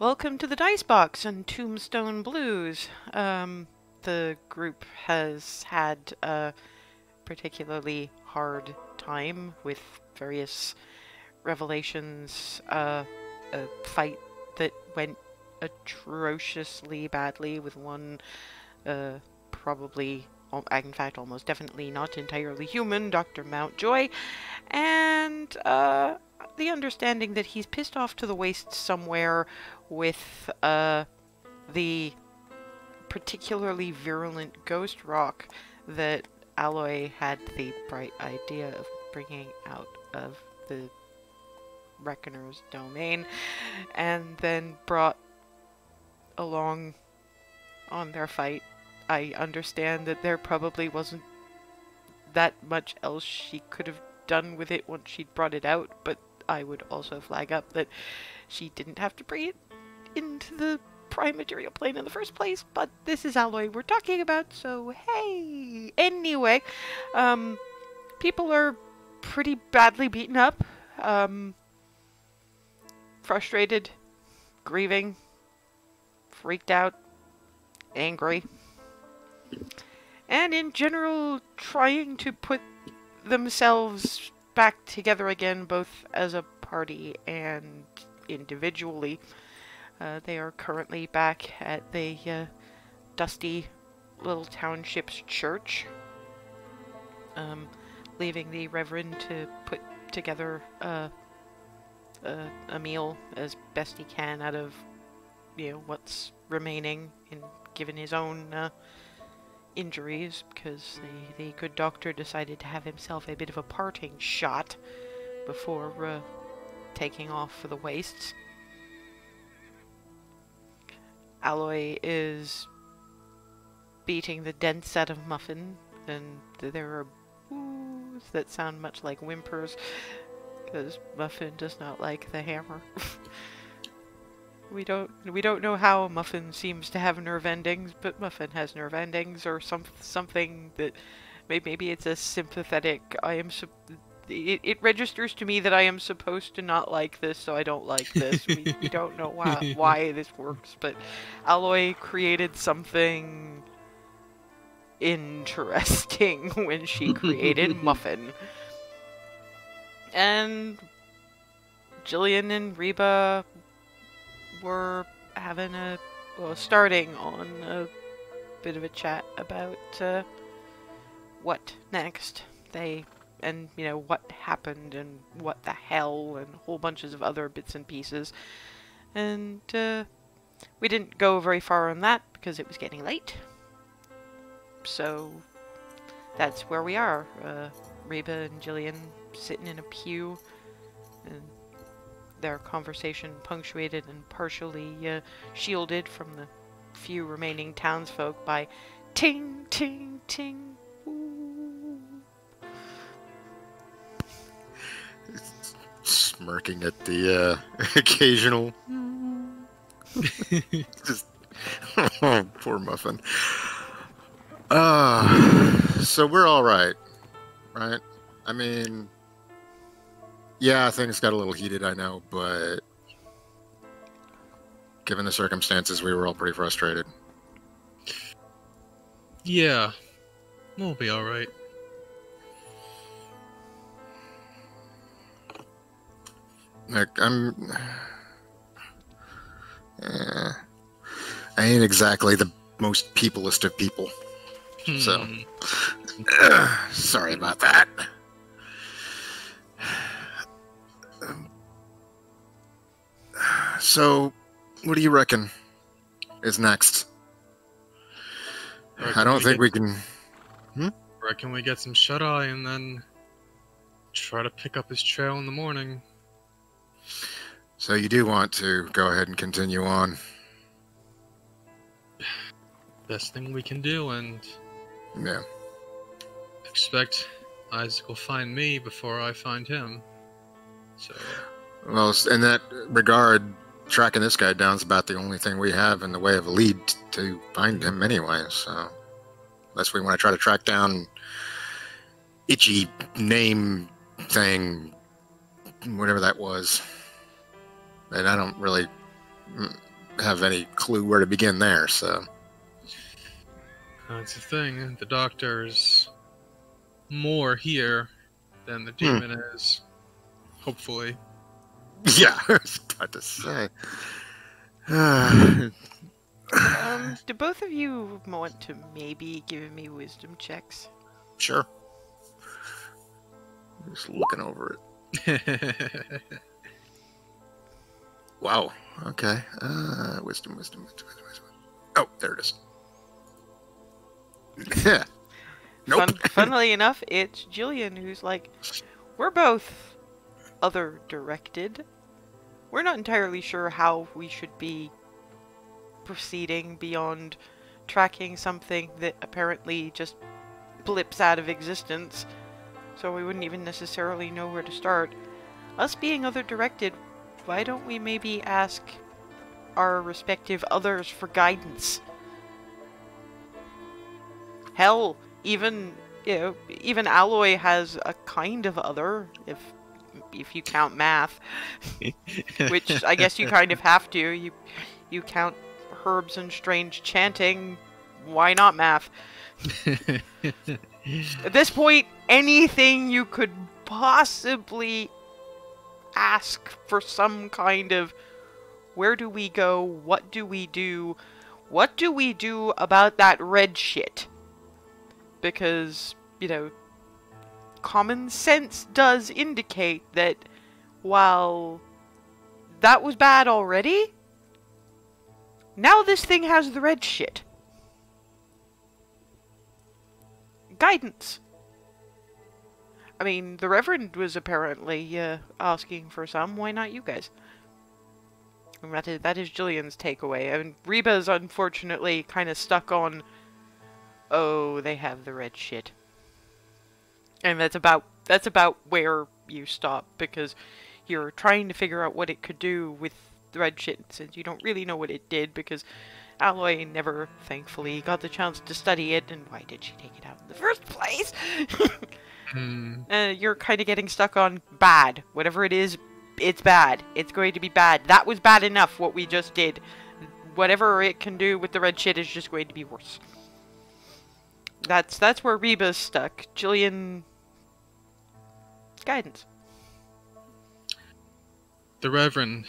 Welcome to the Dice Box and Tombstone Blues. The group has had a particularly hard time with various revelations, a fight that went atrociously badly with one, probably, in fact, almost definitely not entirely human, Dr. Mountjoy, and, the understanding that he's pissed off to the waist somewhere with the particularly virulent ghost rock that Aloy had the bright idea of bringing out of the Reckoner's domain, and then brought along on their fight. I understand that there probably wasn't that much else she could have done with it once she'd brought it out, but I would also flag up that she didn't have to bring it into the prime material plane in the first place, but this is Aloy we're talking about, so hey! Anyway, people are pretty badly beaten up, frustrated, grieving, freaked out, angry, and in general trying to put themselves back together again, both as a party and individually. They are currently back at the dusty little township's church, leaving the Reverend to put together a meal as best he can out of, what's remaining, given his own injuries, because the good doctor decided to have himself a bit of a parting shot before taking off for the wastes. Aloy is beating the dents out of Muffin, and there are boos that sound much like whimpers, because Muffin does not like the hammer. We don't know how Muffin seems to have nerve endings, but Muffin has nerve endings, or something that maybe it's a sympathetic. It registers to me that I am supposed to not like this, so I don't like this. We don't know why this works, but Aloy created something interesting when she created Muffin. And Jillian and Reba were having starting on a bit of a chat about what next. And what happened and what the hell and whole bunches of other bits and pieces. And we didn't go very far on that because it was getting late. So that's where we are. Reba and Jillian sitting in a pew, and their conversation punctuated and partially shielded from the few remaining townsfolk by ting, ting, ting. Smirking at the occasional. Just poor Muffin. So we're all right? I mean, yeah, things got a little heated, I know, but given the circumstances, we were all pretty frustrated. Yeah, we'll be all right. Look, I ain't exactly the most peopleest of people, so sorry about that. So, what do you reckon is next? I don't think we can... Reckon we get some shut-eye and then try to pick up his trail in the morning. So you do want to go ahead and continue on? Best thing we can do, and Yeah. expect Isaac will find me before I find him. So, Well, in that regard, tracking this guy down is about the only thing we have in the way of a lead to find him anyway, so... Unless we want to try to track down itchy name thing, whatever that was. And I don't really have any clue where to begin there. So That's the thing. The doctor's more here than the demon is. Hopefully. yeah, I was about to say. Do both of you want to maybe give me wisdom checks? Sure. Just looking over it. Wow. Okay. Wisdom. Oh, there it is. Nope. Funnily enough, it's Jillian who's like, we're both other directed. We're not entirely sure how we should be proceeding beyond tracking something that apparently just blips out of existence, so we wouldn't even necessarily know where to start. Us being other directed, why don't we maybe ask our respective others for guidance? Hell, even Aloy has a kind of other, if you count math, which I guess you kind of have to. You count herbs and strange chanting. Why not math? At this point, anything you could possibly ask for some kind of where do we go? What do we do? What do we do about that red shit? Because, common sense does indicate that while that was bad already, now this thing has the red shit. Guidance. I mean, the Reverend was apparently asking for some. Why not you guys? And that is Jillian's takeaway. I mean, Reba's unfortunately kind of stuck on, oh, they have the red shit. And that's about where you stop, because you're trying to figure out what it could do with the red shit, since you don't really know what it did, because Aloy never, thankfully, got the chance to study it, and why did she take it out in the first place? You're kind of getting stuck on bad. Whatever it is, it's bad. It's going to be bad. That was bad enough, what we just did. Whatever it can do with the red shit is just going to be worse. That's where Reba's stuck. Jillian... guidance. The Reverend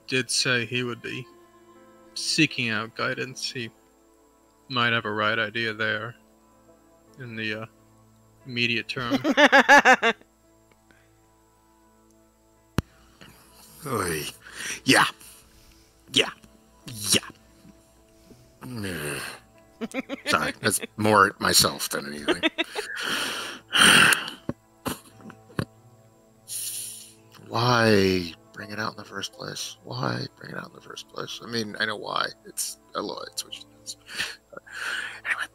did say he would be seeking out guidance. He might have a right idea there in the immediate term. Oy. Yeah. Sorry, that's more myself than anything. Why bring it out in the first place? I mean, I know why. It's Aloy. It's what she does. Anyway.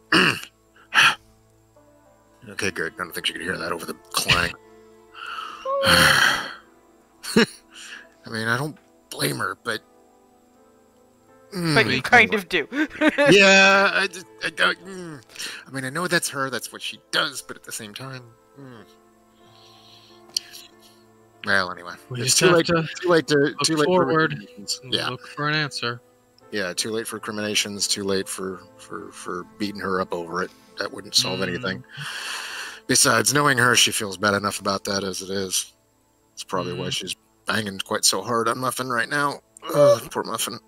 Okay, good. I don't think you could hear that over the clang. I mean, I don't blame her, but... But you kind of do. Yeah, I don't... I mean, I know that's her, that's what she does, but at the same time... Well, anyway. It's too late to look forward and look for an answer. Yeah, too late for recriminations, too late for beating her up over it. That wouldn't solve anything. Besides, knowing her, she feels bad enough about that as it is. It's probably why she's banging quite so hard on Muffin right now. Poor Muffin.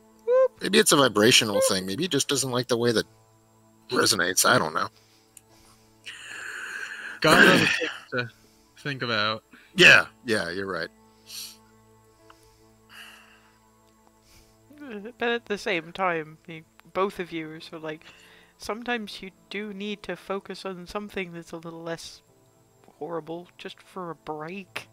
Maybe it's a vibrational thing. Maybe he just doesn't like the way that resonates. I don't know. Got other things to think about. Yeah, you're right. But at the same time, both of you are sort of like, sometimes you do need to focus on something that's a little less horrible, just for a break.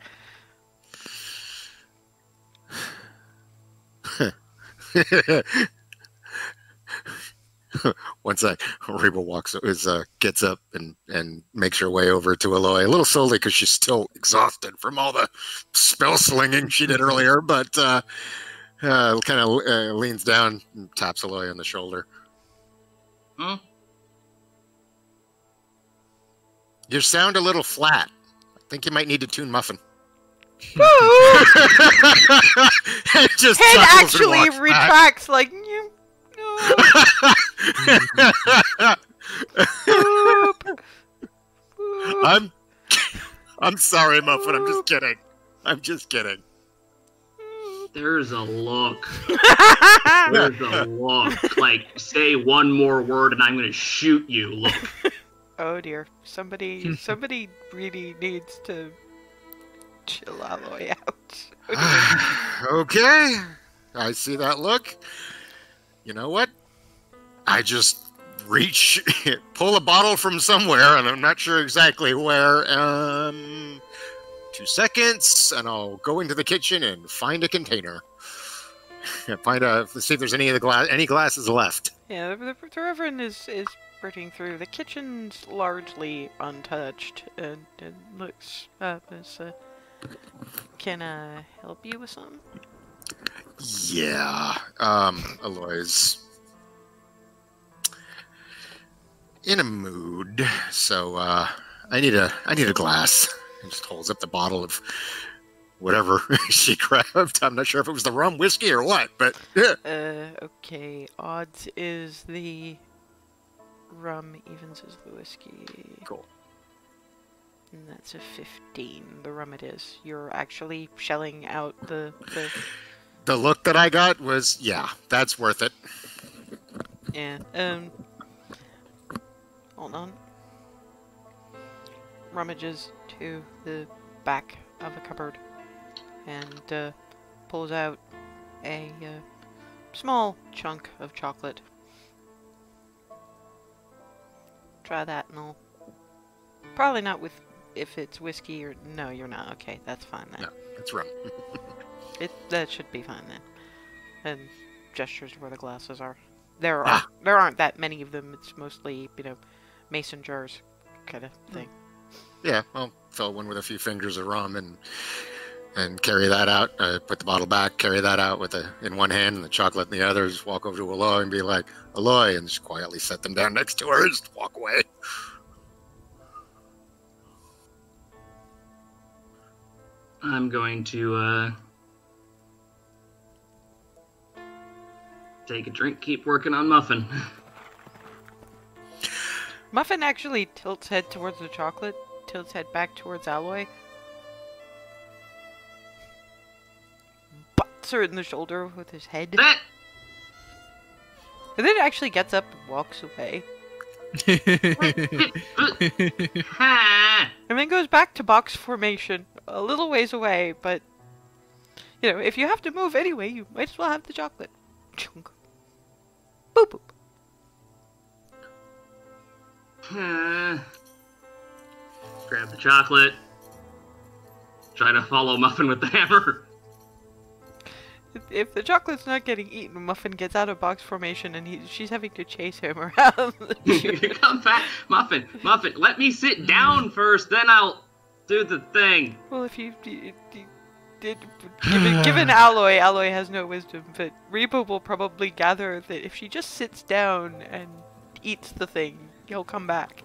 One sec, Reba gets up and makes her way over to Aloy, a little slowly because she's still exhausted from all the spell slinging she did earlier, but kind of leans down and taps Aloy on the shoulder. Huh? You sound a little flat. I think you might need to tune Muffin. It just Head chuckles and actually walks back. retracts like, no. Boop. Boop. I'm sorry, Muffin. I'm just kidding. I'm just kidding. There's a look. There's a look. Like, say one more word and I'm gonna shoot you. Look. Oh dear. Somebody really needs to chill Aloy out. Okay. I see that look. You know what? I just pull a bottle from somewhere, and I'm not sure exactly where. 2 seconds, and I'll go into the kitchen and find a container. Let's see if there's any glasses left. Yeah, the Reverend is spurting through. The kitchen's largely untouched, and looks up as, can I help you with something? Yeah. Aloy's in a mood, so I need a glass. He just holds up the bottle of whatever she grabbed. I'm not sure if it was the rum, whiskey, or what, but Okay. Odds is the rum, evens is the whiskey. Cool. And that's a 15. The rum it is. You're actually shelling out the... The look that I got was, yeah, that's worth it. Yeah, hold on. Rummages to the back of a cupboard and pulls out a small chunk of chocolate. Try that and all. Probably not with if it's whiskey or... No, you're not. Okay, that's fine then. No, it's rum. That should be fine then. And gestures where the glasses are. There aren't that many of them. It's mostly, mason jars kind of thing. Yeah, I'll fill one with a few fingers of rum and carry that out. Put the bottle back, carry that out in one hand and the chocolate in the other. Just walk over to Aloy and be like, Aloy, and just quietly set them down next to her and just walk away. I'm going to take a drink, keep working on Muffin. Muffin actually tilts head towards the chocolate, tilts head back towards Aloy. Butts her in the shoulder with his head. That And then actually gets up and walks away. Ha! And then goes back to box formation, a little ways away, but... if you have to move anyway, you might as well have the chocolate. Chunk. Boop boop. Grab the chocolate. Try to follow Muffin with the hammer. If the chocolate's not getting eaten, Muffin gets out of box formation and she's having to chase him around. Come back, Muffin, let me sit down first, then I'll do the thing. Well, if you did... Given Aloy has no wisdom, but Reba will probably gather that if she just sits down and eats the thing, he'll come back.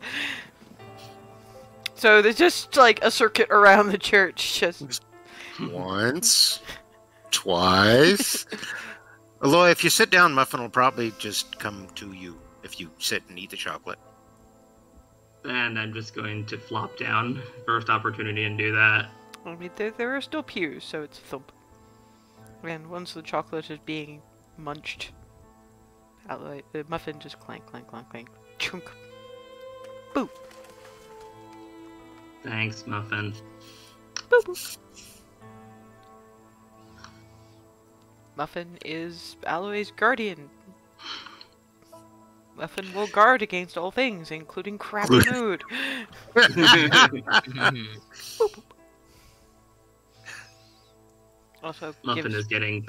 So there's just like a circuit around the church, just... Once, twice. Aloy, if you sit down, Muffin will probably just come to you if you sit and eat the chocolate. And I'm just going to flop down first opportunity and do that. I mean, there are still pews, so it's thump. And once the chocolate is being munched, the Muffin just clank, clank, clank, clank, chunk, boop. Thanks, Muffin. Boop, boop. Muffin is Aloy's guardian. Muffin will guard against all things, including crappy mood. Boop, boop. Also, Muffin's getting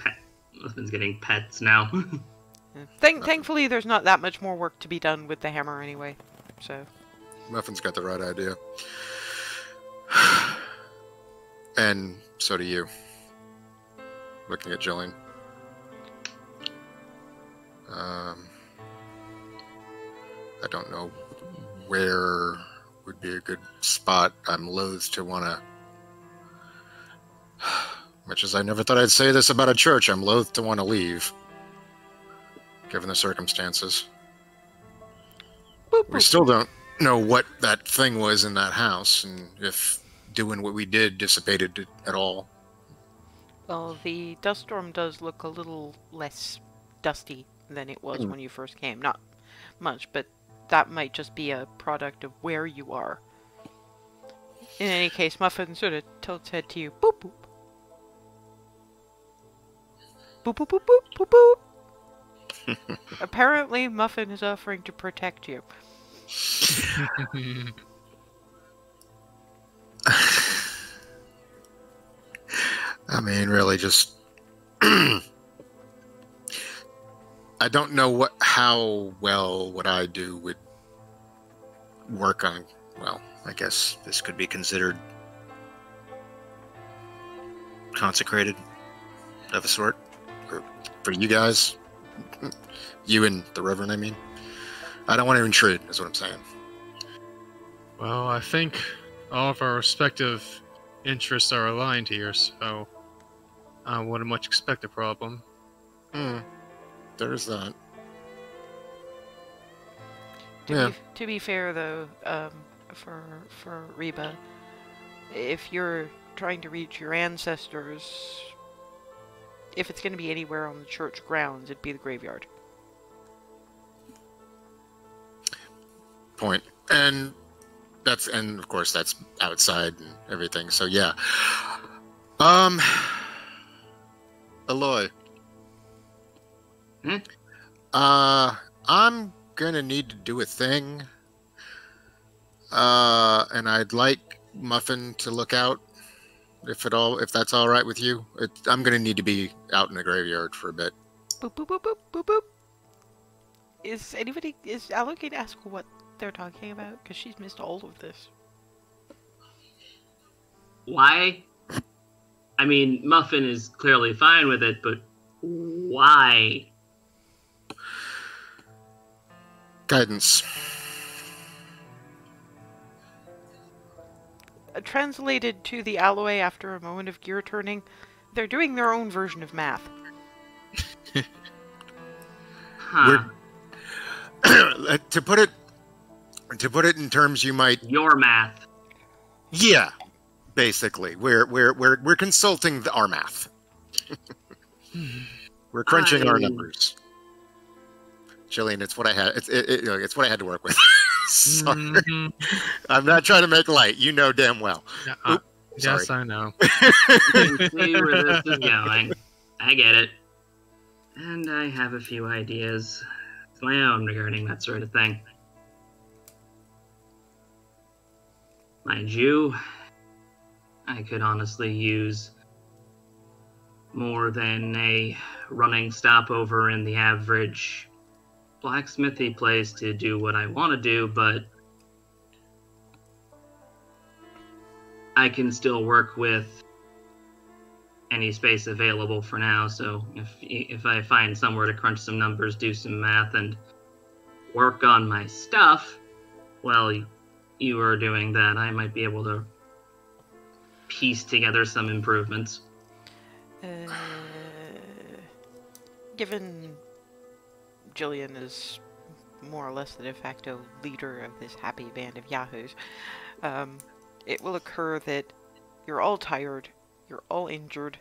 pets now. Thankfully, there's not that much more work to be done with the hammer anyway. So. Muffin's got the right idea. And so do you. Looking at Jillian. I don't know where would be a good spot. I'm loath to want to Much as I never thought I'd say this about a church, I'm loath to want to leave, given the circumstances. Boop, We boop. still don't know what that thing was in that house, and if doing what we did dissipated it at all. Well, the dust storm does look a little less dusty than it was when you first came. Not much, but that might just be a product of where you are. In any case, Muffin sort of tilts head to you. Boop, boop. Boop, boop, boop, boop, boop, boop. Apparently, Muffin is offering to protect you. I mean, really, just I don't know how well what I do would work on. Well, I guess this could be considered consecrated of a sort, or for you guys, you and the Reverend. I mean, I don't want to intrude. Is what I'm saying. Well, I think all of our respective interests are aligned here, so I wouldn't much expect a problem. There's that. To be fair, though, for Reba, if you're trying to reach your ancestors, if it's going to be anywhere on the church grounds, it'd be the graveyard. Point. And of course that's outside and everything. So yeah. Aloy. I'm gonna need to do a thing. And I'd like Muffin to look out, if that's all right with you. I'm gonna need to be out in the graveyard for a bit. Boop, boop, boop, boop, boop, boop. Is Aloy going to ask what they're talking about? Because she's missed all of this. Why? I mean, Muffin is clearly fine with it, but why? Guidance. Translated to the Aloy after a moment of gear turning, they're doing their own version of math. Huh. To put it in terms you might. Your math. Yeah, basically, we're consulting our math. We're crunching our numbers. Jillian, it's what I had. It's what I had to work with. Sorry. I'm not trying to make light. You know damn well. Yes, I know. You can see where this is going. I get it. And I have a few ideas of my own regarding that sort of thing. Mind you, I could honestly use more than a running stopover in the average blacksmithy place to do what I want to do, but I can still work with any space available for now. So if I find somewhere to crunch some numbers, do some math, and work on my stuff while you are doing that, I might be able to piece together some improvements. Given Jillian is more or less the de facto leader of this happy band of yahoos, it will occur that you're all tired, you're all injured,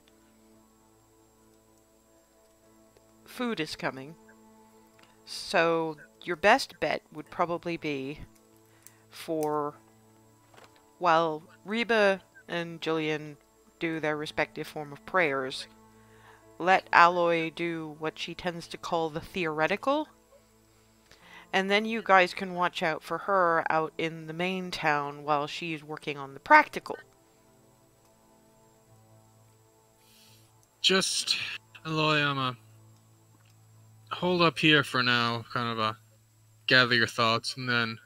food is coming, so your best bet would probably be for, while Reba and Jillian do their respective form of prayers, let Aloy do what she tends to call the theoretical, and then you guys can watch out for her out in the main town while she's working on the practical. Just, Aloy, I'm hold up here for now, kind of gather your thoughts, and then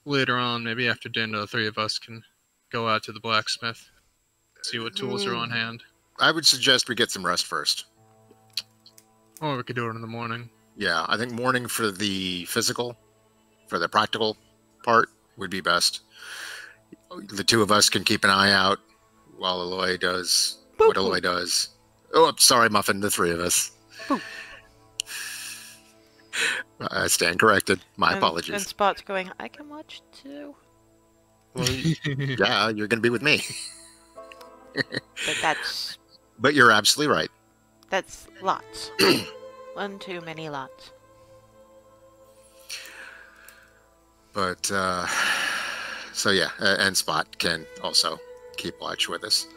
later on, maybe after dinner, the three of us can go out to the blacksmith, see what tools are on hand. I would suggest we get some rest first. Or we could do it in the morning. Yeah, I think morning for the physical, for the practical part would be best. The two of us can keep an eye out while Aloy does what Aloy does. Oh, I'm sorry, Muffin, the three of us. Boop. I stand corrected. My And apologies. Spot's going, I can watch too. Well, yeah, you're going to be with me. But that's But you're absolutely right. lots. One too many lots. But, so yeah, and Spot can also keep watch with us.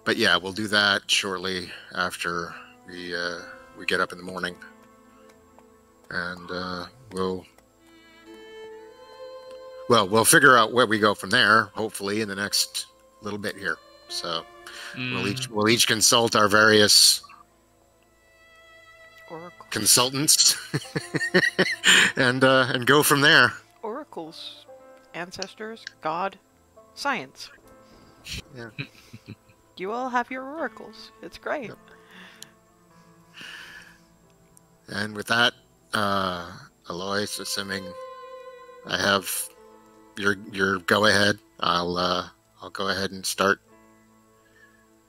But yeah, we'll do that shortly after we get up in the morning. And we'll figure out where we go from there, hopefully in the next little bit here. So we'll each consult our various Oracles. consultants and go from there. Oracles. Ancestors. God. Science. Yeah. You all have your oracles. It's great. Yep. And with that, Aloy, assuming I have your go ahead, I'll go ahead and start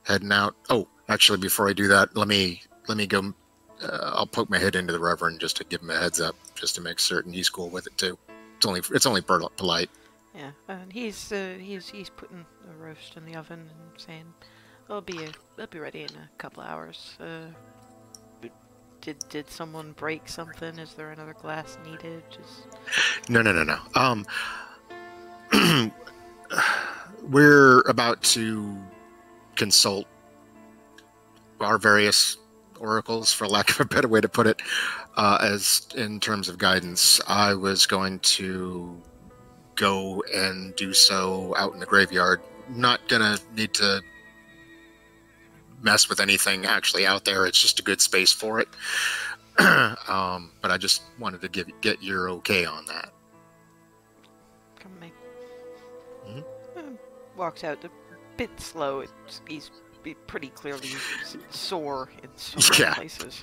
heading out. Oh, actually, before I do that, let me go. I'll poke my head into the Reverend just to give him a heads up, just to make certain he's cool with it too. It's only polite. Yeah, and he's putting a roast in the oven and saying, "It'll be ready in a couple hours." Did someone break something? Is there another glass needed? No. We're about to consult our various oracles, for lack of a better way to put it, as in terms of guidance. I was going to go and do so out in the graveyard. Not gonna need to mess with anything actually out there. It's just a good space for it. But I just wanted to get your okay on that. Come me. Walks out a bit slow. He's pretty clearly sore in so many places.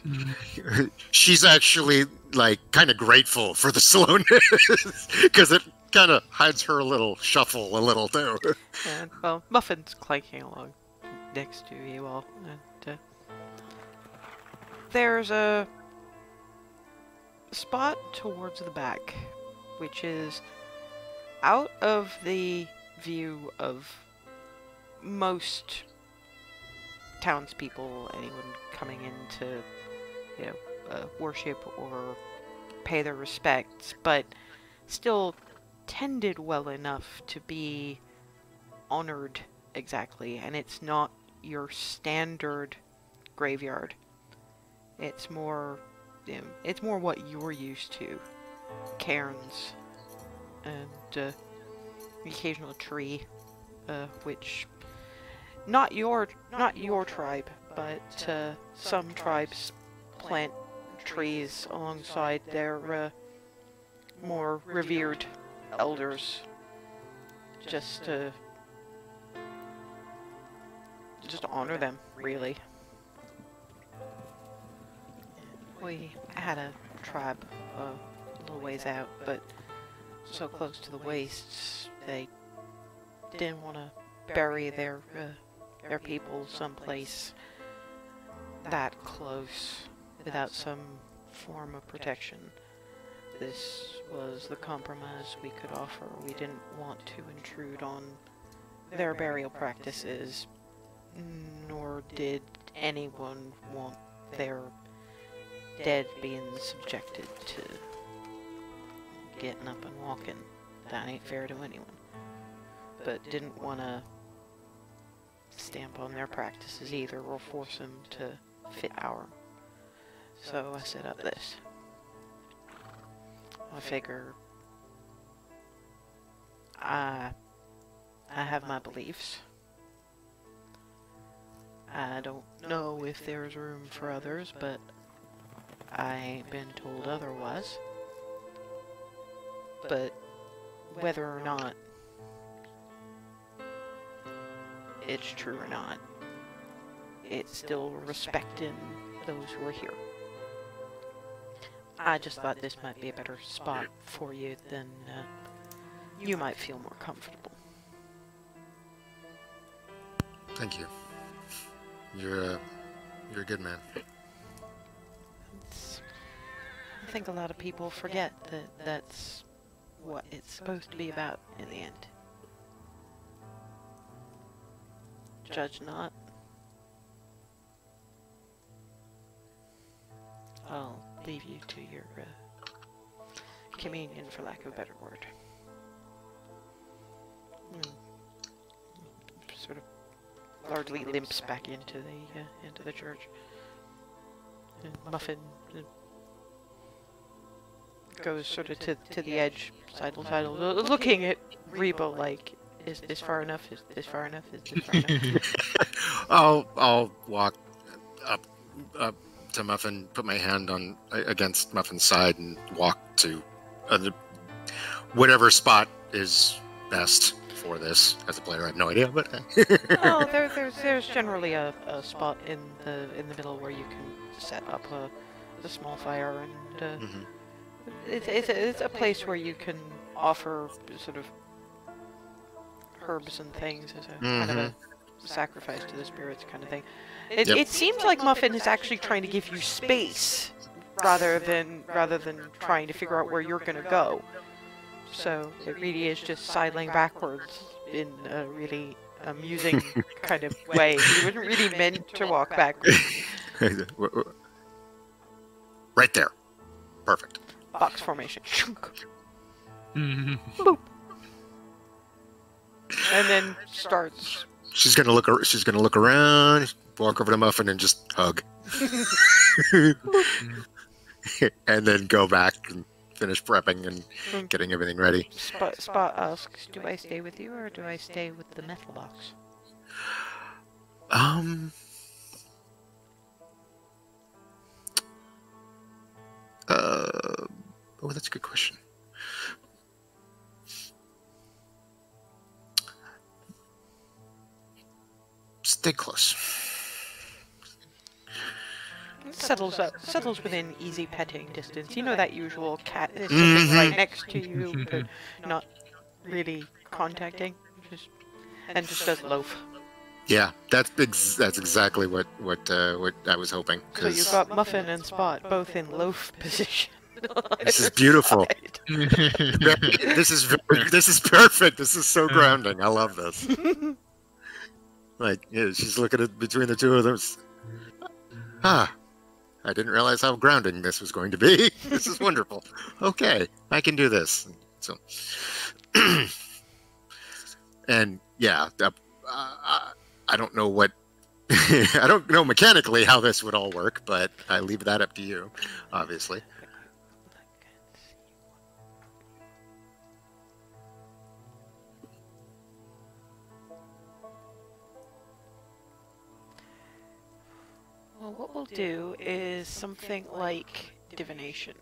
She's actually like kind of grateful for the slowness because it kind of hides her shuffle a little too. And well, Muffin's clanking along next to you all, and there's a spot towards the back, which is out of the view of most townspeople, anyone coming in to, worship or pay their respects, but still tended well enough to be honored exactly, and it's not your standard graveyard. It's more what you're used to. Cairns and the occasional tree, which not your tribe, but some tribes plant trees alongside their more revered elders, just to honor them, really. We had a tribe a little ways out, but so close to the wastes, they didn't want to bury their people someplace that close without some form of protection. This was the compromise we could offer. We didn't want to intrude on their burial practices, nor did anyone want their dead being subjected to getting up and walking. That ain't fair to anyone. But didn't want to stamp on their practices either, or force them to fit our. So I set up this. I figure I have my beliefs. I don't know if there's room for others, but I ain't been told otherwise. But whether or not it's true or not, it's still respecting those who are here. I just thought this might be a better spot for you than you might feel more comfortable. Thank you. You're a good man. I think a lot of people forget that that's what it's supposed to be about in the end. Judge not. I'll leave you to your communion, for lack of a better word. Sort of largely limps back into the church. And Muffin goes sort of to the edge, sidle, looking at Reba like, is this far enough? Is this far enough? Is this far enough? I'll walk up to Muffin, put my hand on against Muffin's side, and walk to whatever spot is best for this. As a player, I have no idea, but Oh, there's generally a spot in the middle where you can set up a small fire, and it's a place where you can offer sort of herbs and things as a kind of a sacrifice to the spirits kind of thing. It seems like Muffin is actually trying to give you space rather than trying to figure out where you're going to go. So it really is just sidling backwards in a really amusing kind of way. He wasn't really meant to walk backwards. Right there. Perfect. Box formation. Mhm. Boop. And then starts. She's gonna look around, walk over to Muffin, and just hug, and then go back and finish prepping and getting everything ready. Spot asks, "Do I stay with you or do I stay with the metal box?" Oh, that's a good question. Stay close. It settles within easy petting distance. You know that usual cat is sitting right next to you, but not really contacting, just does loaf. Yeah, that's exactly what I was hoping. So you've got Muffin and Spot both in loaf position. This is beautiful. This is perfect. This is so grounding. I love this. Like, yeah, she's looking at between the two of them. I didn't realize how grounding this was going to be. This is wonderful. Okay, I can do this. So, and yeah, I don't know what I don't know mechanically how this would all work, but I leave that up to you, obviously. Well, what we'll do is something like divination.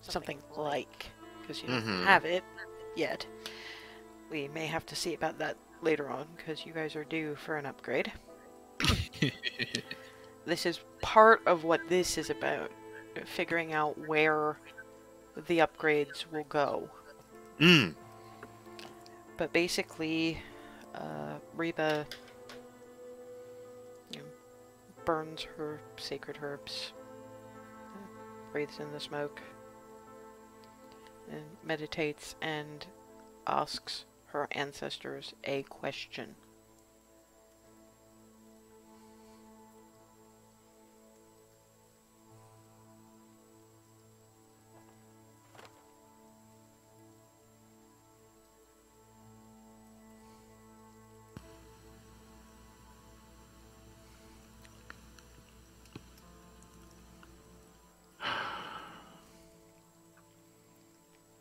Something like, because you don't have it yet. We may have to see about that later on, because you guys are due for an upgrade. This is part of what this is about. Figuring out where the upgrades will go. But basically, Reba burns her sacred herbs, breathes in the smoke, and meditates and asks her ancestors a question.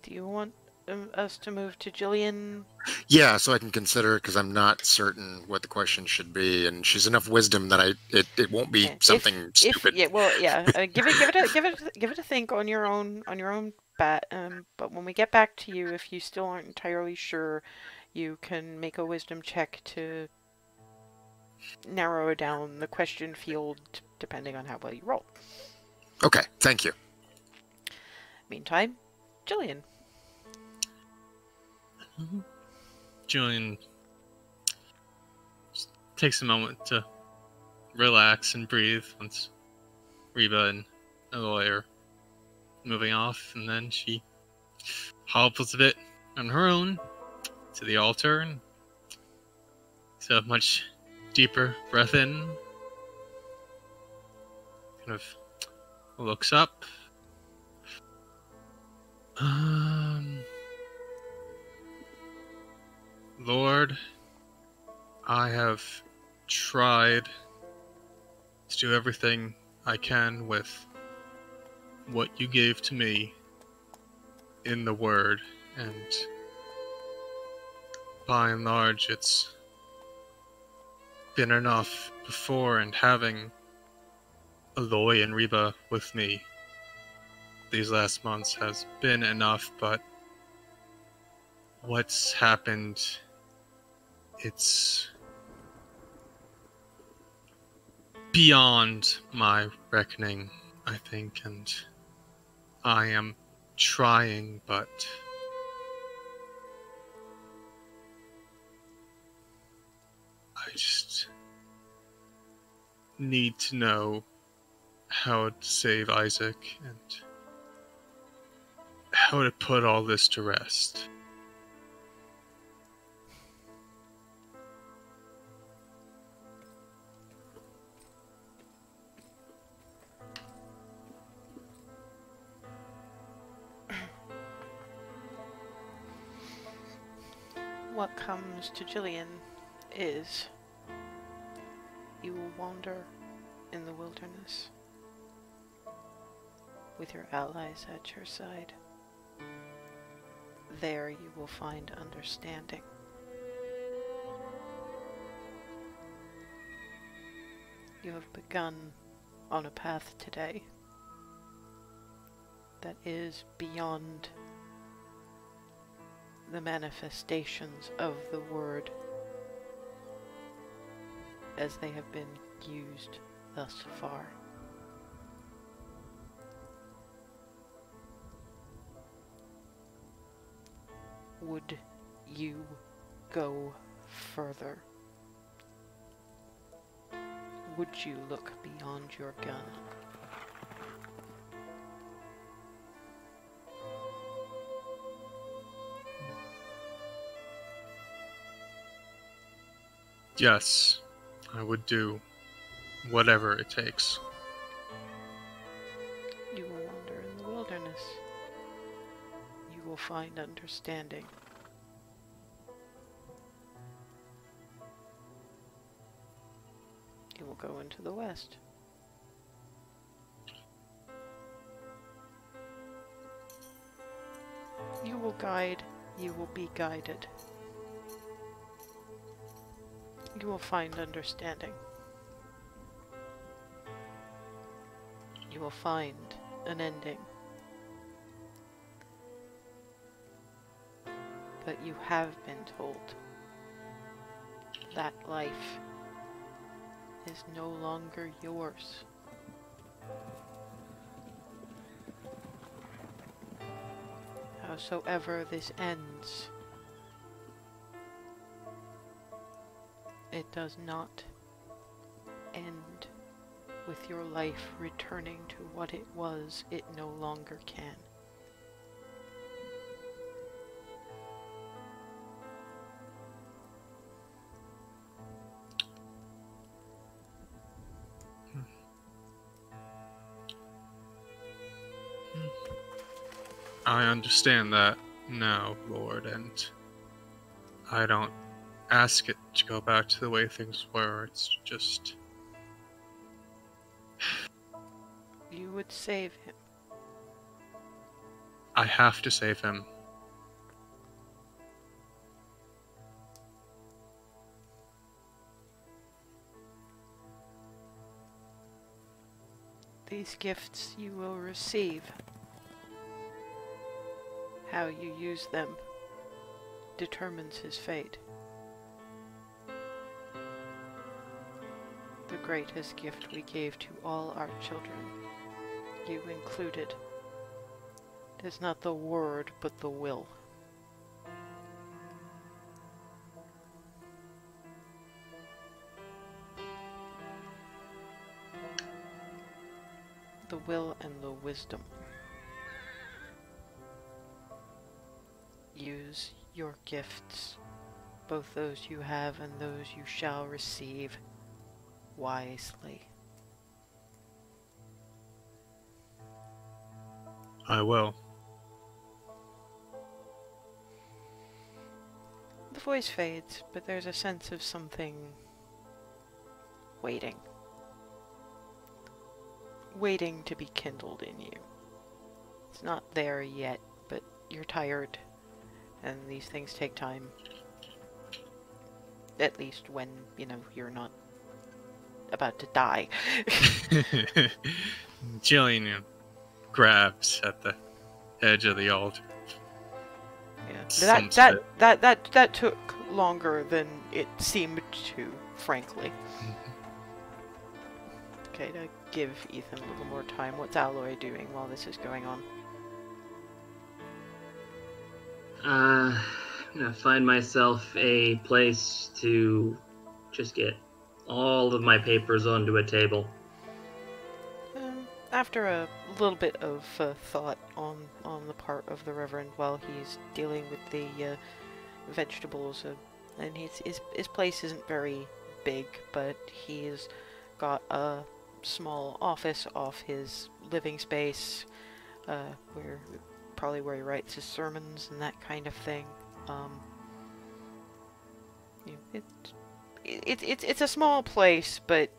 Do you want us to move to Jillian? Yeah, so I can consider, because I'm not certain what the question should be, and she's enough wisdom that it won't be something stupid. Give it a think on your own bat. But when we get back to you, if you still aren't entirely sure, you can make a wisdom check to narrow down the question field depending on how well you roll. Okay, thank you. Meantime, Jillian. Jillian takes a moment to relax and breathe once Reba and Aloy are moving off, and then she hobbles a bit on her own to the altar and takes a much deeper breath in. Kind of looks up. Lord, I have tried to do everything I can with what you gave to me in the Word, and by and large it's been enough before, and having Aloy and Reba with me these last months has been enough, but what's happened, it's beyond my reckoning, I think, and I am trying, but I just need to know how to save Isaac and how to put all this to rest. What comes to Jillian is you will wander in the wilderness with your allies at your side. There you will find understanding. You have begun on a path today that is beyond the manifestations of the Word as they have been used thus far. Would you go further? Would you look beyond your gun? Yes, I would do whatever it takes. You will wander in the wilderness. You will find understanding. You will go into the west. You will guide, you will be guided. You will find understanding. You will find an ending. But you have been told that life is no longer yours. Howsoever this ends, it does not end with your life returning to what it was. It no longer can. I understand that now, Lord, and I don't ask it to go back to the way things were. It's just... You would save him. I have to save him. These gifts you will receive. How you use them determines his fate. The greatest gift we gave to all our children, you included, is not the word but the will. the will and the wisdom. Use your gifts, both those you have and those you shall receive, wisely. I will. The voice fades, but there's a sense of something waiting. Waiting to be kindled in you. It's not there yet, but you're tired, and these things take time. At least when, you know, you're not about to die. Jillian grabs at the edge of the altar. Yeah. That took longer than it seemed to, frankly. Okay, to give Ethan a little more time, what's Aloy doing while this is going on? I'm gonna find myself a place to just get all of my papers onto a table. After a little bit of thought on the part of the Reverend while he's dealing with the vegetables, and his place isn't very big, but he's got a small office off his living space, where he writes his sermons and that kind of thing. It's a small place, but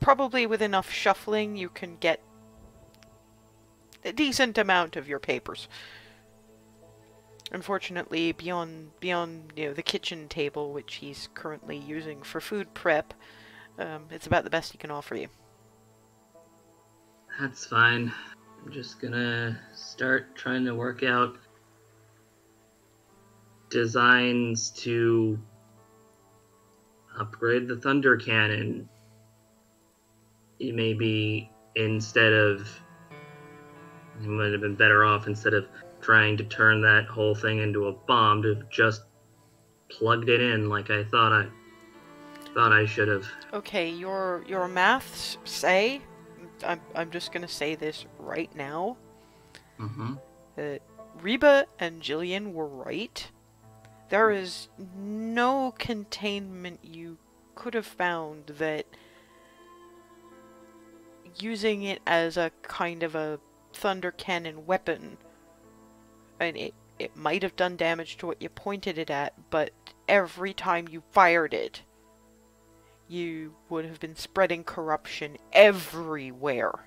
probably with enough shuffling you can get a decent amount of your papers. Unfortunately, beyond the kitchen table, which he's currently using for food prep, it's about the best he can offer you. That's fine. I'm just gonna start trying to work out designs to upgrade the thunder cannon. Maybe it might have been better off, instead of trying to turn that whole thing into a bomb, to have just plugged it in like I thought I should have. Okay, your maths say, I'm just gonna say this right now, that Reba and Jillian were right. There is no containment you could have found that using it as a kind of a thunder cannon weapon, and it might have done damage to what you pointed it at, but every time you fired it, you would have been spreading corruption everywhere.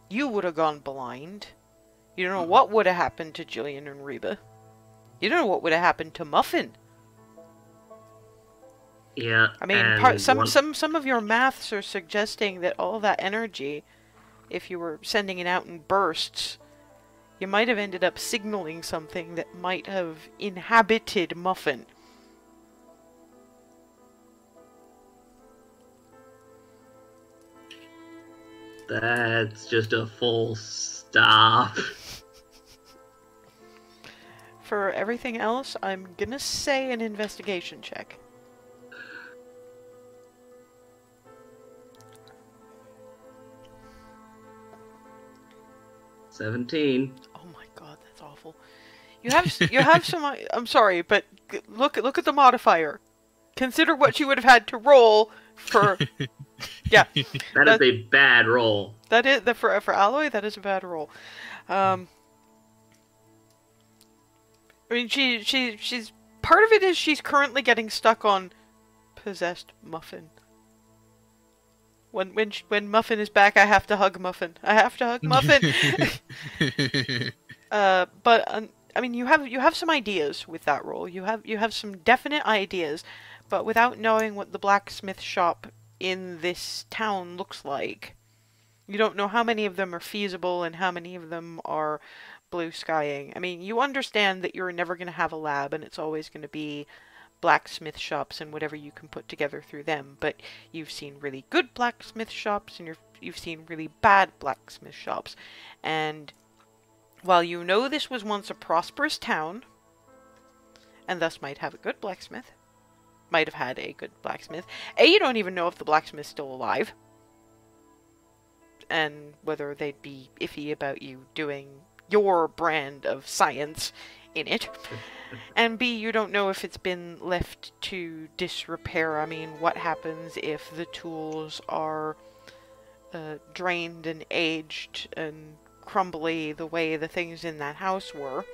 You would have gone blind. You don't know what would have happened to Jillian and Reba. You don't know what would have happened to Muffin. Yeah. I mean, some of your maths are suggesting that all that energy, if you were sending it out in bursts, you might have ended up signaling something that might have inhabited Muffin. That's just a full stop. For everything else, I'm gonna say an investigation check. $17. Oh my god, that's awful. You have some. I'm sorry, but look at the modifier. Consider what you would have had to roll for. Yeah, that is a bad roll. That is for Aloy. That is a bad roll. I mean, she's part of it is she's currently getting stuck on possessed Muffin. When Muffin is back, I have to hug Muffin. I have to hug Muffin. But I mean, you have some ideas with that roll. You have some definite ideas, but without knowing what the blacksmith shop in this town looks like, you don't know how many of them are feasible and how many of them are blue skying. I mean, you understand that you're never going to have a lab, and it's always going to be blacksmith shops and whatever you can put together through them, but you've seen really good blacksmith shops and you've seen really bad blacksmith shops, and while you know this was once a prosperous town and thus might have a good blacksmith, might have had a good blacksmith, you don't even know if the blacksmith's still alive. and whether they'd be iffy about you doing your brand of science in it. And B, you don't know if it's been left to disrepair. I mean, what happens if the tools are drained and aged and crumbly the way the things in that house were?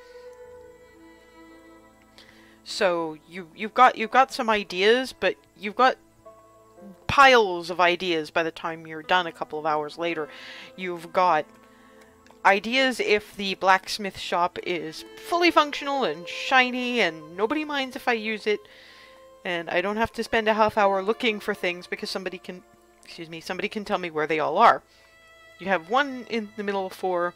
So you've got some ideas, but you've got piles of ideas by the time you're done a couple of hours later. You've got ideas if the blacksmith shop is fully functional and shiny and nobody minds if I use it, and I don't have to spend a half hour looking for things because somebody can tell me where they all are. You have one in the middle for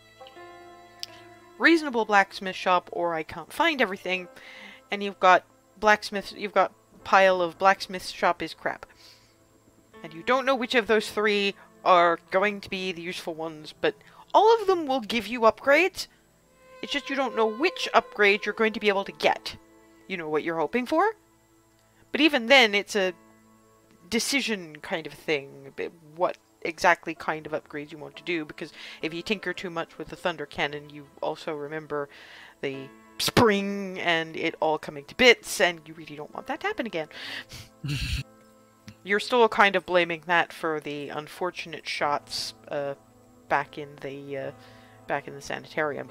reasonable blacksmith shop, or I can't find everything, and you've got pile of blacksmith shop is crap. And you don't know which of those three are going to be the useful ones, but all of them will give you upgrades. It's just you don't know which upgrade you're going to be able to get. You know what you're hoping for, but even then it's a decision kind of thing, what exactly kind of upgrades you want to do, because if you tinker too much with the thunder cannon, you also remember the spring and it all coming to bits, and you really don't want that to happen again. You're still kind of blaming that for the unfortunate shots back in the sanitarium.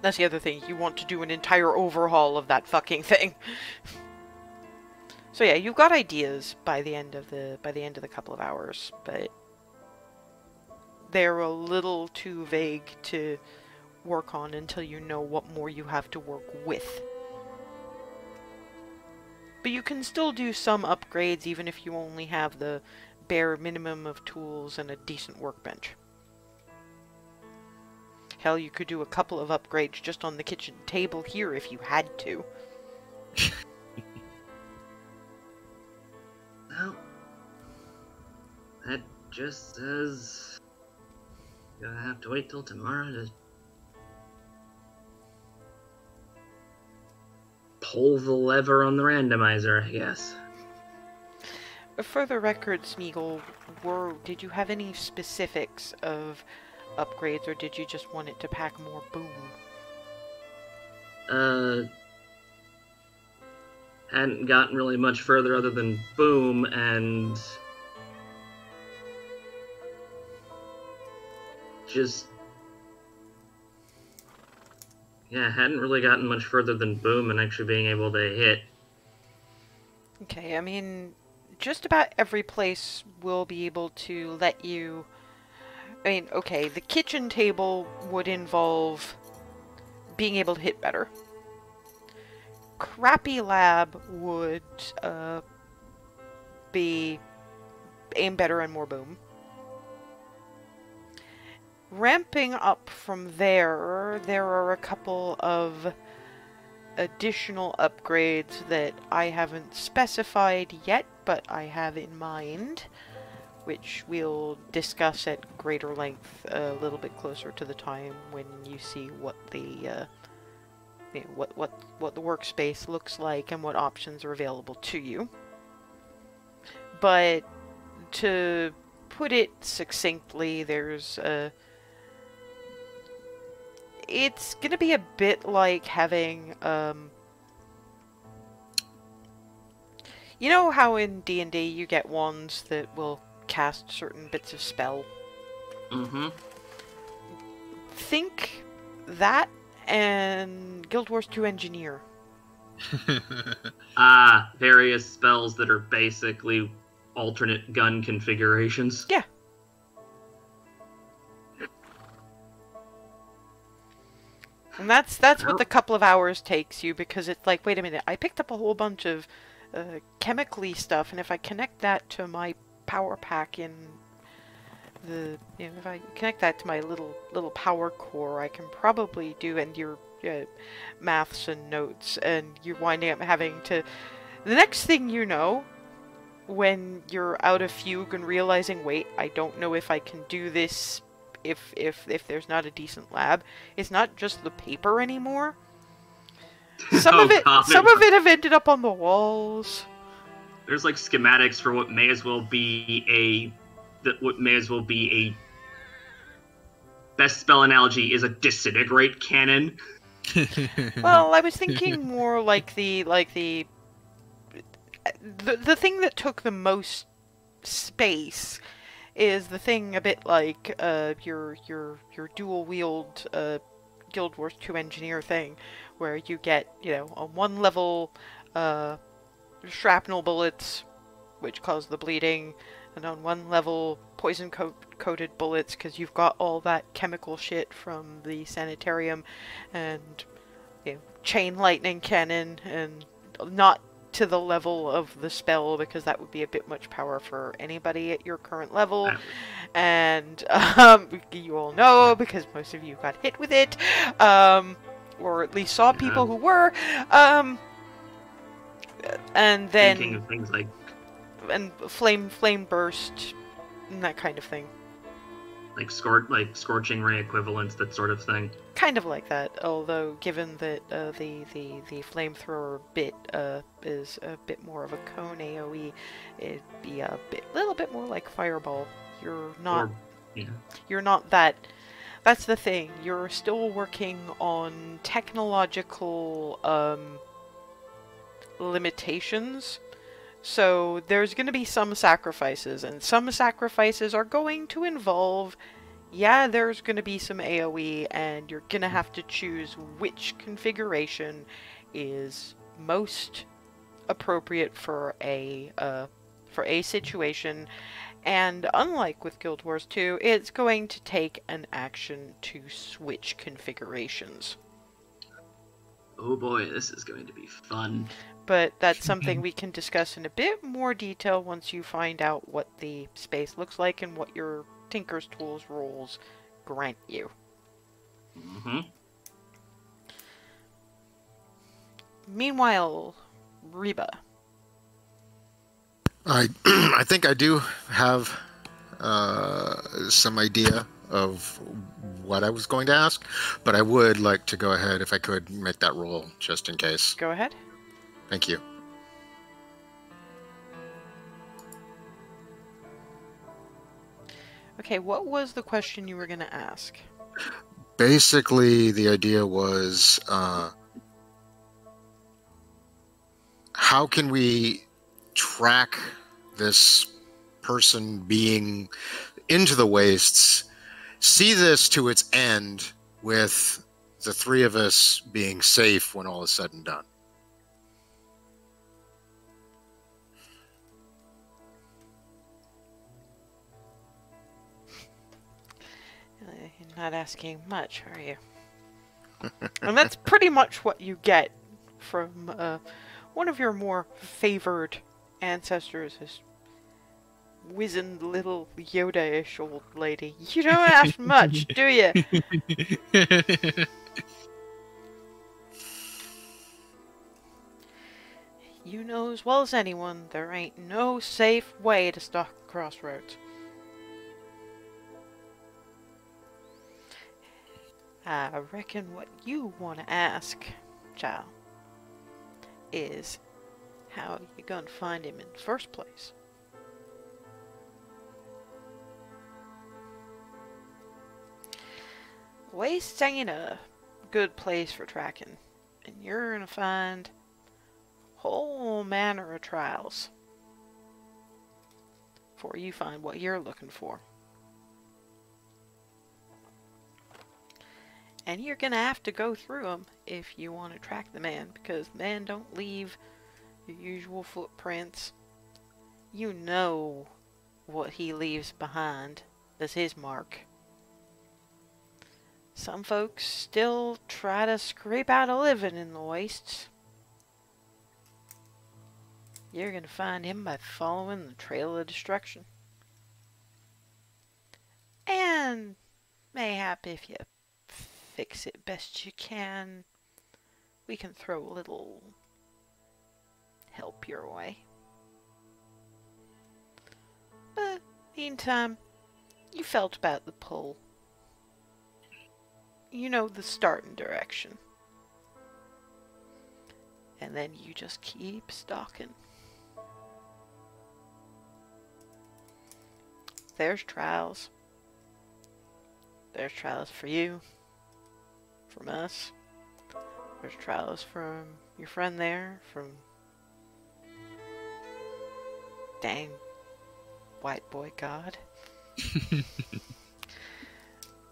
That's the other thing. You want to do an entire overhaul of that fucking thing. So yeah, you've got ideas by the end of the couple of hours, but they're a little too vague to work on until you know what more you have to work with. But you can still do some upgrades even if you only have the bare minimum of tools and a decent workbench. Hell, you could do a couple of upgrades just on the kitchen table here if you had to. Well, that just says you're gonna have to wait till tomorrow to pull the lever on the randomizer, I guess. For the record, Smeagol, did you have any specifics of upgrades, or did you just want it to pack more boom? Hadn't gotten really much further other than boom, and just... yeah, hadn't really gotten much further than boom and actually being able to hit. Okay, I mean, just about every place will be able to let you... I mean, okay, the kitchen table would involve being able to hit better. Crappy lab would be aim better and more boom. Ramping up from there are a couple of additional upgrades that I haven't specified yet, but I have in mind, which we'll discuss at greater length a little bit closer to the time when you see what the what the workspace looks like and what options are available to you. But to put it succinctly, there's it's gonna be a bit like having you know how in D&D you get wands that will cast certain bits of spell? Mm-hmm. Think that and Guild Wars 2 Engineer. Various spells that are basically alternate gun configurations. Yeah. And that's what the couple of hours takes you, because it's like, wait a minute, I picked up a whole bunch of chemically stuff, and if I connect that to my power pack in the, if I connect that to my little power core, I can probably do, and your maths and notes, and you're winding up having to, the next thing you know, when you're out of fugue and realizing, wait, I don't know if I can do this if there's not a decent lab, it's not just the paper anymore. Some of it have ended up on the walls. There's like schematics for what may as well be a what may as well be a best spell analogy is a disintegrate cannon. Well, I was thinking more like the thing that took the most space is the thing a bit like your dual wield Guild Wars 2 engineer thing, where you get, you know, on one level shrapnel bullets, which cause the bleeding, and on one level poison coated bullets, because you've got all that chemical shit from the sanitarium, and, you know, chain lightning cannon, and not to the level of the spell, because that would be a bit much power for anybody at your current level. And you all know, because most of you got hit with it, or at least saw people who were. And then Thinking of things like flame burst, and that kind of thing. like scorching ray equivalents, that sort of thing. Kind of like that, although given that the flamethrower bit is a bit more of a cone AoE, it'd be a little bit more like fireball. You're not that. That's the thing. You're still working on technological limitations. So there's going to be some sacrifices, and some sacrifices are going to involve, yeah, there's going to be some AoE, and you're going to have to choose which configuration is most appropriate for a situation. And unlike with Guild Wars 2, it's going to take an action to switch configurations. Oh boy, this is going to be fun. But that's something we can discuss in a bit more detail once you find out what the space looks like and what your Tinker's Tools roles grant you. Mm-hmm. Meanwhile, Reba. I think I do have some idea of what I was going to ask, but I would like to go ahead, if I could, make that roll just in case. Go ahead. Thank you. Okay, what was the question you were going to ask? Basically, the idea was, how can we track this person being into the wastes, see this to its end with the three of us being safe when all is said and done? You're not asking much, are you? And that's pretty much what you get from one of your more favored ancestors, this wizened little Yoda-ish old lady. You don't ask much, do you? You know as well as anyone, there ain't no safe way to stalk Crossroads. I reckon what you want to ask, child, is how you gonna find him in the first place. Wastes ain't a good place for tracking, and you're gonna find whole manner of trials before you find what you're looking for. And you're gonna have to go through them if you want to track the man, because men don't leave your usual footprints. You know what he leaves behind as his mark. Some folks still try to scrape out a living in the wastes. You're gonna find him by following the trail of destruction. And mayhap if you fix it best you can, we can throw a little help your way. But meantime, you felt about the pull. You know the starting direction. And then you just keep stalking. there's trials. There's trials for you, from us. There's trials from your friend there, from dang white boy god.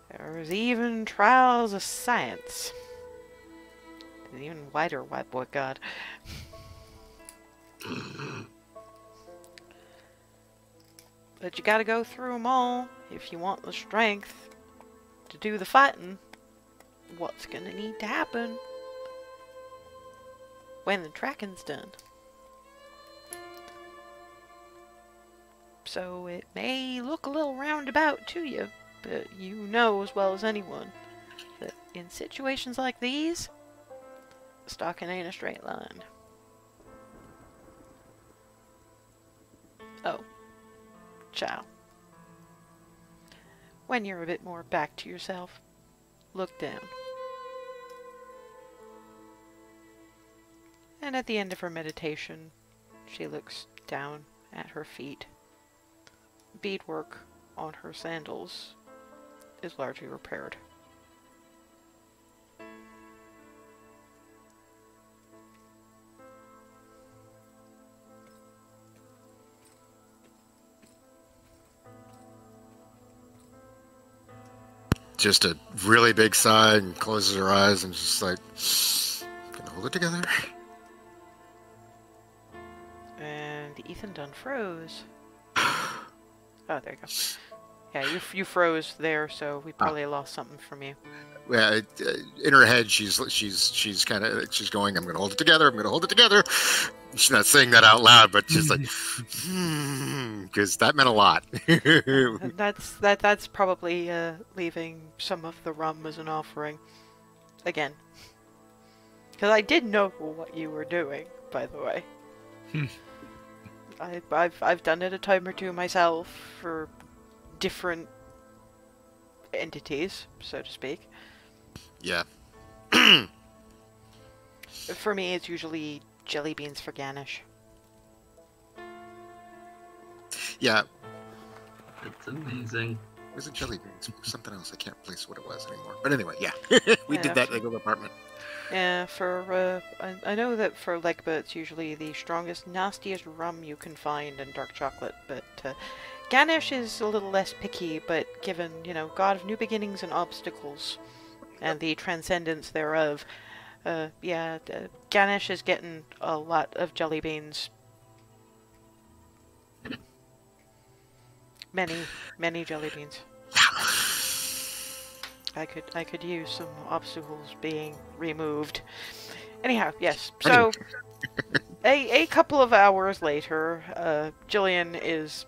There's even trials of science. An even whiter white boy god. But you gotta go through them all if you want the strength to do the fighting. What's gonna need to happen when the tracking's done? So it may look a little roundabout to you, but you know as well as anyone that in situations like these, stalking ain't a straight line. Oh. Ciao. When you're a bit more back to yourself, look down. And at the end of her meditation, she looks down at her feet. Beadwork on her sandals is largely repaired. Just a really big sigh and closes her eyes and just like, can I hold it together? And Ethan done froze. Oh, there you go. Yeah, you froze there, so we probably lost something from you. Yeah, in her head, she's kind of going, I'm gonna hold it together. I'm gonna hold it together. She's not saying that out loud, but just like, because that meant a lot. And that's probably leaving some of the rum as an offering. Again. Because I did know what you were doing, by the way. I've done it a time or two myself for different entities, so to speak. Yeah. For me, it's usually jelly beans for Ganesh. Yeah. That's amazing. Was it jelly beans? Something else. I can't place what it was anymore. But anyway, yeah. We Yeah, did that in the Google apartment. Yeah, for, I know that for Legba it's usually the strongest, nastiest rum you can find and dark chocolate, but Ganesh is a little less picky, but given, you know, god of new beginnings and obstacles, and the transcendence thereof, yeah, Ganesh is getting a lot of jelly beans. Many jelly beans. I could use some obstacles being removed. Anyhow, yes. So, a couple of hours later, Jillian is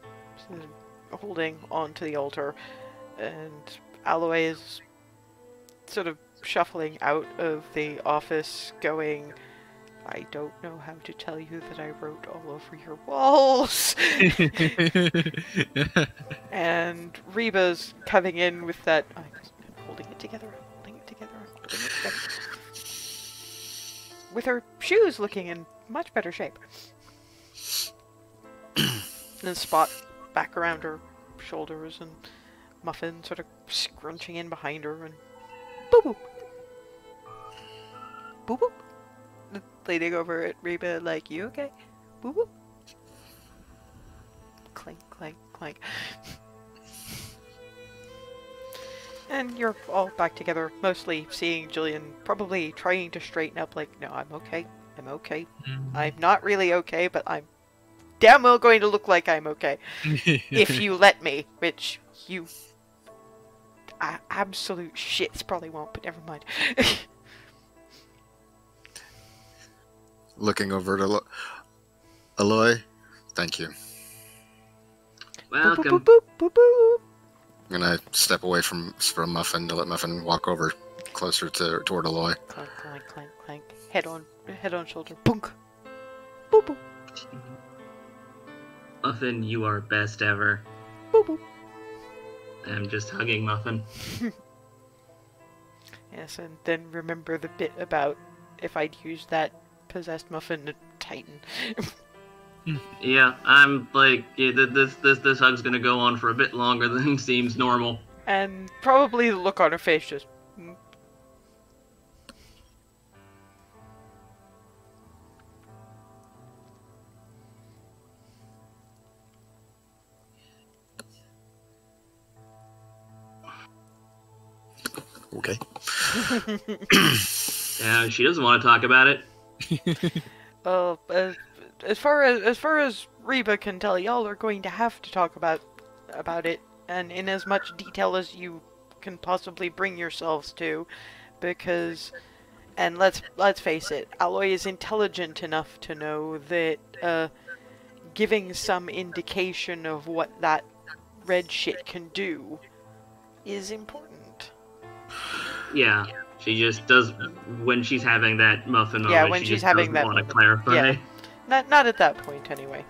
holding onto the altar, and Aloy is sort of shuffling out of the office, going, I don't know how to tell you that I wrote all over your walls. And Reba's coming in with that, I'm holding it together, holding it together, holding it together. With her shoes looking in much better shape. And Spot back around her shoulders, and Muffin sort of scrunching in behind her, and boop boop. Boop boop. Leaning over at Reba like, you okay? Boop boop. Clank, clank, clank. And you're all back together, mostly seeing Jillian probably trying to straighten up like, no, I'm okay. I'm okay. I'm not really okay, but I'm damn well going to look like I'm okay. If you let me, which you absolute shits probably won't, but never mind. Looking over to Aloy, thank you. Welcome. Boop, boop, boop, boop, boop. I'm gonna step away from Muffin to let Muffin walk over closer toward Aloy. Clank, clank, clank, clank. Head on shoulder. Boonk. Boop, boop. Muffin, you are best ever. Boop, boop. I'm just hugging Muffin. Yes, and then remember the bit about if I'd used that possessed Muffin to Titan. Yeah, I'm like, yeah, this hug's gonna go on for a bit longer than seems normal. And probably the look on her face just... Okay. Yeah, she doesn't want to talk about it. As far as Reba can tell, y'all are going to have to talk about it, and in as much detail as you can possibly bring yourselves to, because, and let's face it, Aloy is intelligent enough to know that giving some indication of what that red shit can do is important. Yeah, she just does when she's having that muffin moment. Yeah, when she she's just having doesn't that want to moment. clarify. Yeah. Not at that point, anyway.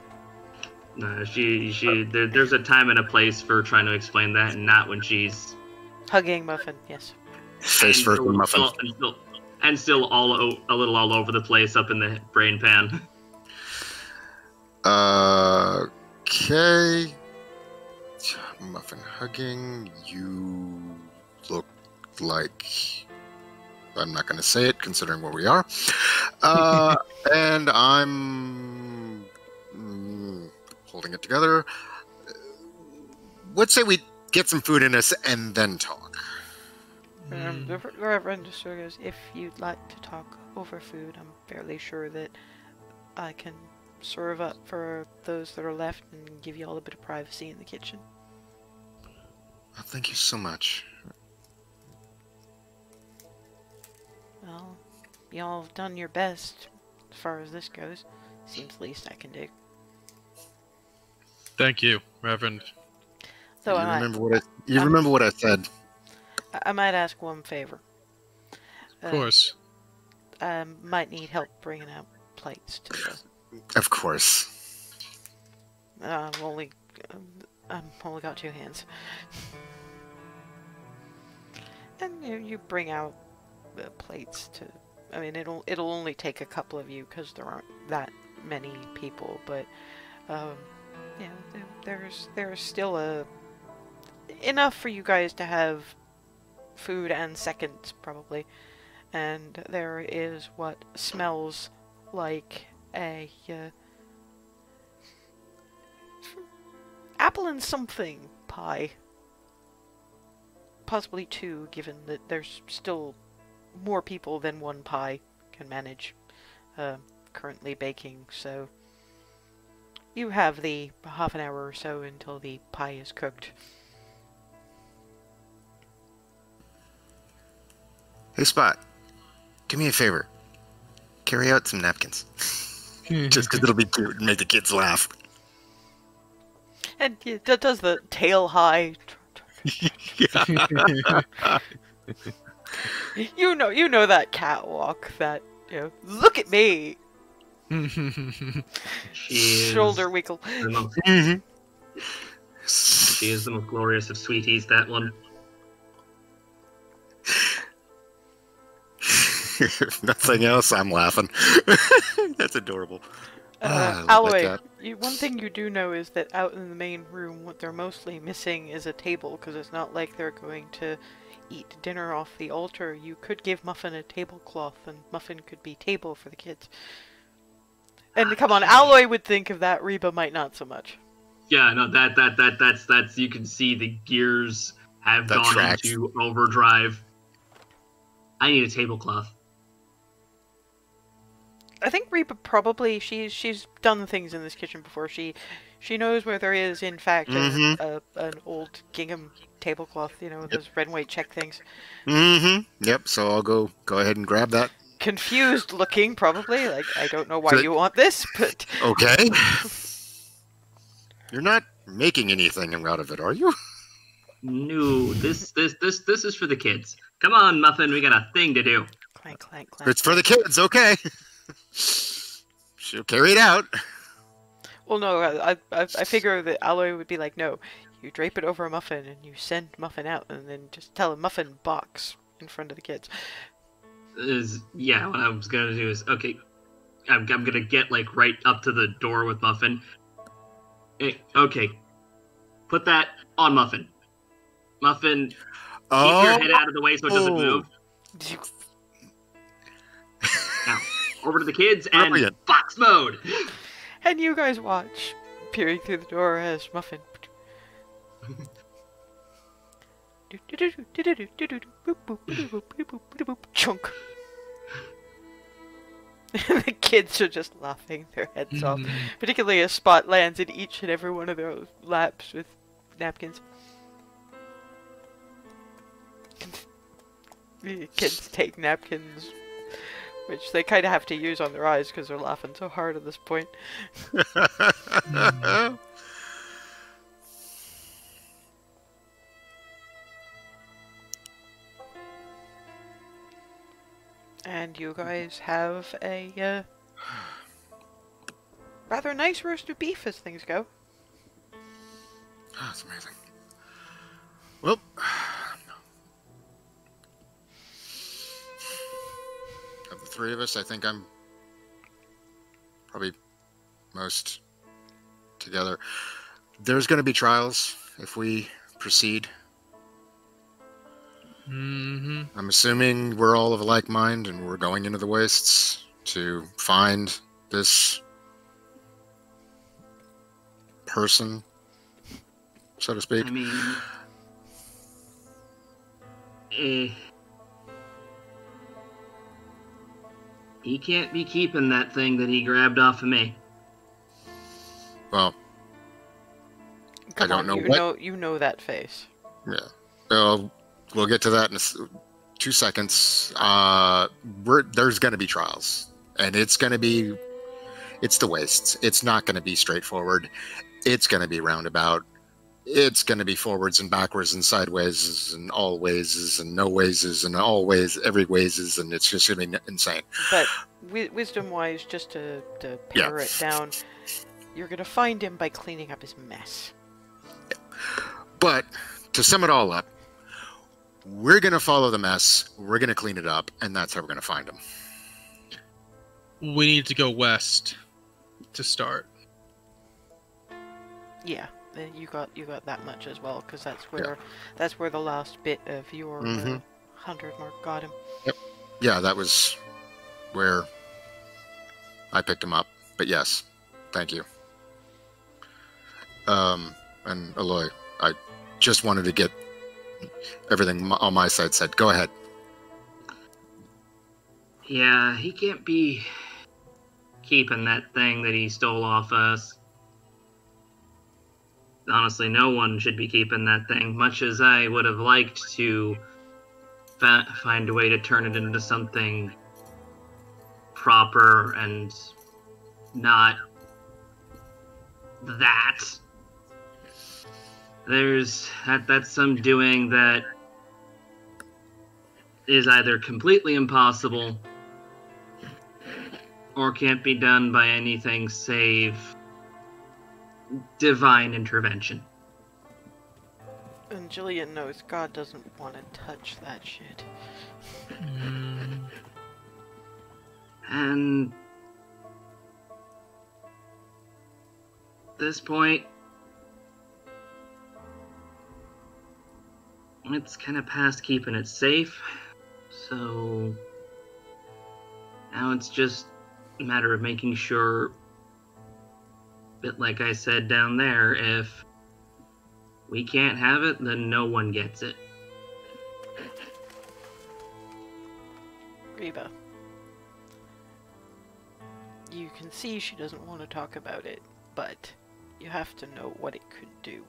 No, there's a time and a place for trying to explain that, and not when she's Hugging Muffin, yes. Face first with muffin. And still a little all over the place up in the brain pan. Okay. Muffin hugging. You look like... I'm not going to say it, considering where we are. And I'm holding it together. Let's say we get some food in us and then talk. The Reverend just sort of goes, if you'd like to talk over food, I'm fairly sure that I can serve up for those that are left and give you all a bit of privacy in the kitchen. Well, thank you so much. Well, y'all have done your best as far as this goes. Seems the least I can do. Thank you, Reverend. So You remember what I said. I might ask one favor. Of course. I might need help bringing out plates to the... Of course. I've only got 2 hands. And you bring out plates to... I mean, it'll only take a couple of you because there aren't that many people, but yeah, there's still enough for you guys to have food and seconds probably, and there is what smells like a apple and something pie, possibly 2, given that there's still more people than 1 pie can manage currently baking, so you have the half an hour or so until the pie is cooked. Hey, Spot. Do me a favor. Carry out some napkins. Just because it'll be cute and make the kids laugh. And it does the tail high. You know that catwalk, that, look at me. Shoulder wiggle. She is the most glorious of sweeties, that one. If nothing else, I'm laughing. That's adorable. Aloy, one thing you do know is that out in the main room, what they're mostly missing is a table, because it's not like they're going to eat dinner off the altar. You could give Muffin a tablecloth, and Muffin could be table for the kids. And come on, Aloy would think of that. Reba might not so much. Yeah, no, that's you can see the gears have gone into overdrive. I need a tablecloth. I think Reba probably she's done things in this kitchen before. She knows where there is in fact an old gingham tablecloth, those red and white check things. Yep. So I'll go ahead and grab that. Confused looking, probably. Like, I don't know why you want this, but okay. You're not making anything out of it, are you? No, this is for the kids. Come on, Muffin, we got a thing to do. Clank, clank, clank. It's for the kids, okay. She'll carry it out. Well, no, I figure that Aloy would be like, no, you drape it over a Muffin and you send Muffin out, and then just tell a Muffin box in front of the kids. Yeah, what I was gonna do is, okay, I'm gonna get like right up to the door with Muffin. Okay, put that on Muffin. Muffin, keep your head out of the way so it doesn't move. Now, over to the kids and Brilliant. box mode. And you guys watch, peering through the door as Muffin. Chunk. The kids are just laughing their heads off. Particularly as Spot lands in each and every one of their laps with napkins. The kids take napkins, which they kind of have to use on their eyes because they're laughing so hard at this point. And you guys have a rather nice roasted beef as things go. Oh, that's amazing. Well, of the three of us, I think I'm probably most together. There's going to be trials if we proceed. I'm assuming we're all of a like mind and we're going into the wastes to find this person, so to speak. I mean, he can't be keeping that thing that he grabbed off of me. Well, Come I don't on, know you what. you know that face. Yeah. Well, we'll get to that in 2 seconds. There's going to be trials, and it's the wastes. It's not going to be straightforward. It's going to be roundabout. It's going to be forwards and backwards and sideways and all wayses and no wayses and all ways, every wayses, and it's just going to be insane. But wisdom-wise, just to pare it down, you're going to find him by cleaning up his mess. But to sum it all up, we're going to follow the mess, we're going to clean it up, and that's how we're going to find him. We need to go west to start. Yeah, you got that much as well, because that's where the last bit of your 100 mark got him. Yep. Yeah, that was where I picked him up. But yes, thank you. And Aloy, I just wanted to get everything on my side said. Go ahead. Yeah, he can't be keeping that thing that he stole off us. Honestly, no one should be keeping that thing, much as I would have liked to find a way to turn it into something proper and not that. That's some doing that is either completely impossible or can't be done by anything save divine intervention. And Jillian knows God doesn't want to touch that shit. And at this point, it's kind of past keeping it safe, so now it's just a matter of making sure that, like I said down there, if we can't have it, then no one gets it. Reba. You can see she doesn't want to talk about it, but you have to know what it could do.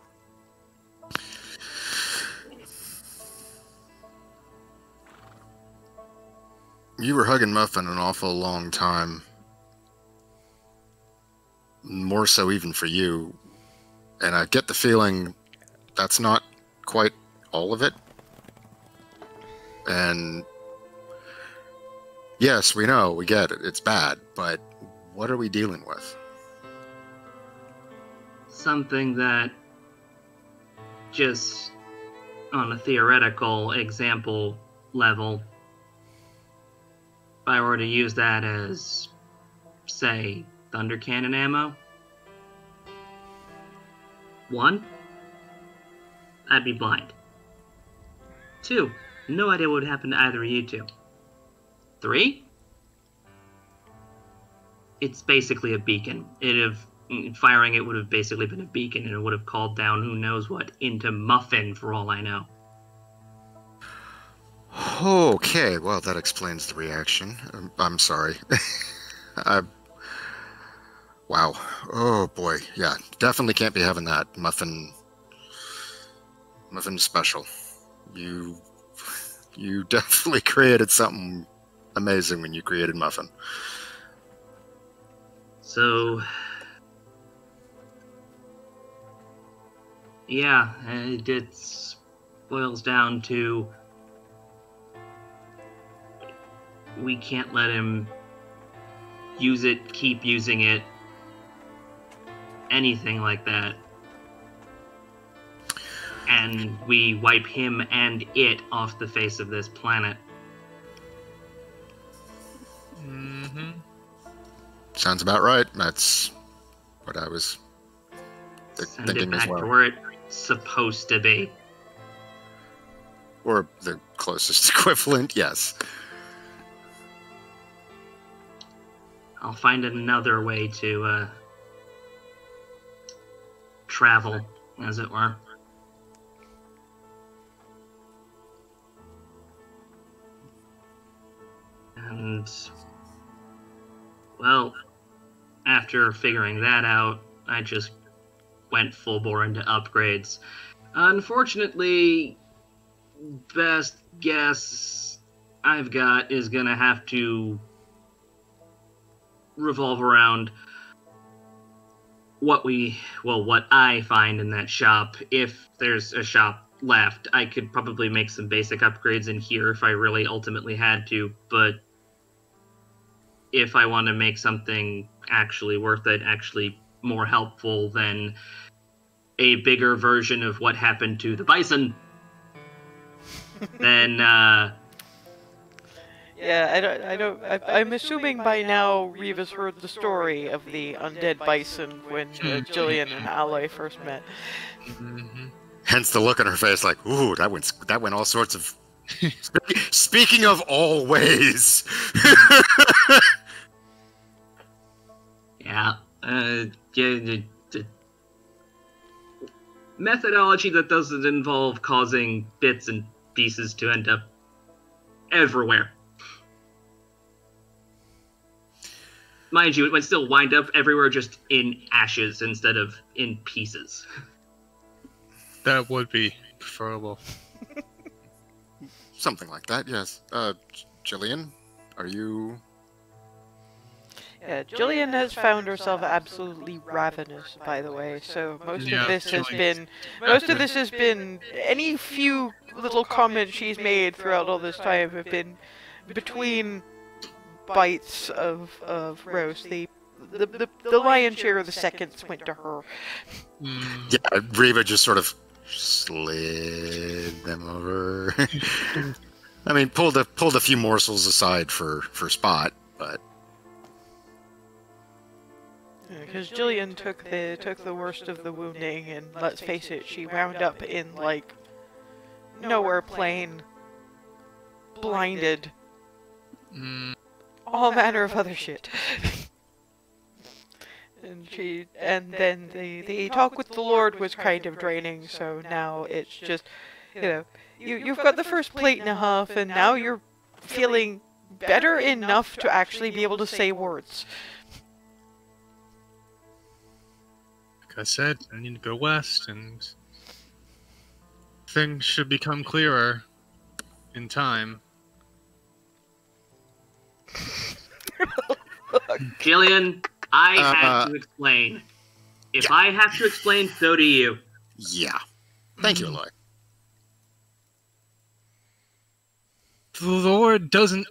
You were hugging Muffin an awful long time. More so even for you. And I get the feeling that's not quite all of it. And yes, we know, we get it, it's bad, but what are we dealing with? Something that, just on a theoretical example level, if I were to use that as say, thunder cannon ammo? 1, I'd be blind. 2, no idea what would happen to either of you two. 3, it's basically a beacon. Firing it would have basically been a beacon, and it would have called down who knows what into Muffin, for all I know. Okay, well, that explains the reaction. I'm sorry. Wow. Oh, boy. Yeah, definitely can't be having that. Muffin special. You definitely created something amazing when you created Muffin. So, yeah, it boils down to we can't let him use it, keep using it, anything like that. And we wipe him and it off the face of this planet. Mm-hmm. Sounds about right. That's what I was Send thinking it as back well. to where it's supposed to be. Or the closest equivalent, yes. I'll find another way to travel, as it were. And, well, after figuring that out, I just went full bore into upgrades. Unfortunately, best guess I've got is gonna have to revolve around what I find in that shop. If there's a shop left, I could probably make some basic upgrades in here if I really ultimately had to, but if I want to make something actually worth it, actually more helpful than a bigger version of what happened to the bison, then yeah, I'm assuming by now Reva's heard the story of the undead bison when Jillian and Aloy first met. Mm-hmm. Hence the look on her face, like, ooh, that went all sorts of. Speaking of all ways. yeah, methodology that doesn't involve causing bits and pieces to end up everywhere. Mind you, it would still wind up everywhere, just in ashes instead of in pieces. That would be preferable. Something like that, yes. Jillian, are you... Yeah, Jillian has found herself absolutely ravenous, by the way. So most of this has been any few little comments she's made throughout all this time have been between bites of roast. The lion's share of the seconds went to her. Yeah, Reba just sort of slid them over. I mean, pulled a few morsels aside for Spot, but. Because Jillian took the worst of the wounding, and let's face it, she wound up in like nowhere plane, blinded, all manner of other shit. and then the talk with the Lord was kind of draining. So now it's just, you've got the first plate and a half, and now you're feeling better enough to actually be able to say words. Like I said, I need to go west, and things should become clearer in time. Jillian, I have to explain. If I have to explain, so do you. Yeah. Thank you, Aloy. The Lord doesn't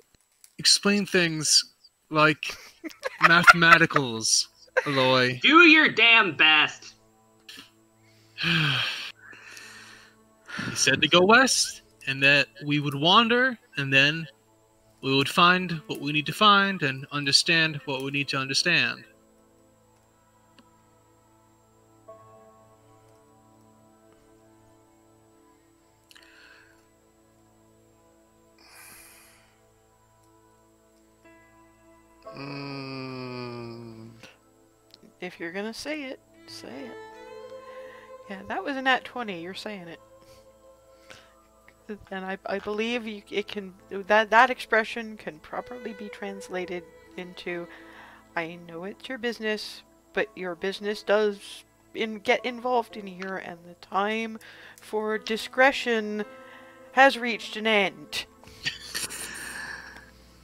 explain things like mathematicals, Aloy. Do your damn best. He said to go west, and that we would wander, and then we would find what we need to find and understand what we need to understand. If you're gonna say it, say it. Yeah, that was a nat 20. You're saying it. And I believe it can that expression can properly be translated into, I know it's your business, but your business does get involved in here, and the time for discretion has reached an end.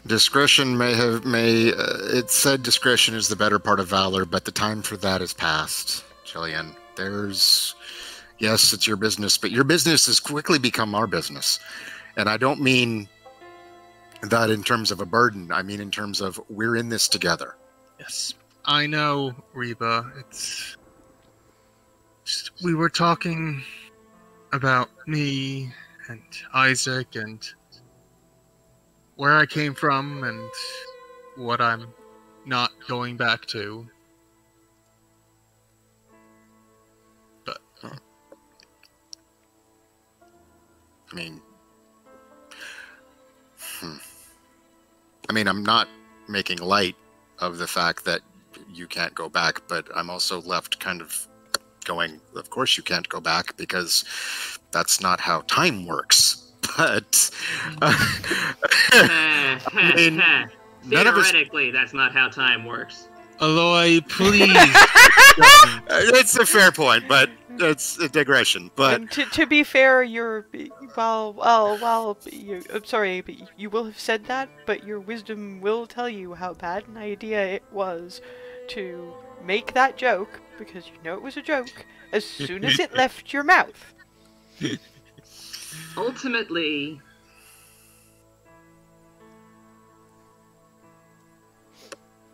Discretion it said discretion is the better part of valor, but the time for that is past, Jillian. Yes, it's your business, but your business has quickly become our business. And I don't mean that in terms of a burden. I mean in terms of we're in this together. Yes, I know, Reba. We were talking about me and Isaac and where I came from and what I'm not going back to. But I mean, I'm not making light of the fact that you can't go back, but I'm also left kind of going, of course you can't go back, because that's not how time works. But I mean, theoretically, that's not how time works. Aloy, please. It's a fair point, but it's a digression. But And to be fair, I'm sorry, but you will have said that, but your wisdom will tell you how bad an idea it was to make that joke, because you know it was a joke, as soon as it left your mouth. Ultimately,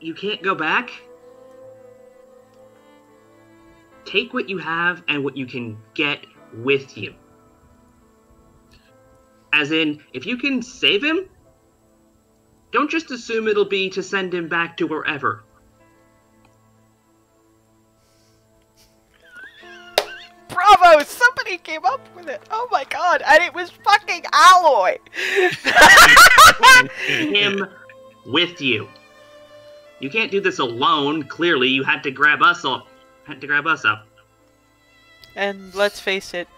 you can't go back. Take what you have and what you can get with you. As in, if you can save him, don't just assume it'll be to send him back to wherever. Bravo! Somebody came up with it! Oh my god! And it was fucking Aloy! Him with you. You can't do this alone. Clearly, you had to grab us up. And let's face it,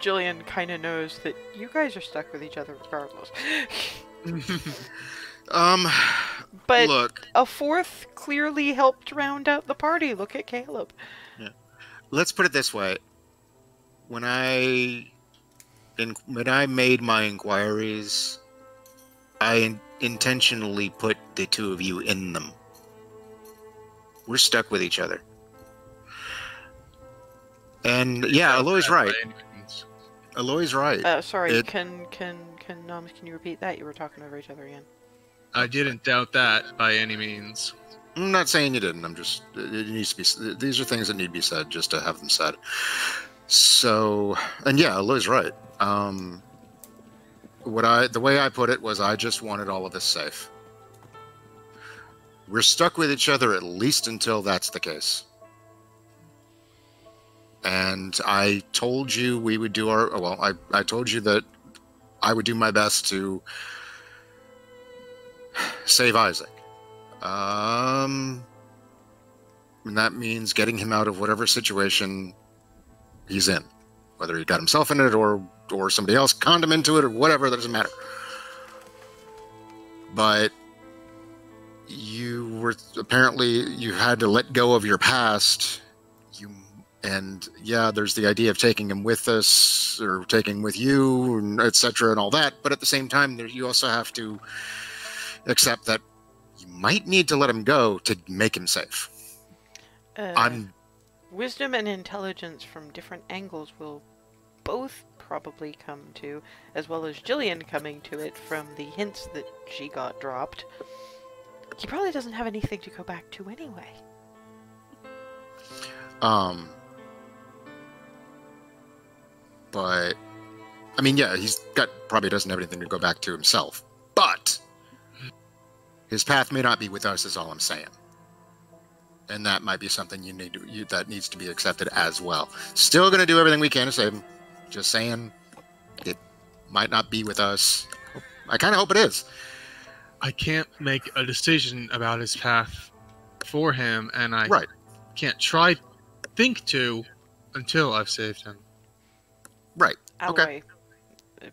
Jillian kind of knows that you guys are stuck with each other regardless. But look, a fourth clearly helped round out the party. Look at Caleb. Yeah. Let's put it this way. When I made my inquiries, I intentionally put the two of you in them. We're stuck with each other. And yeah, Aloy's right. Aloy's right. Sorry, can you repeat that? You were talking over each other again. I didn't doubt that by any means. I'm not saying you didn't. I'm just, it needs to be, these are things that need to be said just to have them said. So, and yeah, Aloy's right. The way I put it was I just wanted all of this safe. We're stuck with each other at least until that's the case. And I told you we would do I told you that I would do my best to save Isaac. And that means getting him out of whatever situation he's in. Whether he got himself in it or somebody else conned him into it or whatever, that doesn't matter. But you had to let go of your past. And yeah, there's the idea of taking him with us or taking with you, and etc. and all that. But at the same time, you also have to accept that you might need to let him go to make him safe. Wisdom and intelligence from different angles will both probably come to, as well as Jillian coming to it from the hints that she got dropped. He probably doesn't have anything to go back to anyway. But, I mean, yeah, probably doesn't have anything to go back to himself. But, His path may not be with us, is all I'm saying. And that might be something that needs to be accepted as well. Still going to do everything we can to save him. Just saying, it might not be with us. I kind of hope it is. I can't make a decision about his path for him, and I can't think to until I've saved him. Right. Aloy,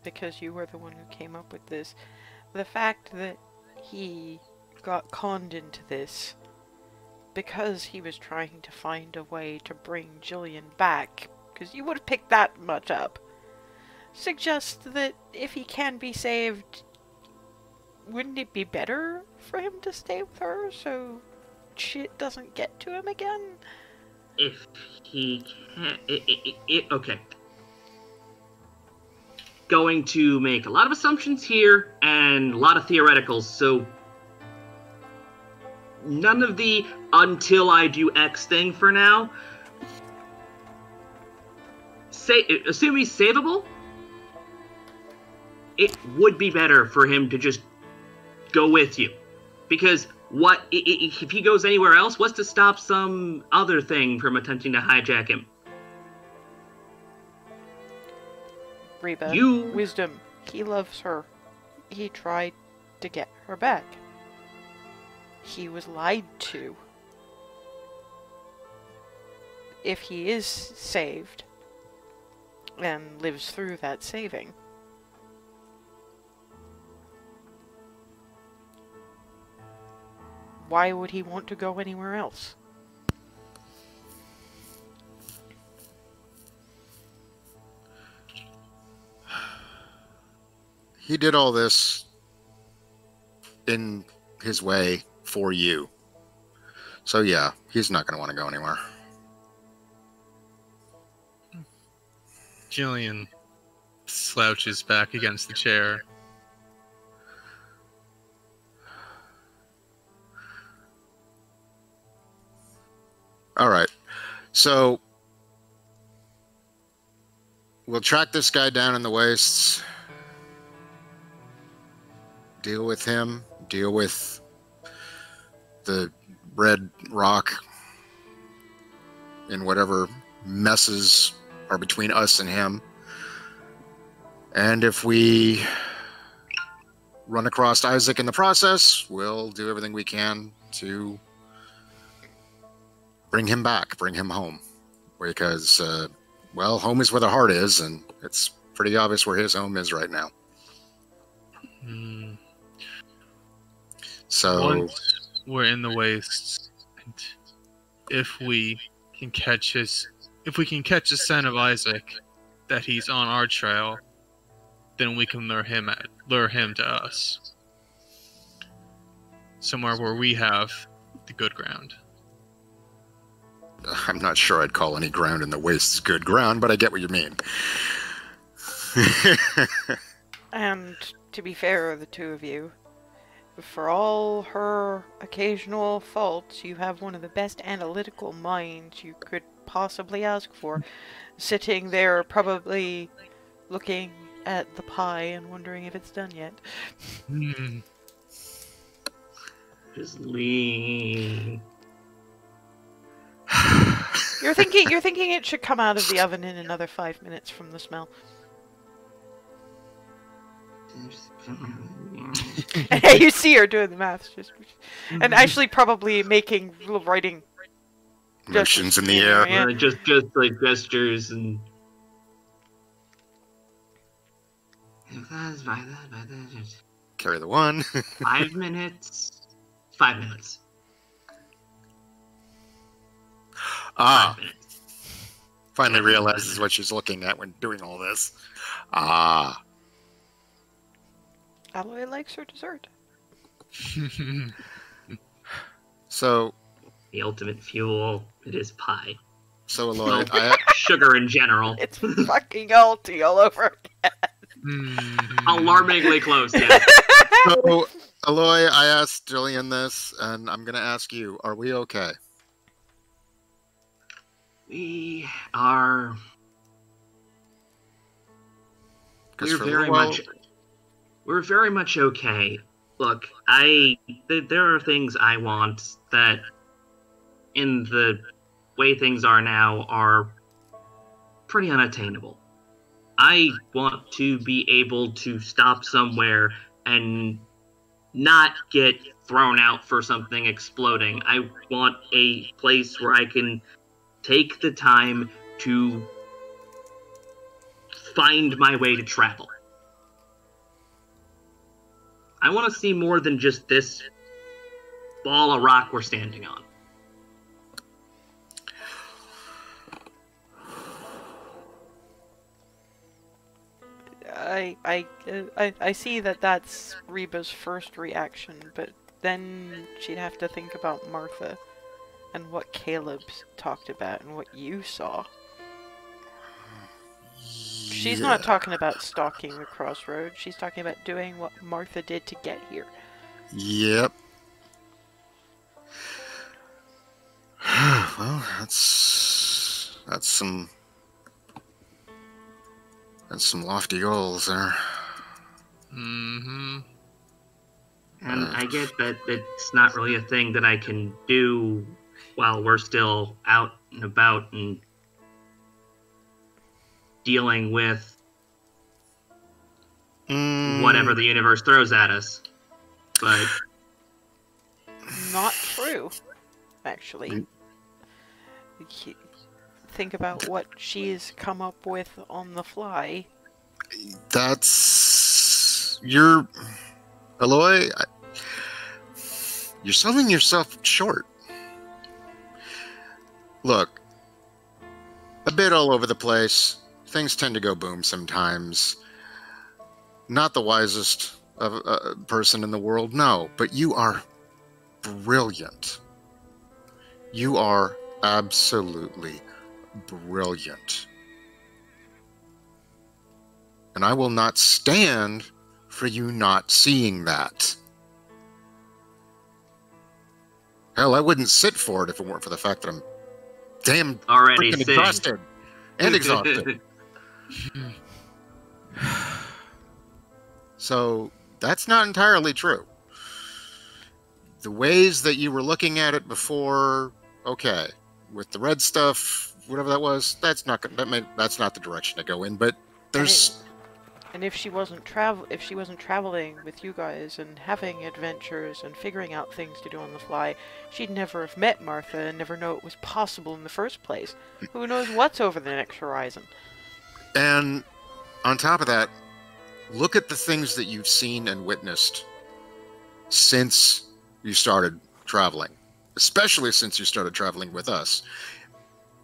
because you were the one who came up with this, the fact that he got conned into this because he was trying to find a way to bring Jillian back, because you would have picked that much up, suggests that if he can be saved, wouldn't it be better for him to stay with her so shit doesn't get to him again? If he can... okay. Going to make a lot of assumptions here and a lot of theoreticals, so none of the until I do X thing for now. Assume he's savable, it would be better for him to just go with you. Because if he goes anywhere else, what's to stop some other thing from attempting to hijack him? Reba, wisdom. He loves her. He tried to get her back. He was lied to. If he is saved and lives through that saving, why would he want to go anywhere else? He did all this in his way for you. So yeah, he's not going to want to go anywhere. Jillian slouches back against the chair. All right. So we'll track this guy down in the wastes. Deal with him. Deal with the red rock and whatever messes are between us and him. And if we run across Isaac in the process, we'll do everything we can to bring him back, bring him home. Because, well, home is where the heart is, and it's pretty obvious where his home is right now. So once we're in the wastes, and if we can catch a scent of Isaac that he's on our trail, then we can lure him to us. Somewhere where we have the good ground. I'm not sure I'd call any ground in the wastes good ground, but I get what you mean. And to be fair, the two of you, for all her occasional faults, you have one of the best analytical minds you could possibly ask for, sitting there probably looking at the pie and wondering if it's done yet. Just lean. You're thinking it should come out of the oven in another 5 minutes from the smell. You see her doing the math, and actually probably writing motions in the air. Yeah. Just like gestures and. Carry the one. 5 minutes. 5 minutes. Ah. 5 minutes. Finally realizes what she's looking at when doing all this. Ah. Aloy likes her dessert. So. The ultimate fuel. It is pie. So, Aloy, sugar in general. It's fucking salty all over again. Alarmingly close, yeah. So, Aloy, I asked Jillian this, and I'm going to ask you, are we okay? We are... We're very much okay. Look, there are things I want that, in the way things are now, are pretty unattainable. I want to be able to stop somewhere and not get thrown out for something exploding. I want a place where I can take the time to find my way to travel. I want to see more than just this ball of rock we're standing on. I see that that's Reba's first reaction, but then she'd have to think about Martha and what Caleb talked about and what you saw. She's not talking about stalking the crossroads. She's talking about doing what Martha did to get here. Yep. Well, that's some lofty goals there. Mm-hmm. And I get that it's not really a thing that I can do while we're still out and about and dealing with whatever the universe throws at us. But not true, actually. Think about what she's come up with on the fly. You're Aloy, you're selling yourself short. Look, a bit all over the place. Things tend to go boom sometimes. Not the wisest of person in the world, no, but you are brilliant. You are absolutely brilliant. And I will not stand for you not seeing that. Hell, I wouldn't sit for it if it weren't for the fact that I'm damn already freaking exhausted. And exhausted. So, that's not entirely true. The ways that you were looking at it before, okay, with the red stuff, whatever that was, that's not the direction to go in. But there's, and if she wasn't traveling with you guys and having adventures and figuring out things to do on the fly, she'd never have met Martha and never know it was possible in the first place. Who knows what's over the next horizon? And on top of that, look at the things that you've seen and witnessed since you started traveling, especially since you started traveling with us.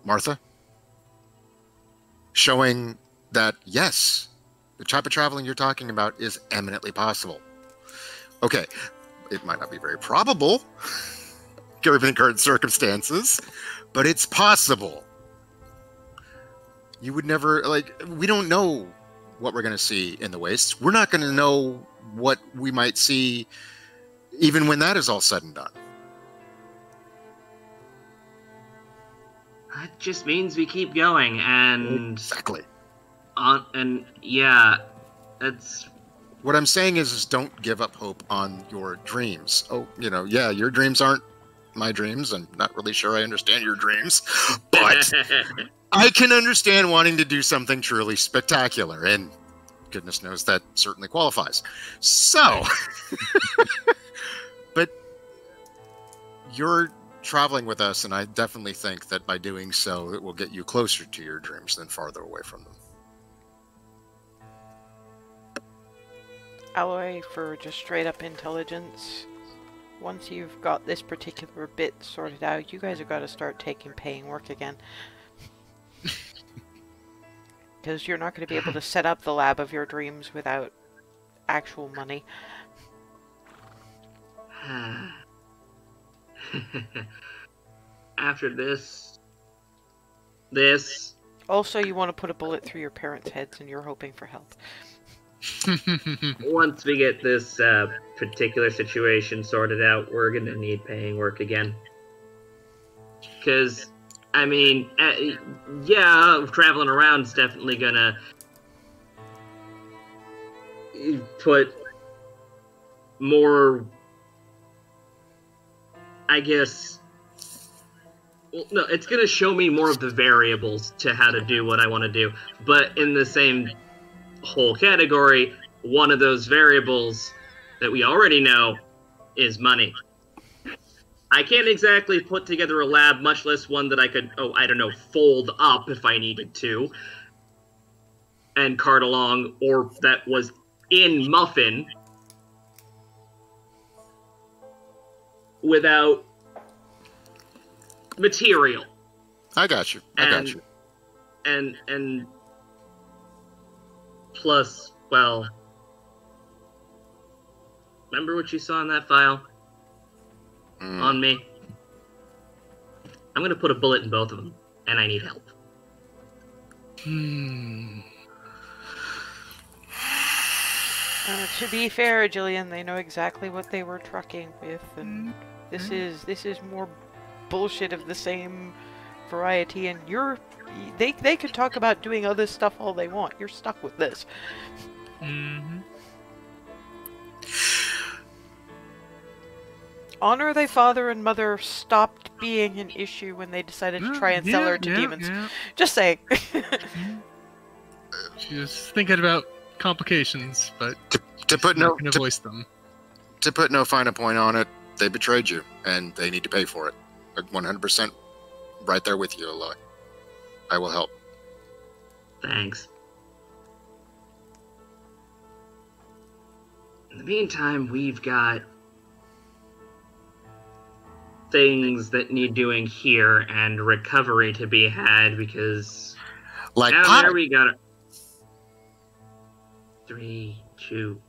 Martha, showing that, yes, the type of traveling you're talking about is eminently possible. Okay, it might not be very probable, given current circumstances, but it's possible. You would never, we don't know what we're going to see in the wastes. We're not going to know what we might see even when that is all said and done. That just means we keep going, and exactly. And yeah, that's what I'm saying is don't give up hope on your dreams. Oh, yeah, your dreams aren't my dreams. I'm not really sure I understand your dreams, but I can understand wanting to do something truly spectacular, and goodness knows that certainly qualifies. So, but you're traveling with us, and I definitely think that by doing so, it will get you closer to your dreams than farther away from them. Aloy, for just straight up intelligence, once you've got this particular bit sorted out, you guys have got to start taking paying work again. Because you're not going to be able to set up the lab of your dreams without actual money. After this... Also, you want to put a bullet through your parents' heads and you're hoping for help. Once we get this particular situation sorted out, we're going to need paying work again. Because, I mean, yeah, traveling around is definitely going to put more, I guess. Well, no, it's going to show me more of the variables to how to do what I want to do. But in the same whole category, one of those variables that we already know is money. I can't exactly put together a lab, much less one that I could, fold up if I needed to and cart along, or that was in Muffin without material. I got you. I got you. And plus, well, remember what you saw in that file? On me? I'm gonna put a bullet in both of them, and I need help. To be fair, Jillian, they know exactly what they were trucking with, and this is more bullshit of the same variety. And they could talk about doing other stuff all they want. You're stuck with this. Honor thy father and mother stopped being an issue when they decided to try and sell her to demons. Just saying. She was thinking about complications, but to put no to voice them. To put no finer point on it, they betrayed you, and they need to pay for it. 100% right there with you, Aloy. I will help. Thanks. In the meantime, we've got things that need doing here and recovery to be had, because like down pie. there we got it. 3, 2,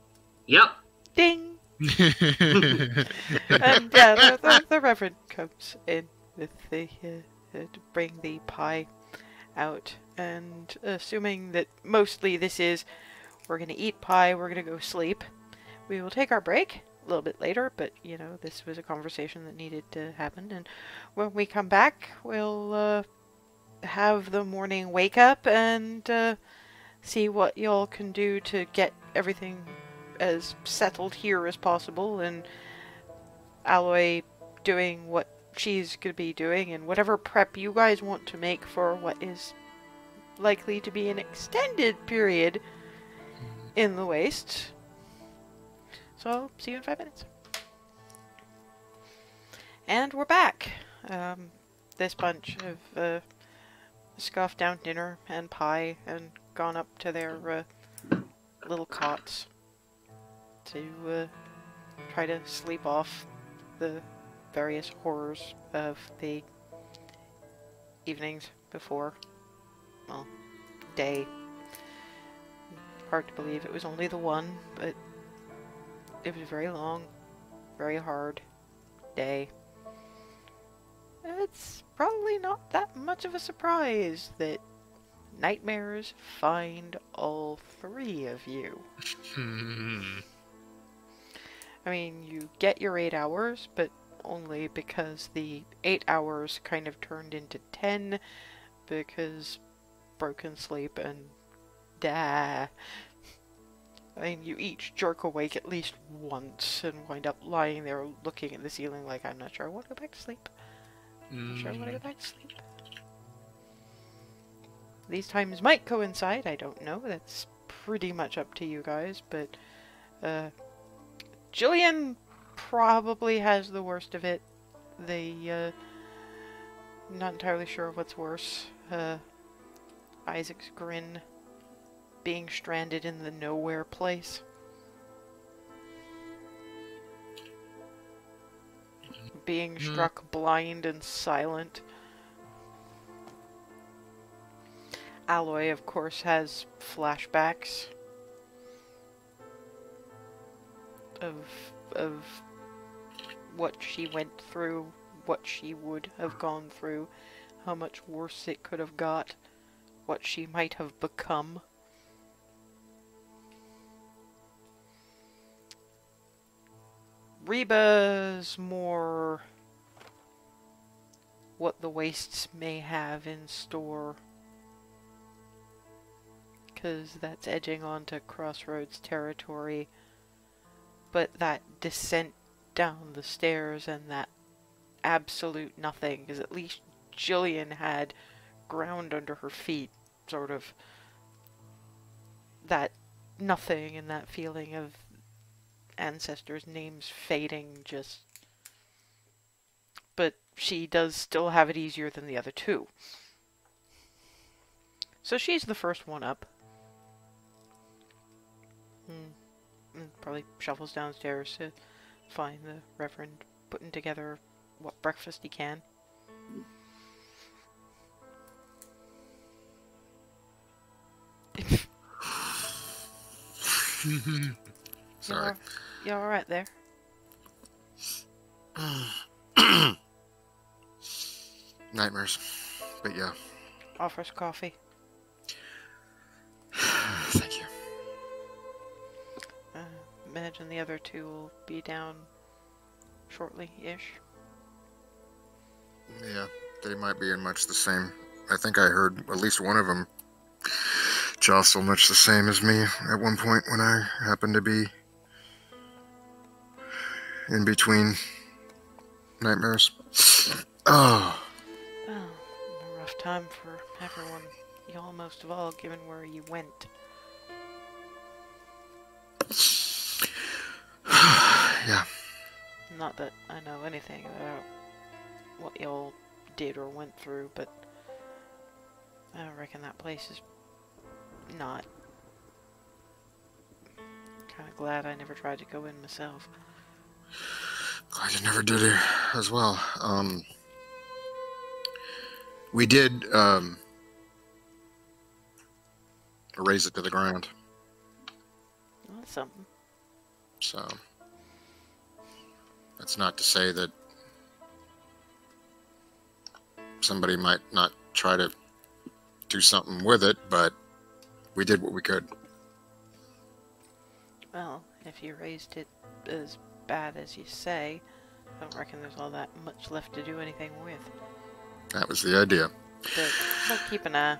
yep. Ding. And yeah, the Reverend comes in with the to bring the pie out, and assuming that mostly this is, we're gonna eat pie, we're gonna go sleep. We will take our break a little bit later, but you know, this was a conversation that needed to happen, and when we come back, we'll have the morning wake up and see what y'all can do to get everything as settled here as possible, and Aloy doing what she's gonna be doing, and whatever prep you guys want to make for what is likely to be an extended period in the waste. So, see you in 5 minutes. And we're back. This bunch have scoffed down dinner and pie and gone up to their little cots to try to sleep off the various horrors of the evenings before. Well, day. Hard to believe it was only the one, but it was a very long, very hard day. It's probably not that much of a surprise that nightmares find all 3 of you. I mean, you get your 8 hours, but only because the 8 hours kind of turned into 10 because broken sleep and I mean, you each jerk awake at least once and wind up lying there looking at the ceiling like, I'm not sure I want to go back to sleep. I'm not sure I want to go back to sleep. These times might coincide, I don't know. That's pretty much up to you guys, but Jillian probably has the worst of it. Not entirely sure what's worse. Isaac's grin. Being stranded in the nowhere place. Being struck blind and silent. Aloy, of course, has flashbacks of what she went through, what she would have gone through, how much worse it could have got, what she might have become. Reba's more what the wastes may have in store, because that's edging onto Crossroads territory. but that descent down the stairs and that absolute nothing, because at least Jillian had ground under her feet, sort of that nothing and that feeling of ancestors' names fading, just... But she does still have it easier than the other two. So she's the first one up. And probably shuffles downstairs to find the Reverend putting together what breakfast he can. Sorry. You alright there? Nightmares. But yeah. Offers coffee. Thank you. Imagine the other two will be down shortly-ish. Yeah, they might be in much the same. I think I heard at least one of them jostle much the same as me at one point when I happened to be in between nightmares. Oh. Well, a rough time for everyone. Y'all most of all, given where you went. Yeah. Not that I know anything about what y'all did or went through, but I reckon that place is not. Kinda glad I never tried to go in myself. Glad you never did it as well. We did raze it to the ground. Well, that's something. So that's not to say that somebody might not try to do something with it, but we did what we could. Well, if you raised it as bad as you say, I don't reckon there's all that much left to do anything with. That was the idea. But keep an eye.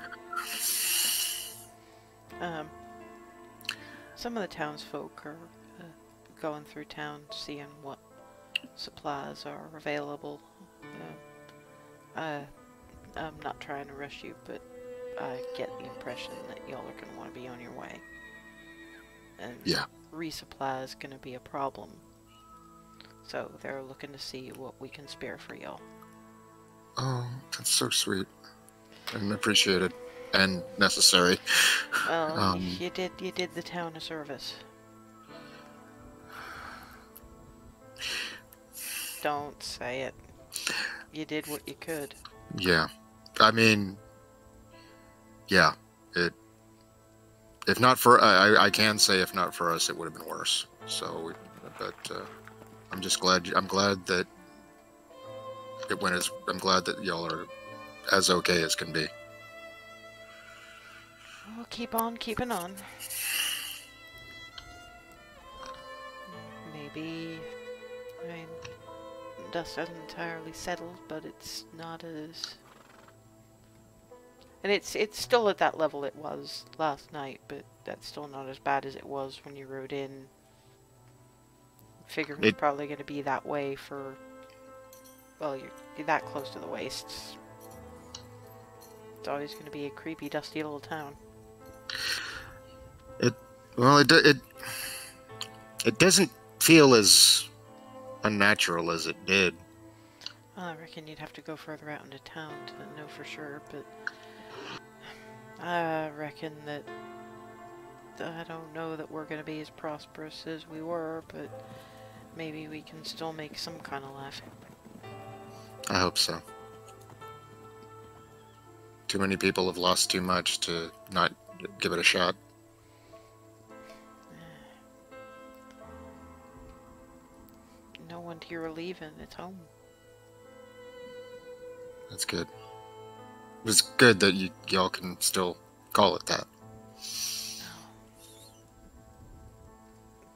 Some of the townsfolk are going through town, seeing what supplies are available. I'm not trying to rush you, but I get the impression that y'all are going to want to be on your way. And Yeah. resupply is going to be a problem. So they're looking to see what we can spare for y'all. Oh, that's so sweet and appreciated and necessary. Well, you did the town a service. Don't say it. You did what you could. Yeah. I mean, yeah. If not for, I can say if not for us, it would have been worse. So, I'm just glad, I'm glad that it went as, I'm glad that y'all are as okay as can be. We'll keep on keeping on. Maybe, I mean, dust hasn't entirely settled, but it's not as... And it's still at that level it was last night, but that's still not as bad as it was when you rode in. Figure it's probably going to be that way for... Well, you're that close to the wastes. It's always going to be a creepy, dusty little town. It doesn't feel as unnatural as it did. Well, I reckon you'd have to go further out into town to know for sure, but I reckon that I don't know that we're going to be as prosperous as we were, but maybe we can still make some kind of life. I hope so. Too many people have lost too much to not give it a shot. No one here are leaving. It's home. That's good. It's good that y'all can still call it that.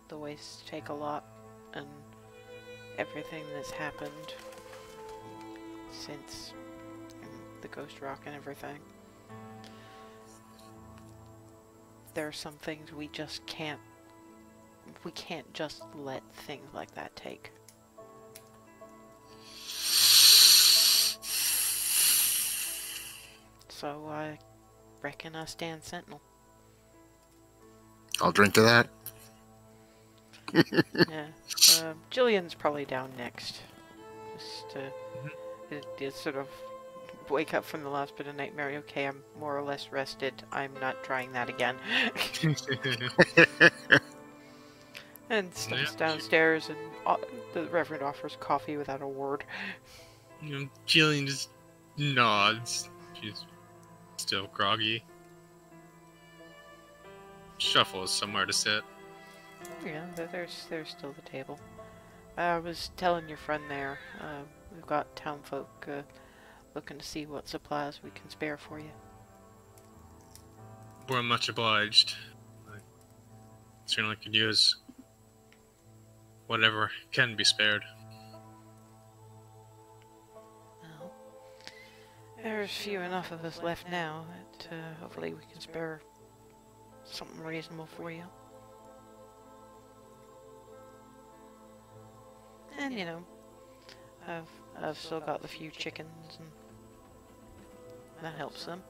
The wastes take a lot, and everything that's happened since the Ghost Rock and everything. There are some things we just can't we can't just let things like that take. So I reckon I stand sentinel. I'll drink to that. Yeah. Jillian's probably down next. Just just sort of wake up from the last bit of nightmare. Okay, I'm more or less rested. I'm not trying that again. And steps downstairs, and the Reverend offers coffee without a word. Jillian just nods. She's still groggy. Shuffles somewhere to sit. Yeah, there's still the table. I was telling your friend there, we've got townfolk looking to see what supplies we can spare for you. We're much obliged. I certainly could use whatever can be spared. Well, there's few enough of us left now that hopefully we can spare something reasonable for you. And you know, I've still got the few chickens, and that helps them.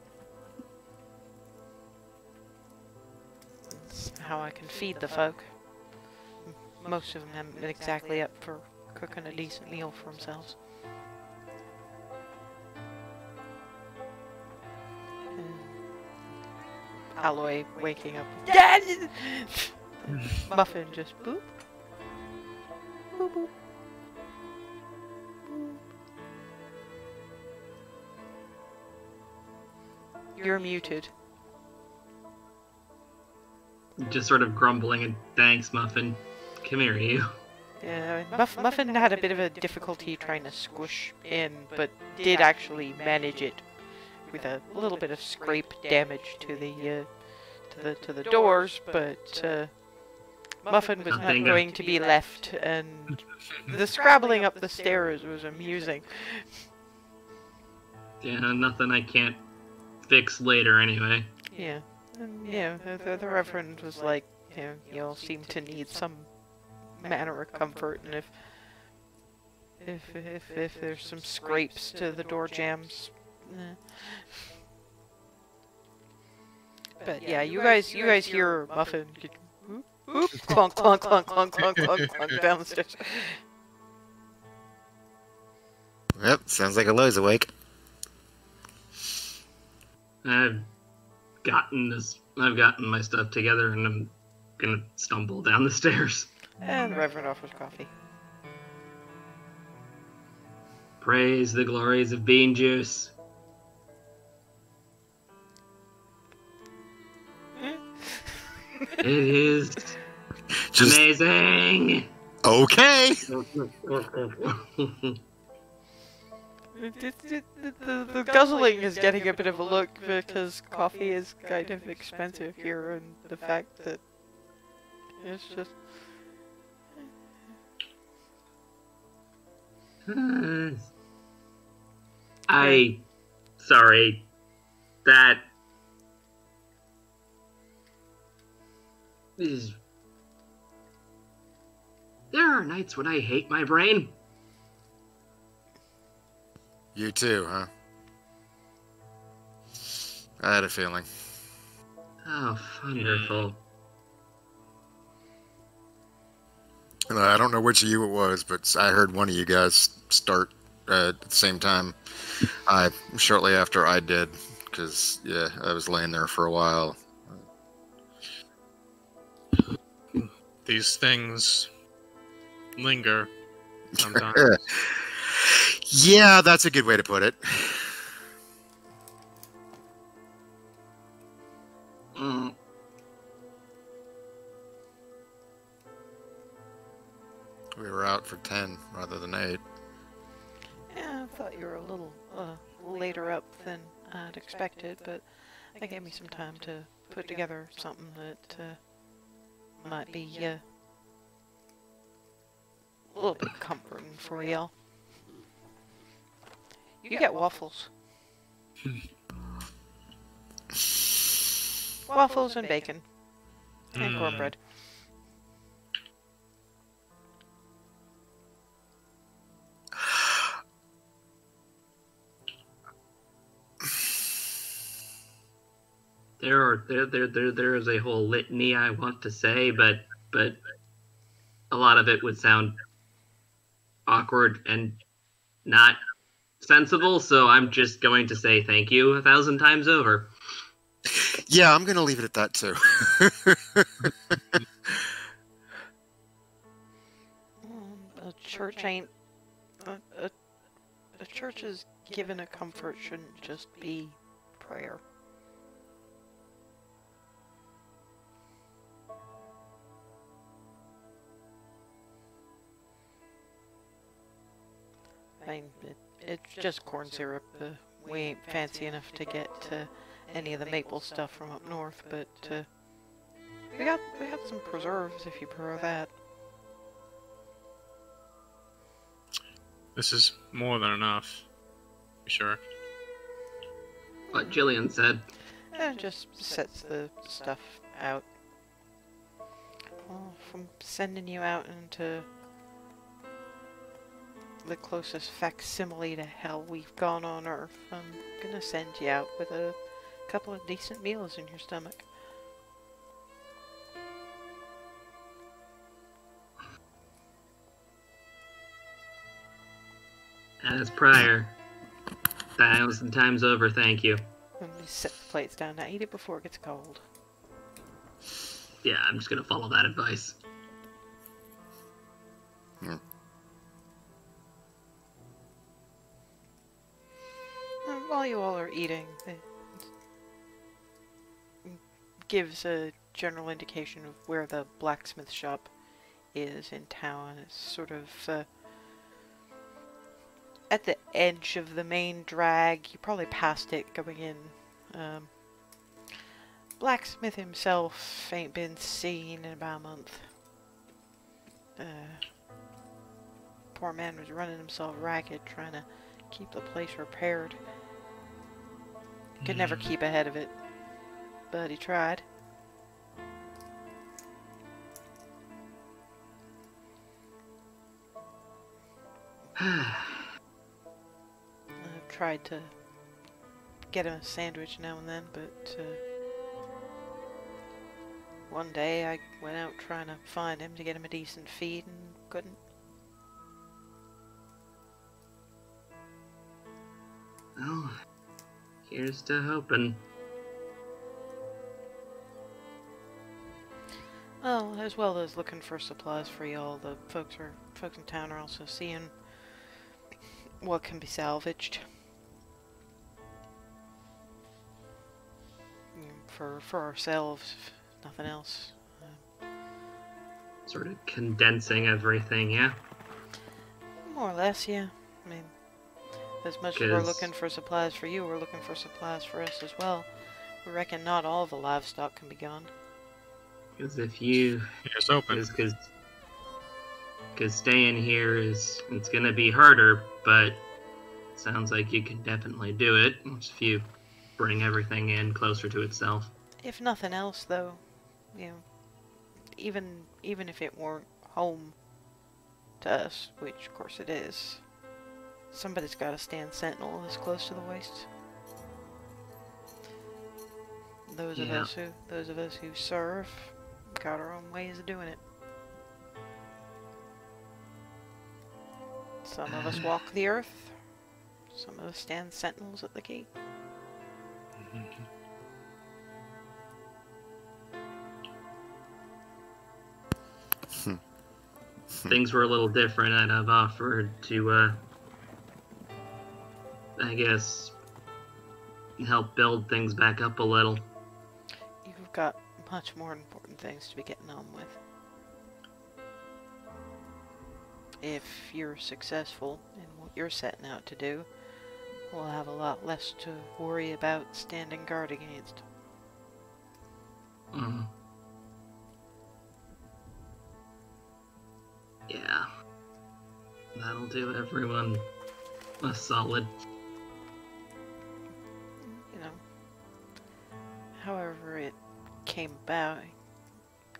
That's how I can feed the folk. Most of them haven't been exactly up for cooking a decent meal for themselves. And Aloy waking up. Dad! Muffin just boop. Boop boop. You're muted. Just sort of grumbling and thanks, Muffin. Come here, you. Yeah, Muffin had a bit of a difficulty trying to squish in, but did actually manage it with a little bit of scrape damage to the doors. But Muffin was not going to be left, and the scrabbling up the stairs was amusing. Yeah, nothing I can't fix later anyway. Yeah, and yeah, the Reverend was like, you know, you all seem to need some manner of comfort, and if there's some scrapes to the door jambs, But yeah, you guys hear Muffin get whoop, whoop, clunk, clunk, clunk, clunk, clunk, clunk, clunk down the stairs. Yep, sounds like Aloy's awake. I've gotten my stuff together, and I'm gonna stumble down the stairs. And the Reverend offers coffee. Praise the glories of bean juice. It is Just amazing. okay. The guzzling is getting a bit of a look because coffee is kind of expensive here, and the fact that it's just... Sorry, that is... There are nights when I hate my brain. You too, huh? I had a feeling. Oh, wonderful. I don't know which of you it was, but I heard one of you guys start at the same time. Shortly after I did, because yeah, I was laying there for a while. These things linger sometimes. Yeah, that's a good way to put it. We were out for 10 rather than 8. Yeah, I thought you were a little later up than I'd expected, but that gave me some time to put together something that might be a little bit comforting for y'all. You get waffles. Waffles and bacon. And cornbread. There is a whole litany I want to say, but a lot of it would sound awkward and not sensible, so I'm just going to say thank you 1,000 times over. Yeah, I'm gonna leave it at that too. A church ain't... A church is given a comfort shouldn't just be prayer. I mean, it's just corn syrup. We ain't fancy enough to get to any of the maple stuff from up north, but we got some preserves if you prefer that. This is more than enough. Be sure. What Jillian said. And it just sets the stuff out. Well, from sending you out into the closest facsimile to hell we've gone on Earth, I'm gonna send you out with a couple of decent meals in your stomach. As prior, 1,000 times over, thank you. And you set the plates down. Now eat it before it gets cold. Yeah, I'm just gonna follow that advice. Hmm. And while you all are eating, it gives a general indication of where the blacksmith shop is in town. It's sort of at the edge of the main drag. You probably passed it going in. Blacksmith himself ain't been seen in about a month. Poor man was running himself ragged trying to keep the place repaired. Could never keep ahead of it, but he tried. I've tried to get him a sandwich now and then, but one day I went out trying to find him to get him a decent feed and couldn't. Well, here's to hoping. Well, as well as looking for supplies for y'all, the folks in town are also seeing what can be salvaged. For ourselves, if nothing else. Sort of condensing everything, yeah? More or less, yeah. I mean, as much as we're looking for supplies for you, we're looking for supplies for us as well. We reckon not all the livestock can be gone. Because if you... Here's open. Because staying here it's gonna be harder, but sounds like you can definitely do it if you bring everything in closer to itself. If nothing else, though, you know, even if it weren't home to us, which of course it is, somebody's got to stand sentinel this close to the waste. Those of us who serve got our own ways of doing it. Some of us walk the earth. Some of us stand sentinels at the gate. Things were a little different, and I've offered to, I guess, help build things back up a little. You've got much more important things to be getting on with. If you're successful in what you're setting out to do, we'll have a lot less to worry about standing guard against. Mm. Yeah. That'll do everyone a solid. You know, however it came about,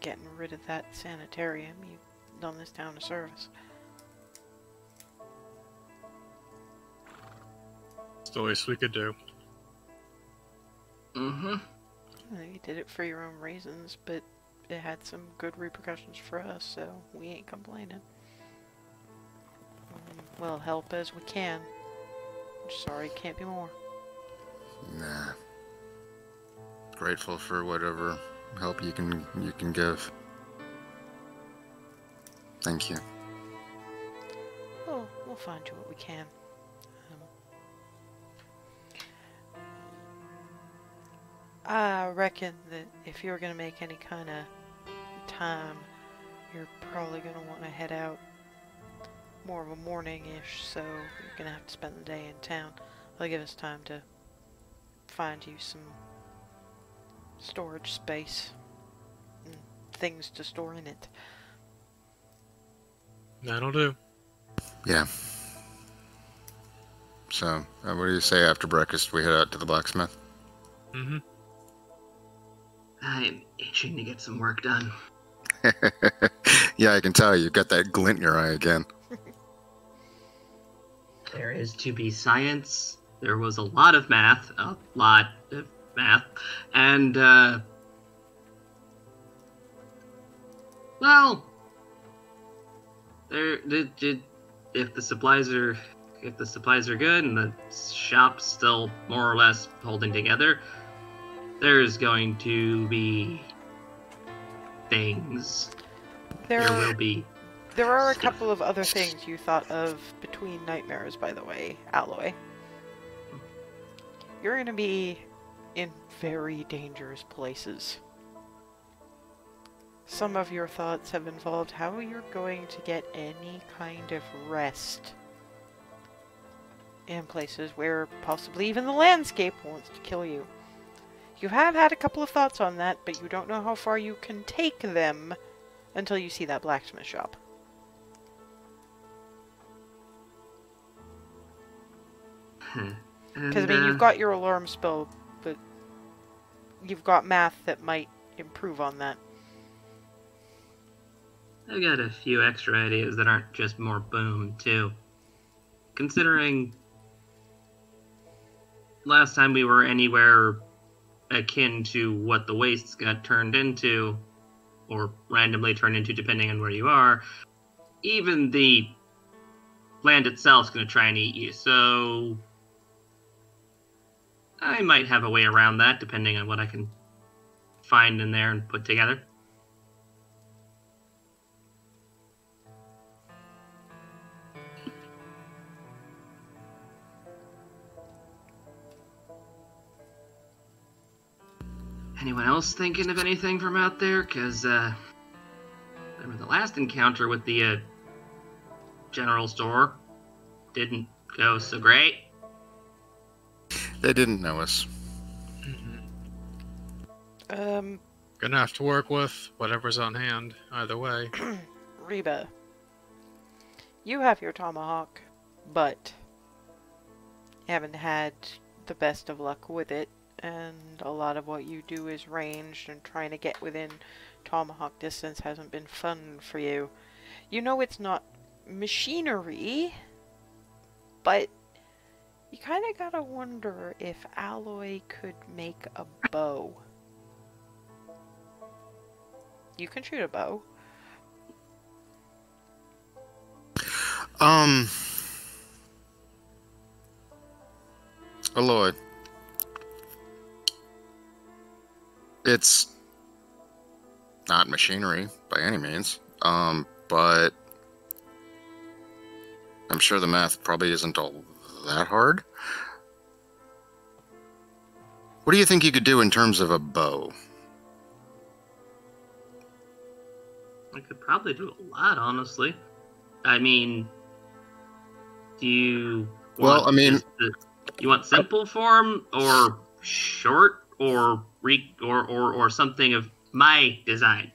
getting rid of that sanitarium, you've done this town a service. It's the least we could do. Mm-hmm. You did it for your own reasons, but it had some good repercussions for us, so we ain't complaining. We'll help as we can. Sorry, can't be more. Nah. Grateful for whatever help you can give. Thank you. We'll find you what we can. I reckon that if you're gonna make any kind of time, you're probably gonna want to head out more of a morning-ish, so you're gonna have to spend the day in town. That'll give us time to find you some storage space and things to store in it. That'll do. Yeah. So, what do you say after breakfast we head out to the blacksmith? Mm-hmm. I'm itching to get some work done. Yeah, I can tell you've got that glint in your eye again. There is to be science. There was a lot of math. And, well, if the supplies are good and the shop's still more or less holding together, there's going to be things. There will be. There are a stuff. couple of other things you thought of between nightmares, by the way, Aloy. You're gonna be in very dangerous places. Some of your thoughts have involved how you're going to get any kind of rest in places where possibly even the landscape wants to kill you. You have had a couple of thoughts on that, but you don't know how far you can take them until you see that blacksmith shop. Because, I mean, you've got your alarm spell, but you've got math that might improve on that. I've got a few extra ideas that aren't just more boom, too. Considering last time we were anywhere akin to what the wastes got turned into, or randomly turned into depending on where you are, even the land itself's going to try and eat you, so I might have a way around that depending on what I can find in there and put together. Anyone else thinking of anything from out there? Because, remember the last encounter with the, general store didn't go so great. They didn't know us. Gonna have to work with whatever's on hand, either way. Reba, you have your tomahawk, but you haven't had the best of luck with it. And a lot of what you do is ranged, and trying to get within tomahawk distance hasn't been fun for you. You know it's not machinery, but you kind of gotta wonder if Aloy could make a bow. You can shoot a bow. Aloy. It's not machinery by any means, but I'm sure the math probably isn't all that hard. What do you think you could do in terms of a bow? I could probably do a lot, honestly. I mean, do you want you want simple form or short or something of my design?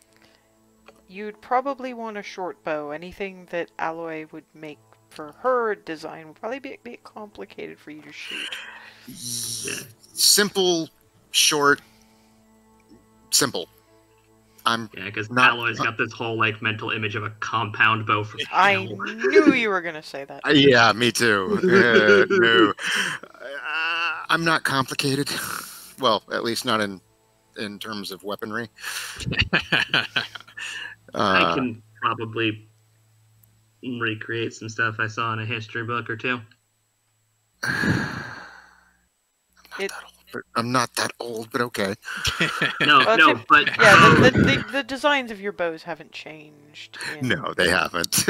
You'd probably want a short bow. Anything that Aloy would make for her design would probably be a bit complicated for you to shoot. Simple, short, simple. Because Aloy's got this whole mental image of a compound bow from I knew you were gonna say that. Yeah, me too. No. I'm not complicated. Well, at least not in in terms of weaponry. I can probably recreate some stuff I saw in a history book or two. I'm not that old, but okay. No, Well, no, but yeah, the designs of your bows haven't changed. No, they haven't.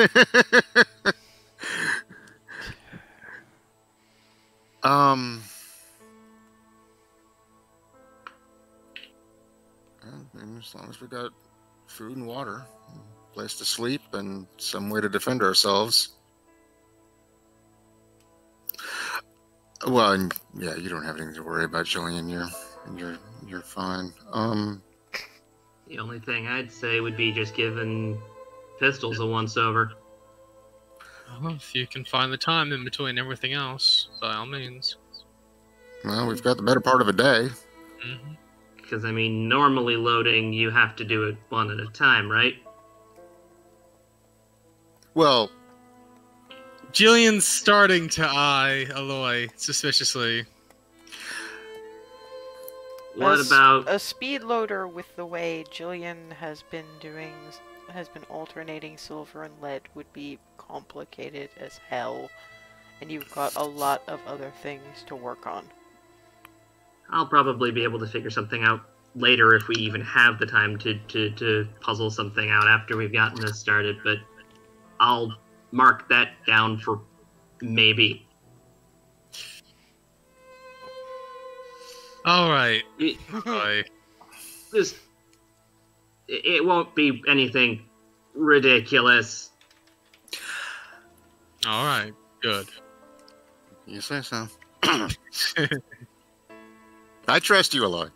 As long as we got food and water, a place to sleep, and some way to defend ourselves. Well, and yeah, you don't have anything to worry about, Jillian. You're fine. The only thing I'd say would be just giving pistols a once-over. Well, if you can find the time in between everything else, by all means. Well, we've got the better part of a day. Mm-hmm. Because, I mean, normally loading, you have to do it one at a time, right? Well, Jillian's starting to eye Aloy suspiciously. What about... a speed loader? With the way Jillian has been alternating silver and lead, would be complicated as hell, and you've got a lot of other things to work on. I'll probably be able to figure something out later if we even have the time to puzzle something out after we've gotten this started, but I'll mark that down for maybe. Alright. It won't be anything ridiculous. Alright, good. You say so. I trust you, Aloy.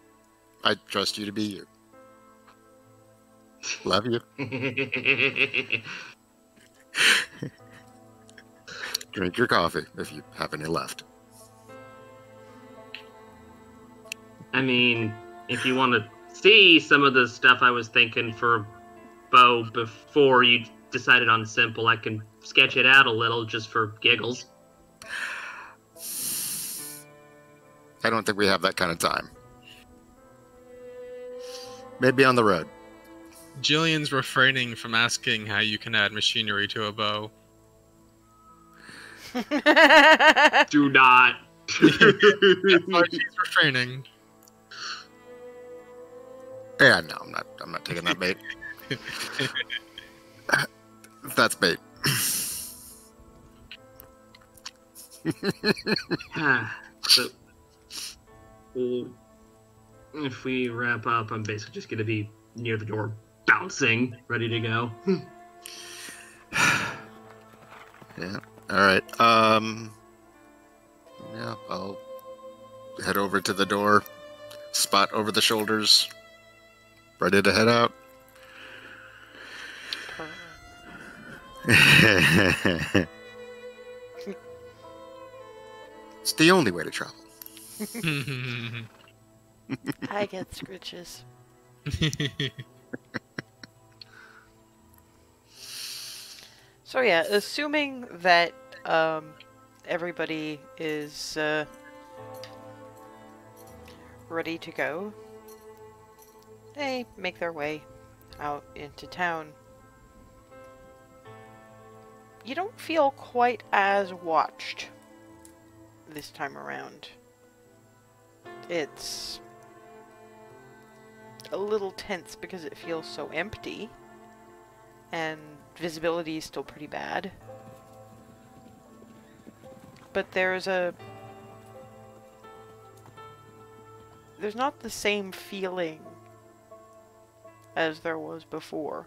I trust you to be you. Love you. Drink your coffee if you have any left. I mean, if you want to see some of the stuff I was thinking for Bo before you decided on simple, I can sketch it out a little just for giggles. I don't think we have that kind of time. Maybe on the road. Jillian's refraining from asking how you can add machinery to a bow. Do not. That's why she's refraining. Yeah, no, I'm not taking that bait. That's bait. So, if we wrap up, I'm basically just going to be near the door, bouncing, ready to go. Yeah. All right. Yeah, I'll head over to the door, spot over the shoulders, ready to head out. It's the only way to travel. I get scritches. So yeah, assuming that everybody is ready to go, they make their way out into town. You don't feel quite as watched this time around. It's a little tense because it feels so empty, and visibility is still pretty bad. But there's not the same feeling as there was before.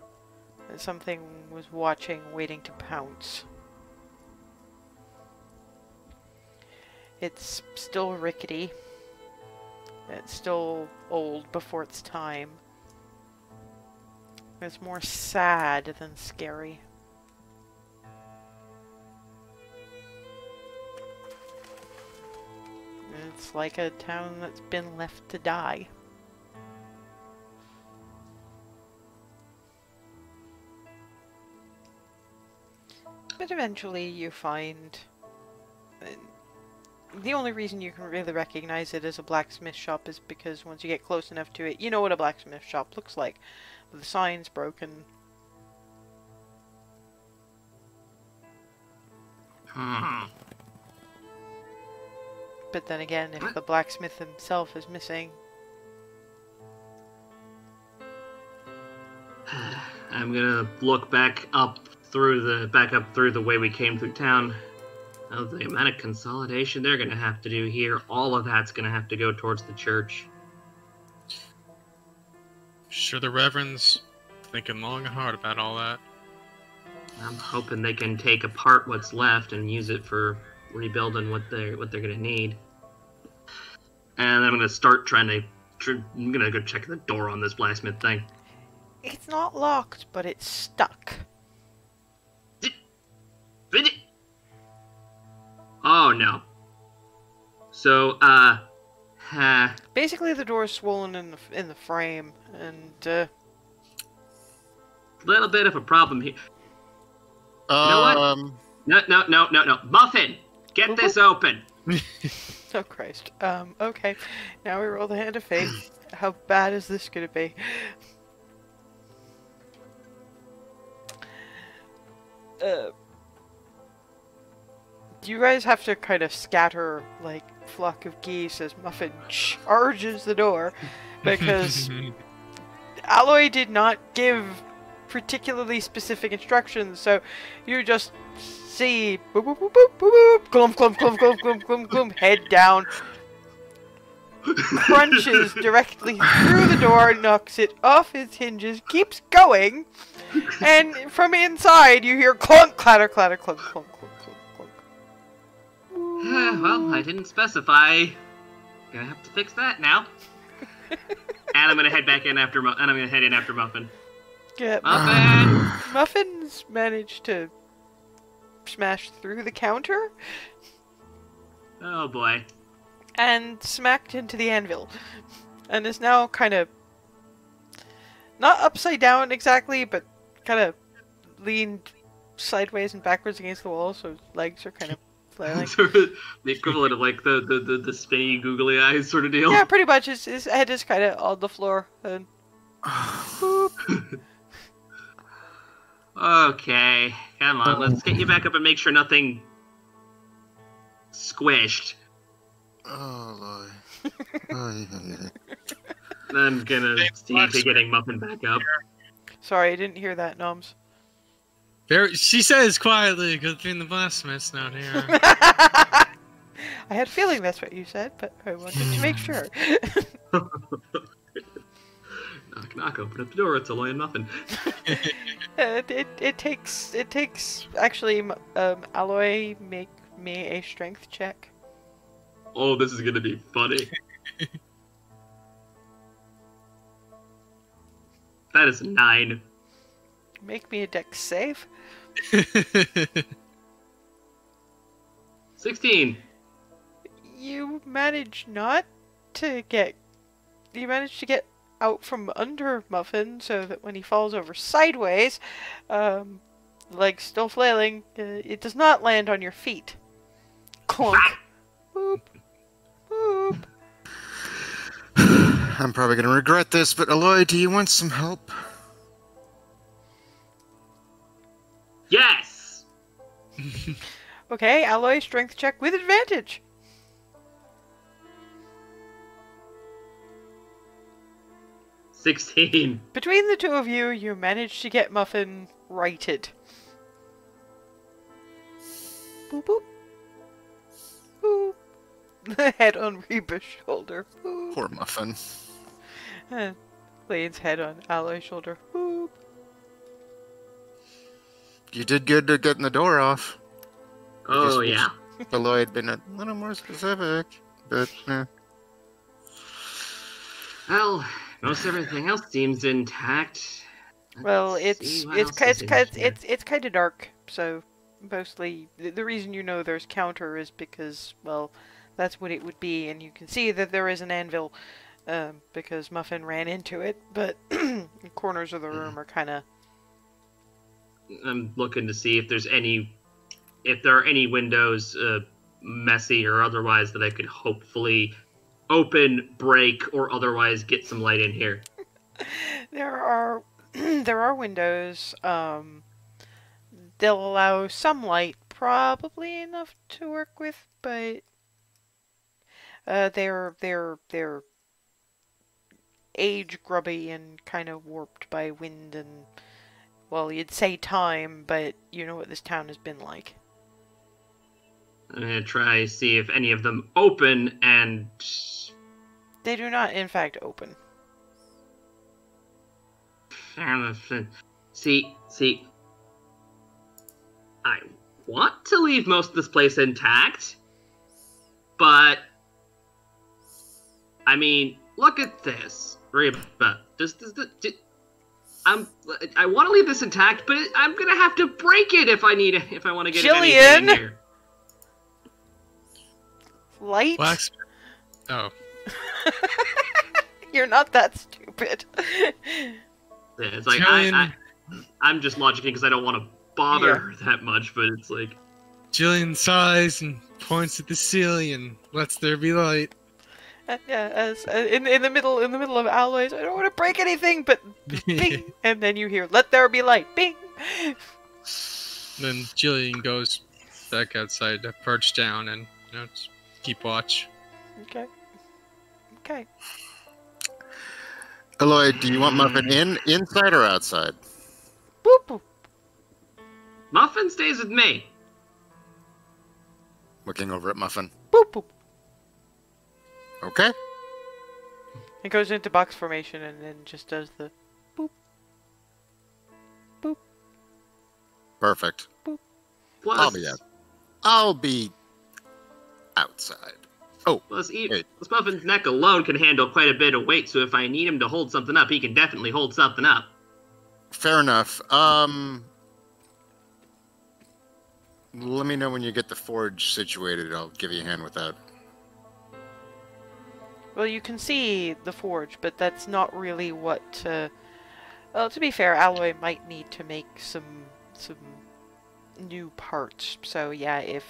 That something was watching, waiting to pounce. It's still rickety. It's still old before its time. It's more sad than scary. It's like a town that's been left to die. But eventually you find the only reason you can really recognize it as a blacksmith shop is because once you get close enough to it, you know what a blacksmith shop looks like. The sign's broken. But then again, if the blacksmith himself is missing... I'm gonna look back up through the way we came through town. Oh, the amount of consolidation they're gonna have to do here, all of that's gonna have to go towards the church. Sure, the Reverend's thinking long and hard about all that. I'm hoping they can take apart what's left and use it for rebuilding what they're gonna need. And I'm gonna start I'm gonna go check the door on this blacksmith thing. It's not locked, but it's stuck. Oh no. So, Basically, the door's swollen in the frame, and little bit of a problem here. You Um, know what? No. Muffin, get this open. oh Christ. Okay. Now we roll the hand of fate. How bad is this gonna be? You guys have to kind of scatter like flock of geese as Muffin charges the door, because Aloy did not give particularly specific instructions, so you just see boop boop boop boop boop boop, glump glump glump glump glump glump glump, head down, crunches directly through the door, knocks it off its hinges, keeps going, and from inside you hear clunk, clatter, clatter, clunk, clunk, clunk, clunk, clunk. Well, I didn't specify. Gonna have to fix that now. And I'm gonna head back in after Muffin. Yeah, Muffin! Muffin's managed to smash through the counter Oh boy. and smacked into the anvil, and is now kind of not upside down exactly, but kind of leaned sideways and backwards against the wall, so his legs are kind of flailing. Sort of the equivalent of like the spinny googly eyes sort of deal. Yeah, pretty much. His head is kind of on the floor, and boop. Okay, come on, let's get you back up and make sure nothing squished. oh, Lord. Oh, yeah. I'm gonna see to getting Muffin back up. Sorry, I didn't hear that, Noms. She says quietly, good thing the blacksmith's not here. I had a feeling that's what you said, but I wanted to make sure. Knock, knock, open up the door, it's Aloy and Muffin. It takes actually, Aloy, make me a strength check. Oh, this is gonna be funny. That is 9. Make me a dex save. 16. You manage not to get... You manage to get out from under Muffin so that when he falls over sideways, legs still flailing, it does not land on your feet. Clunk. Boop. Boop. I'm probably going to regret this, but Aloy, do you want some help? Yes! Okay, Aloy, strength check with advantage. $16. Between the two of you, you manage to get Muffin righted. Boop boop. Boop. The head on Reba's shoulder. Boop. Poor Muffin. Lane's head on Aloy's shoulder. Boop. You did good to getting the door off. Oh, Guess yeah. Aloy had been a little more specific, but Well, most everything else seems intact. Well, Let's it's see what else is in here. it's kind of dark, so mostly the reason you know there's counter is because, well, that's what it would be, and you can see that there is an anvil, because Muffin ran into it, but the corners of the room are kind of... I'm looking to see if there are any windows messy or otherwise that I could hopefully open, break, or otherwise get some light in here? There are there are windows. They'll allow some light, probably enough to work with, but they're age grubby and kind of warped by wind and, well, you'd say time, but you know what this town has been like. I'm gonna try see if any of them open, and They do not, in fact, open. see, I want to leave most of this place intact, but I mean, look at this, Reba. I want to leave this intact, but I'm gonna have to break it if I want to get anything in Jillian! here. Light? Blacksmith. Oh. You're not that stupid. Yeah, it's like Jillian, I'm just logicking because I don't want to bother her that much, but it's like Jillian sighs and points at the ceiling and lets there be light. Yeah, as in the middle of Aloy's, I don't want to break anything, but bing, and then you hear, "Let there be light." Bing. Then Jillian goes back outside to perch down and just keep watch. Okay. Okay. Aloy, do you want Muffin inside or outside? Boop boop. Muffin stays with me. Looking over at Muffin. Boop boop. Okay. It goes into box formation and then just does the boop. Boop. Perfect. Plus, I'll be outside. Oh, plus wait. Muffin's neck alone can handle quite a bit of weight, so if I need him to hold something up, he can definitely hold something up. Fair enough. Let me know when you get the forge situated. I'll give you a hand with that. Well, you can see the forge, but that's not really what. Well, to be fair, Aloy might need to make some new parts. So yeah, if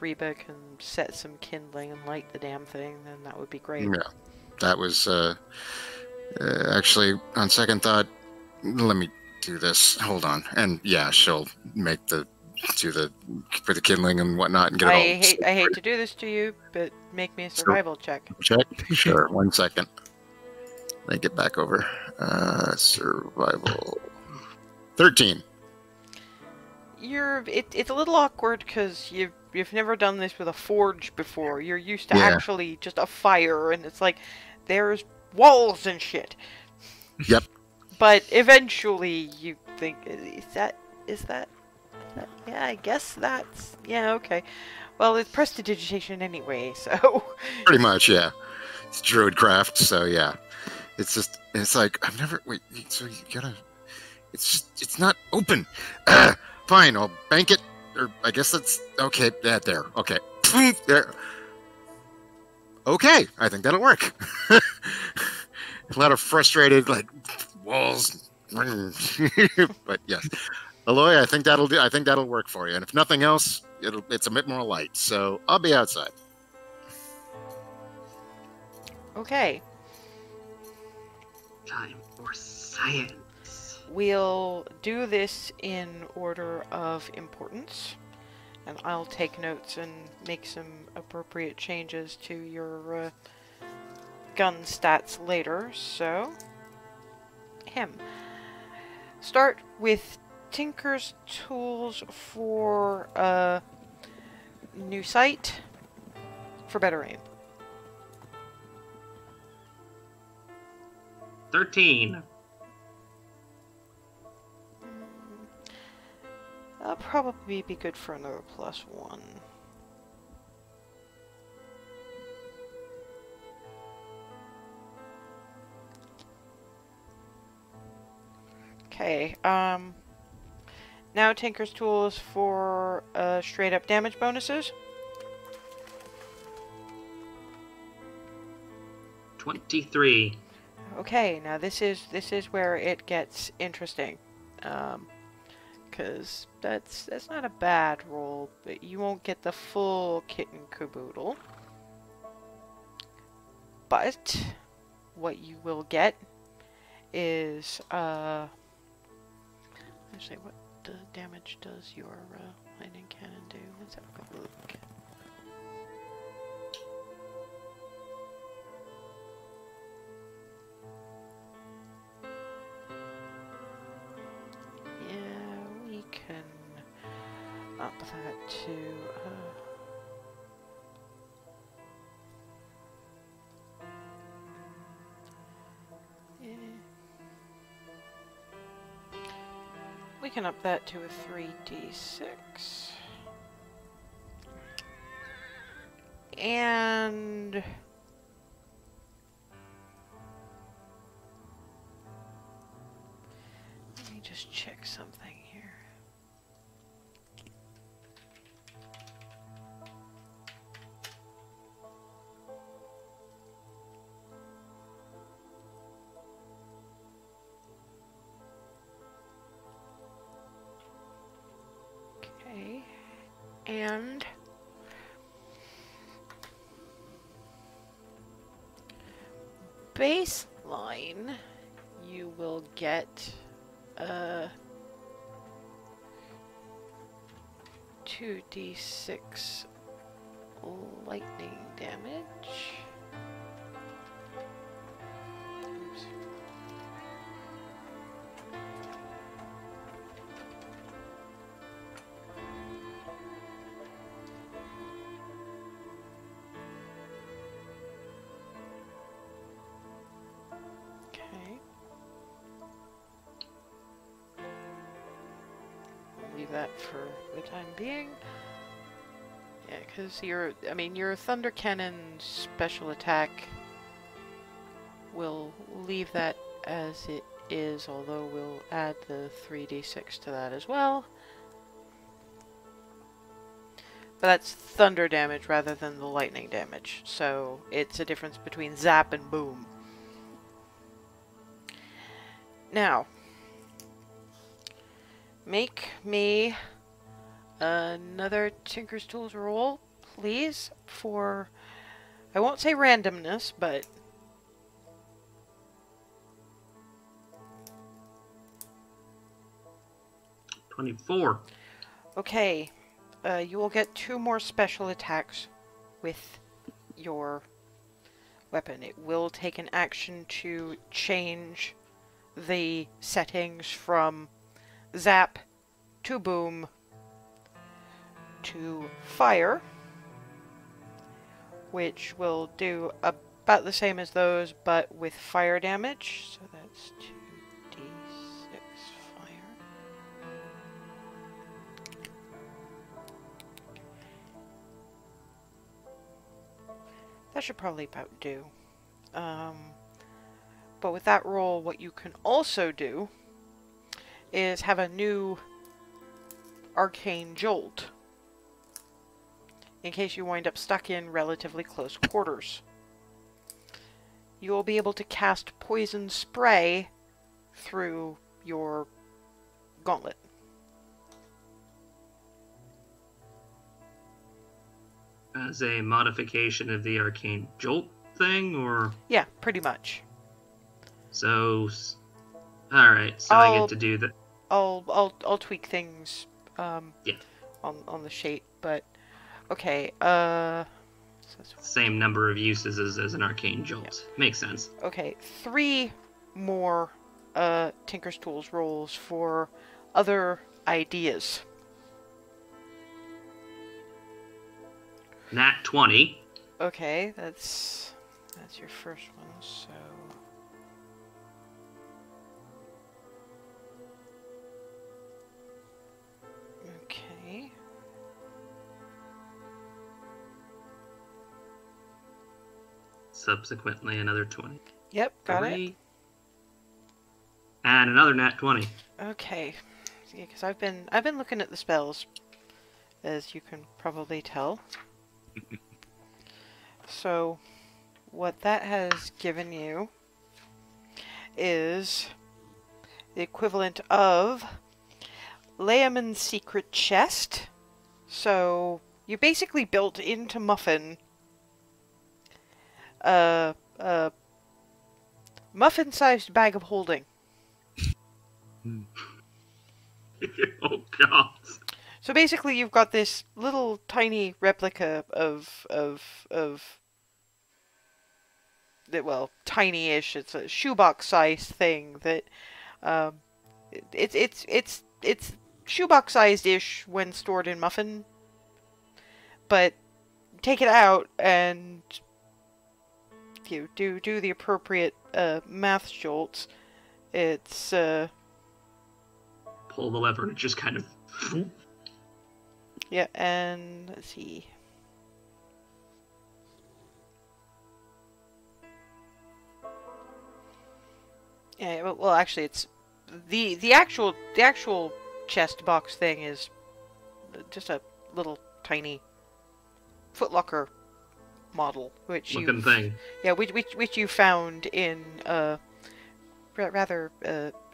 Reba can set some kindling and light the damn thing, then that would be great. Yeah, that was actually on second thought. Let me do this. Hold on, and yeah, she'll make for the kindling and whatnot and get it all. I hate to do this to you, but make me a survival check. Check. Sure. 1 second. Let me get back over. Survival. 13. It's a little awkward because you've never done this with a forge before. You're used to Yeah. actually just a fire, and it's like there's walls and shit. Yep. But eventually you think, is that yeah, I guess that's, yeah, okay. Well, it's prestidigitation anyway, so. Pretty much, yeah. It's druidcraft, so yeah. It's like, I've never, wait, so you gotta, it's not open. Fine, I'll bank it, or I guess that's, okay, there, okay. There. Okay, I think that'll work. A lot of frustrated, like, walls. But yes. Aloy, I think that'll work for you. And if nothing else, it's a bit more light. So I'll be outside. Okay. Time for science. We'll do this in order of importance. And I'll take notes and make some appropriate changes to your gun stats later. So, start with Tinker's tools for new sight for better aim. 13. That'll probably be good for another +1. Okay, now Tinker's tools for straight up damage bonuses. because that's not a bad roll, but you won't get the full kit and caboodle. But what you will get is actually, what damage does your lightning cannon do? Let's have a quick look. Yeah, we can up that to we can up that to a 3d6. And let me just check something here. Okay. And baseline, you will get 2d6 lightning damage. Oops. Okay. We'll leave that for the time being. Yeah, because your Thunder Cannon special attack will leave that as it is, although we'll add the 3d6 to that as well. But that's thunder damage rather than the lightning damage, so it's a difference between zap and boom. Now, make me another Tinker's Tools roll, please, for, I won't say randomness, but 24. okay. You will get 2 more special attacks with your weapon. It will take an action to change the settings from zap to boom to fire, which will do about the same as those, but with fire damage. So that's 2d6 fire. That should probably about do. But with that roll, what you can also do is have a new arcane jolt, in case you wind up stuck in relatively close quarters. You will be able to cast poison spray through your gauntlet. As a modification of the arcane jolt thing, or Yeah, pretty much. so. All right, so I get to do that. I'll tweak things Yeah. on the shape, but okay, so that's Same number of uses as an arcane jolt. Makes sense. okay, 3 more Tinker's Tools rolls for other ideas. Nat 20. Okay, that's your first one, so okay. Subsequently, another 20. Yep, got it. 3. And another nat 20. Okay. Yeah, because I've been looking at the spells, as you can probably tell. So, what that has given you is the equivalent of Layman's secret chest. So you basically built into Muffin a muffin-sized bag of holding. Oh god. So basically, you've got this little tiny replica of well, tiny-ish. It's a shoebox-sized thing that it's shoebox-sized-ish when stored in Muffin, but take it out and you do the appropriate math jolts. It's Pull the lever and it just kind of. yeah, and let's see. Yeah, well, actually, it's the actual chest box thing is just a little tiny footlocker model, which looking thing. Yeah, which you found in a rather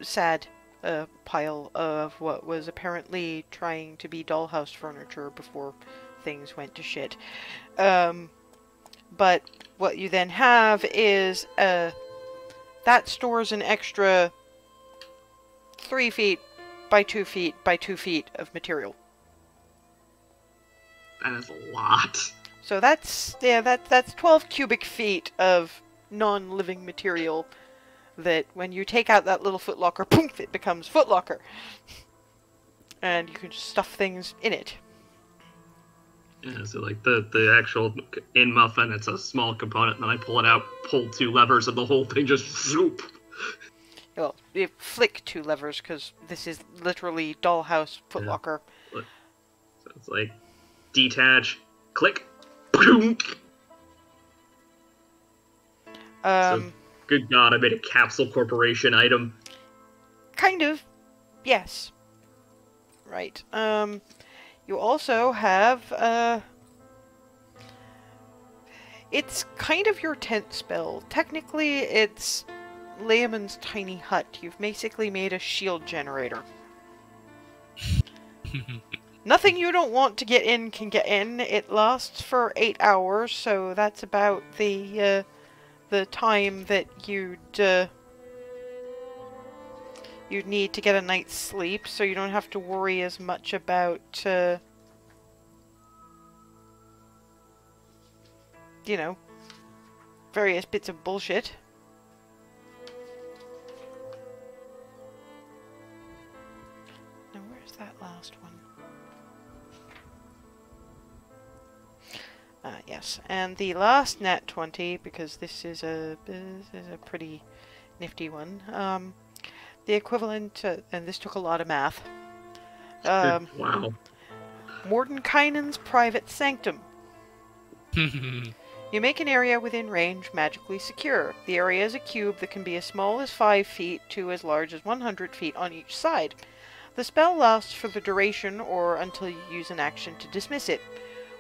sad pile of what was apparently trying to be dollhouse furniture before things went to shit. But what you then have is that stores an extra 3 feet by 2 feet by 2 feet of material. That is a lot. So that's 12 cubic feet of non-living material that when you take out that little footlocker, poof, it becomes footlocker. And you can just stuff things in it. Yeah, so like the actual in Muffin, it's a small component, and then I pull it out, pull 2 levers, and the whole thing just zoop. Well, you flick 2 levers, because this is literally dollhouse footlocker. Yeah. So it's like, detach, click, boom. So, good God, I made a Capsule Corporation item. Kind of, yes. Right. You also have, it's kind of your tent spell. Technically, it's Layman's tiny hut. You've basically made a shield generator. Nothing you don't want to get in can get in. It lasts for 8 hours, so that's about the time that you'd need to get a night's sleep, so you don't have to worry as much about, you know, various bits of bullshit. Now, where's that last one? Yes, and the last nat 20, because this is a pretty nifty one, the equivalent, and this took a lot of math, Wow. Mordenkainen's private sanctum. You make an area within range magically secure. The area is a cube that can be as small as 5 feet to as large as 100 feet on each side. The spell lasts for the duration or until you use an action to dismiss it.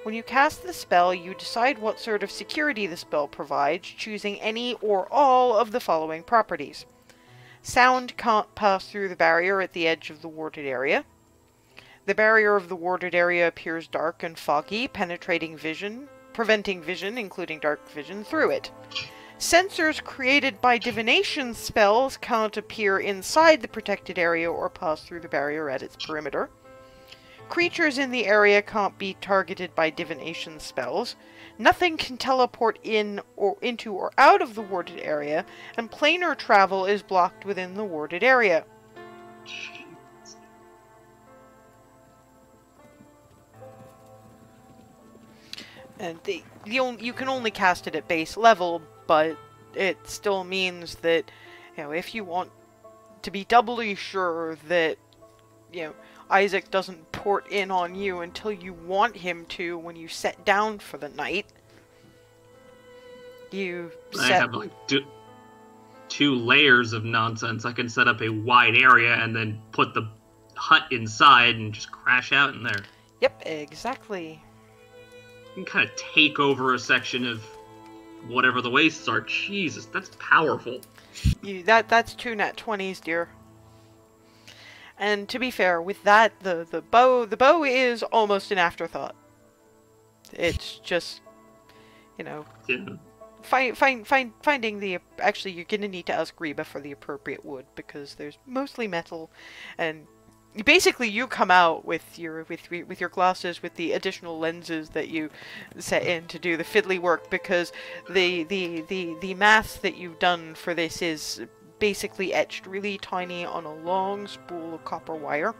When you cast the spell, you decide what sort of security the spell provides, choosing any or all of the following properties. Sound can't pass through the barrier at the edge of the warded area. The barrier of the warded area appears dark and foggy, preventing vision, including dark vision, through it. Sensors created by divination spells can't appear inside the protected area or pass through the barrier at its perimeter. Creatures in the area can't be targeted by divination spells. Nothing can teleport in or into or out of the warded area, and planar travel is blocked within the warded area. And you can only cast it at base level, but it still means that, you know, if you want to be doubly sure that, you know, Isaac doesn't port in on you until you want him to when you set down for the night, I have like 2 layers of nonsense. I can set up a wide area and then put the hut inside and just crash out in there. Yep, exactly. You can kind of take over a section of whatever the wastes are. Jesus, that's powerful. That's 2 nat 20s, dear. And to be fair, with that, the bow is almost an afterthought. It's just, you know, Yeah. finding the... Actually, you're gonna need to ask Reba for the appropriate wood, because there's mostly metal, and basically you come out with your glasses with the additional lenses that you set in to do the fiddly work, because the math that you've done for this is basically etched really tiny on a long spool of copper wire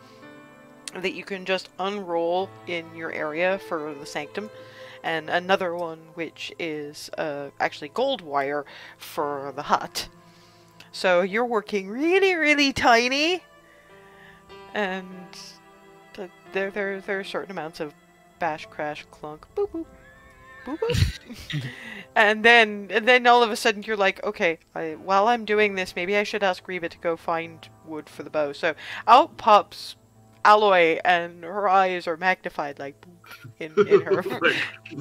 that you can just unroll in your area for the sanctum, and another one which is actually gold wire for the hut. So you're working really, really tiny, and there are certain amounts of bash, crash, clunk, boop boop, boop boop, and then all of a sudden you're like, okay, while I'm doing this, maybe I should ask Reba to go find wood for the bow. So out pops Aloy, and her eyes are magnified like in her.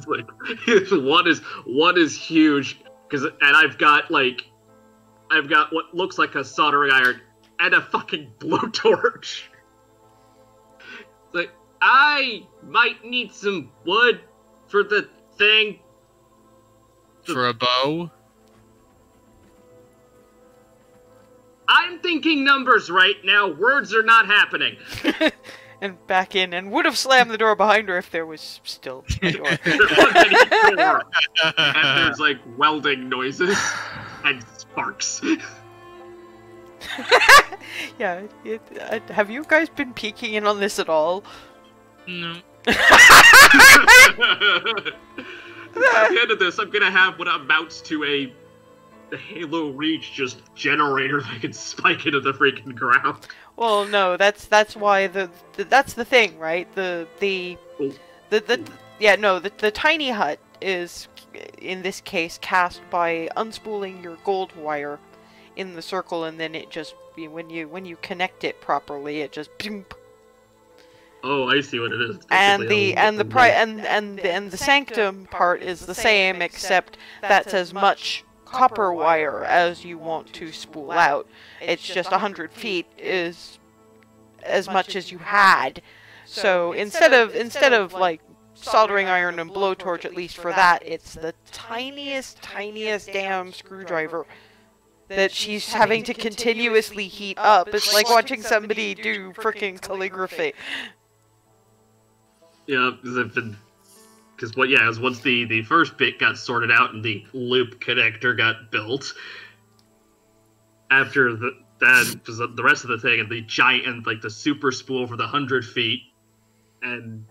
like one is huge, and I've got what looks like a soldering iron and a fucking blowtorch. Like, I might need some wood for the thing. For a bow? I'm thinking numbers right now. Words are not happening. And back in, and would have slammed the door behind her if there was still a door. There wasn't any door. And there's like welding noises and sparks. Yeah, have you guys been peeking in on this at all? No. At the end of this, I'm gonna have what amounts to a Halo Reach just generator that can spike into the freaking ground. Well, no, that's why that's the thing, right? The tiny hut is, in this case, cast by unspooling your gold wire in the circle, and then it just, when you connect it properly, it just. Oh, I see what it is. And the sanctum part is the same, except that's as much copper wire as you want to spool out. It's just 100 feet is as much as you had. So instead of like soldering iron and blowtorch, at least for that, it's the tiniest damn screwdriver that she's having to continuously heat up. It's like watching somebody do frickin' calligraphy. Yeah, because once the first bit got sorted out and the loop connector got built, after that was the rest of the thing, and the giant, and like the super spool for the 100 feet, and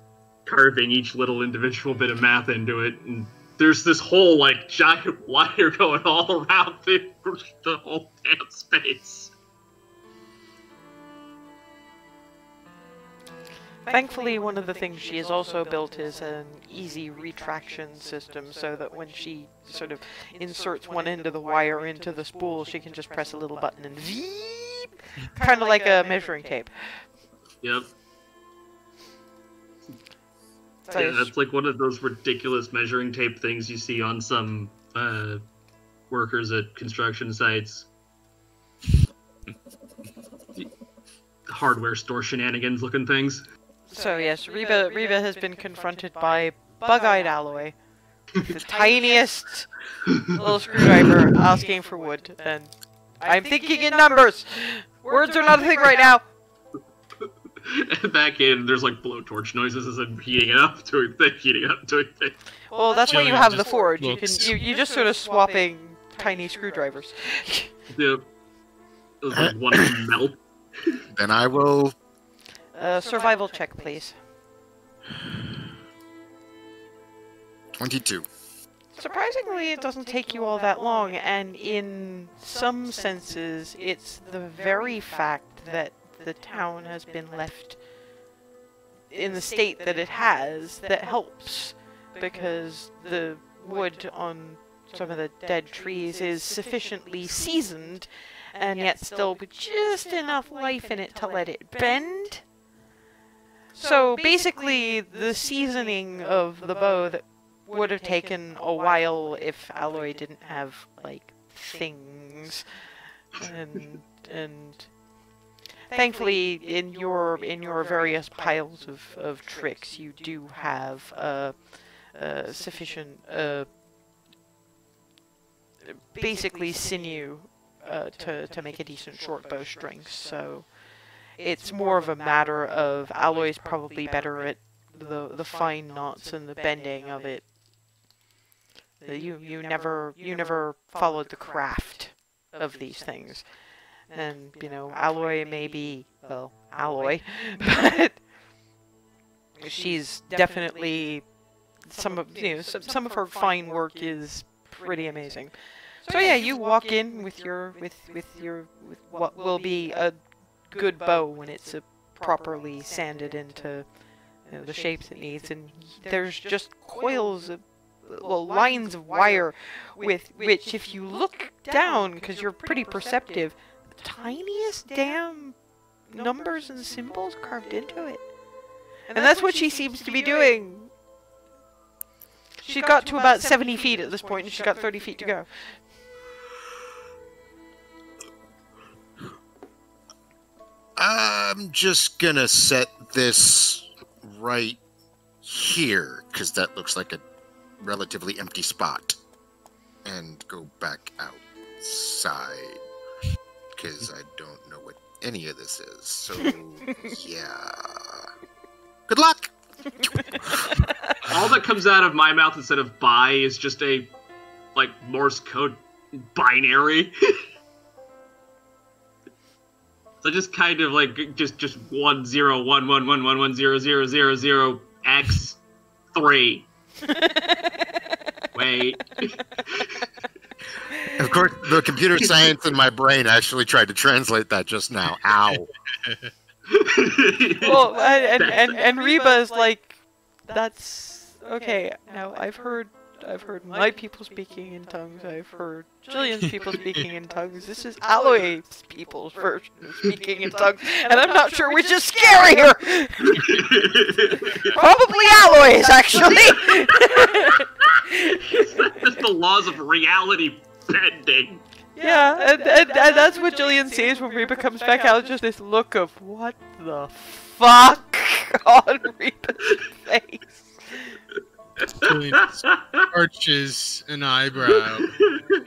carving each little individual bit of math into it, and there's this whole like giant wire going all around the whole damn space. Thankfully, one of the things she has also built is an easy retraction system, so that when she sort of inserts one end of the wire into the spool, she can just press a little button and veep, kind of like a measuring tape. Yep. So yeah, that's like one of those ridiculous measuring tape things you see on some workers at construction sites. Hardware store shenanigans looking things. So yes, Reba has been confronted by bug-eyed Aloy, the tiniest little screwdriver, asking for wood, and I'm thinking in numbers! Words are not a thing right now! And back in, there's like blowtorch noises as I'm heating it up, doing things. Well, that's why you have the forge. You looks. you just sort of swapping tiny screwdrivers. Yep. It was like one of them melt. Then I will. Survival check, please. 22. Surprisingly, it doesn't take you all that long, and in some senses, it's the very fact that the town has been left in the state that it has that helps, because the wood on some of the dead trees is sufficiently seasoned, and yet still with just enough life in it to let it bend. So basically, the seasoning of the bow that would have taken a while if Aloy didn't have, like, things, and thankfully, in your various piles of tricks, you do have sufficient, basically sinew to make a decent short bowstring. So it's more of a matter of Aloy's probably better at the fine knots and the bending of it. You never followed the craft of these things. And, Aloy may be, well, Aloy, but she's definitely, some of her fine work is pretty amazing. So yeah, you walk in with what will be a good bow when it's properly sanded into the shapes it needs, and there's just coils of, lines of wire with which, if you look down, because you're pretty perceptive, the tiniest damn numbers and symbols carved into it. And that's what she seems to be doing. She's got to about 70 feet at this point, and she's got 30 feet to go. I'm just gonna set this right here, because that looks like a relatively empty spot, and go back outside, because I don't know what any of this is. So, yeah. Good luck! All that comes out of my mouth instead of bye is just a, Morse code binary. So just kind of just 101111100000x3. Wait. Of course, the computer science in my brain actually tried to translate that just now. Ow. Well, and Reba is like, that's okay. Now I've heard my people speaking in tongues. I've heard Jillian's people speaking in tongues. This is Aloy's people's version of speaking in tongues, and I'm not sure which is scarier. Probably Aloy's, actually. Just the laws of reality bending. Yeah, and that's what Jillian sees when Reba comes back out. Just this look of what the fuck on Reba's face. Arches an eyebrow.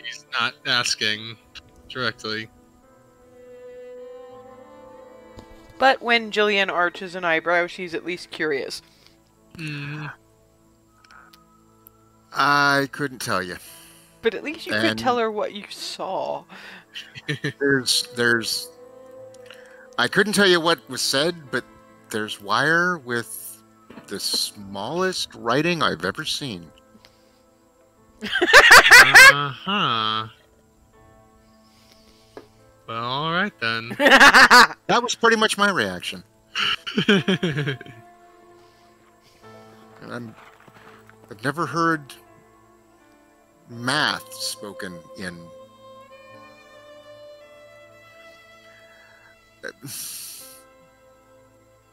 He's not asking directly. But when Jillian arches an eyebrow, she's at least curious. I couldn't tell you. But at least you could tell her what you saw. There's I couldn't tell you what was said, but there's wire with the smallest writing I've ever seen. Uh-huh. Well, alright then. That was pretty much my reaction. And I've never heard math spoken in...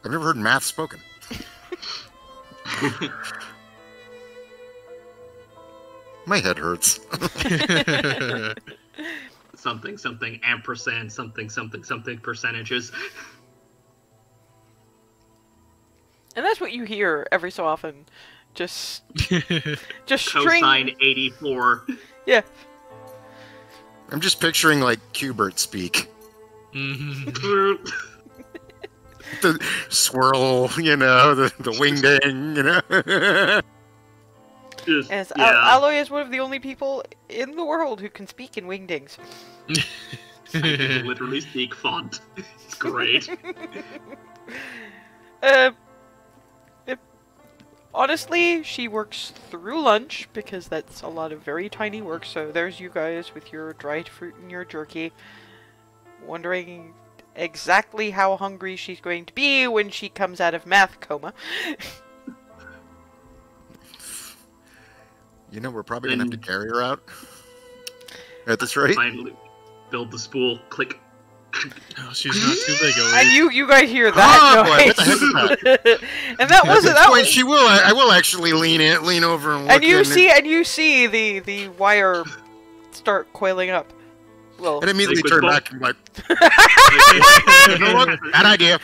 I've never heard math spoken. My head hurts. something ampersand something percentages. And that's what you hear every so often. Just Cosine 84. Yeah. I'm just picturing like Qbert speak. The swirl, the wing ding, Yes, yeah. Aloy is one of the only people in the world who can speak in wingdings. I can literally speak font. It's great. Honestly, she works through lunch because that's a lot of very tiny work. So there's you guys with your dried fruit and your jerky, wondering exactly how hungry she's going to be when she comes out of math coma. We're probably going to have to carry her out at this rate. Finally, build the spool. Click. Oh, she's not too big a And you guys hear that noise. Boy, what the heck is that? And that wasn't that one. She will. I will actually lean over and look. And you see the wire start coiling up. Well, And immediately Like, turn with back and like, Like, you know what? Bad idea.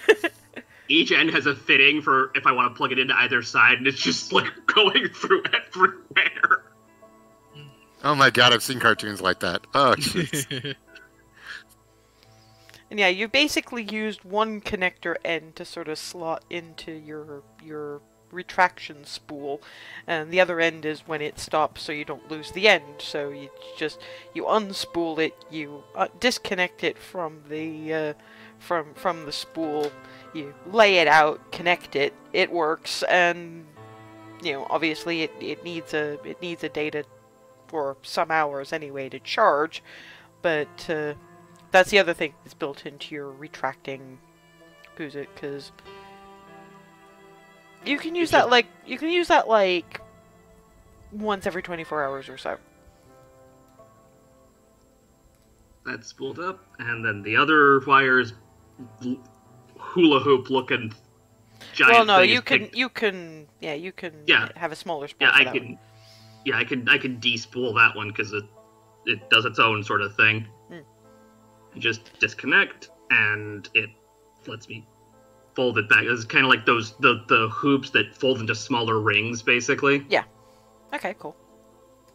each end has a fitting for if I want to plug it into either side, and it's just like going through everywhere. Oh my god, I've seen cartoons like that. Oh, jeez. and yeah, you basically used one connector end to sort of slot into your retraction spool, and the other end is when it stops, so you don't lose the end. So you unspool it, you disconnect it from the from the spool, you lay it out, connect it, it works, and obviously it needs a data for some hours anyway to charge, but that's the other thing that's built into your retracting Guzit, because you can use that like once every 24 hours or so. That's spooled up, and then the other wires, hula hoop looking giant. Well, no, thing you is can picked- you can Yeah. have a smaller spool Yeah, for I that can. one. Yeah, I can despool that one because it does its own sort of thing. Mm. You just disconnect, and it lets me fold it back. It's kind of like the hoops that fold into smaller rings, basically. Okay, cool.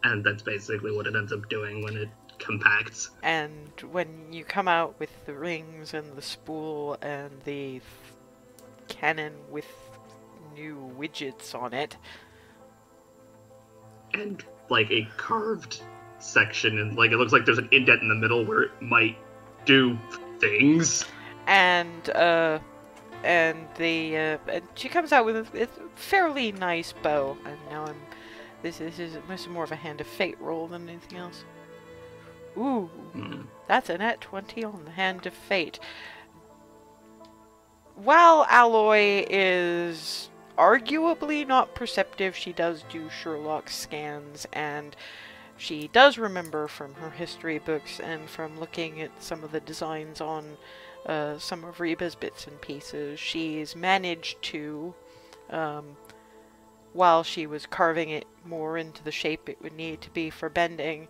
And that's basically what it ends up doing when it compacts. And when you come out with the rings and the spool and the cannon with new widgets on it, And like a carved section, and like it looks like there's an indent in the middle where it might do things. and she comes out with a fairly nice bow. And now this is more of a hand of fate roll than anything else. Ooh, that's a nat 20 on the hand of fate. While Aloy is arguably not perceptive, she does do Sherlock scans, and she does remember from her history books and from looking at some of the designs on some of Reba's bits and pieces. She's managed to, while she was carving it more into the shape it would need to be for bending,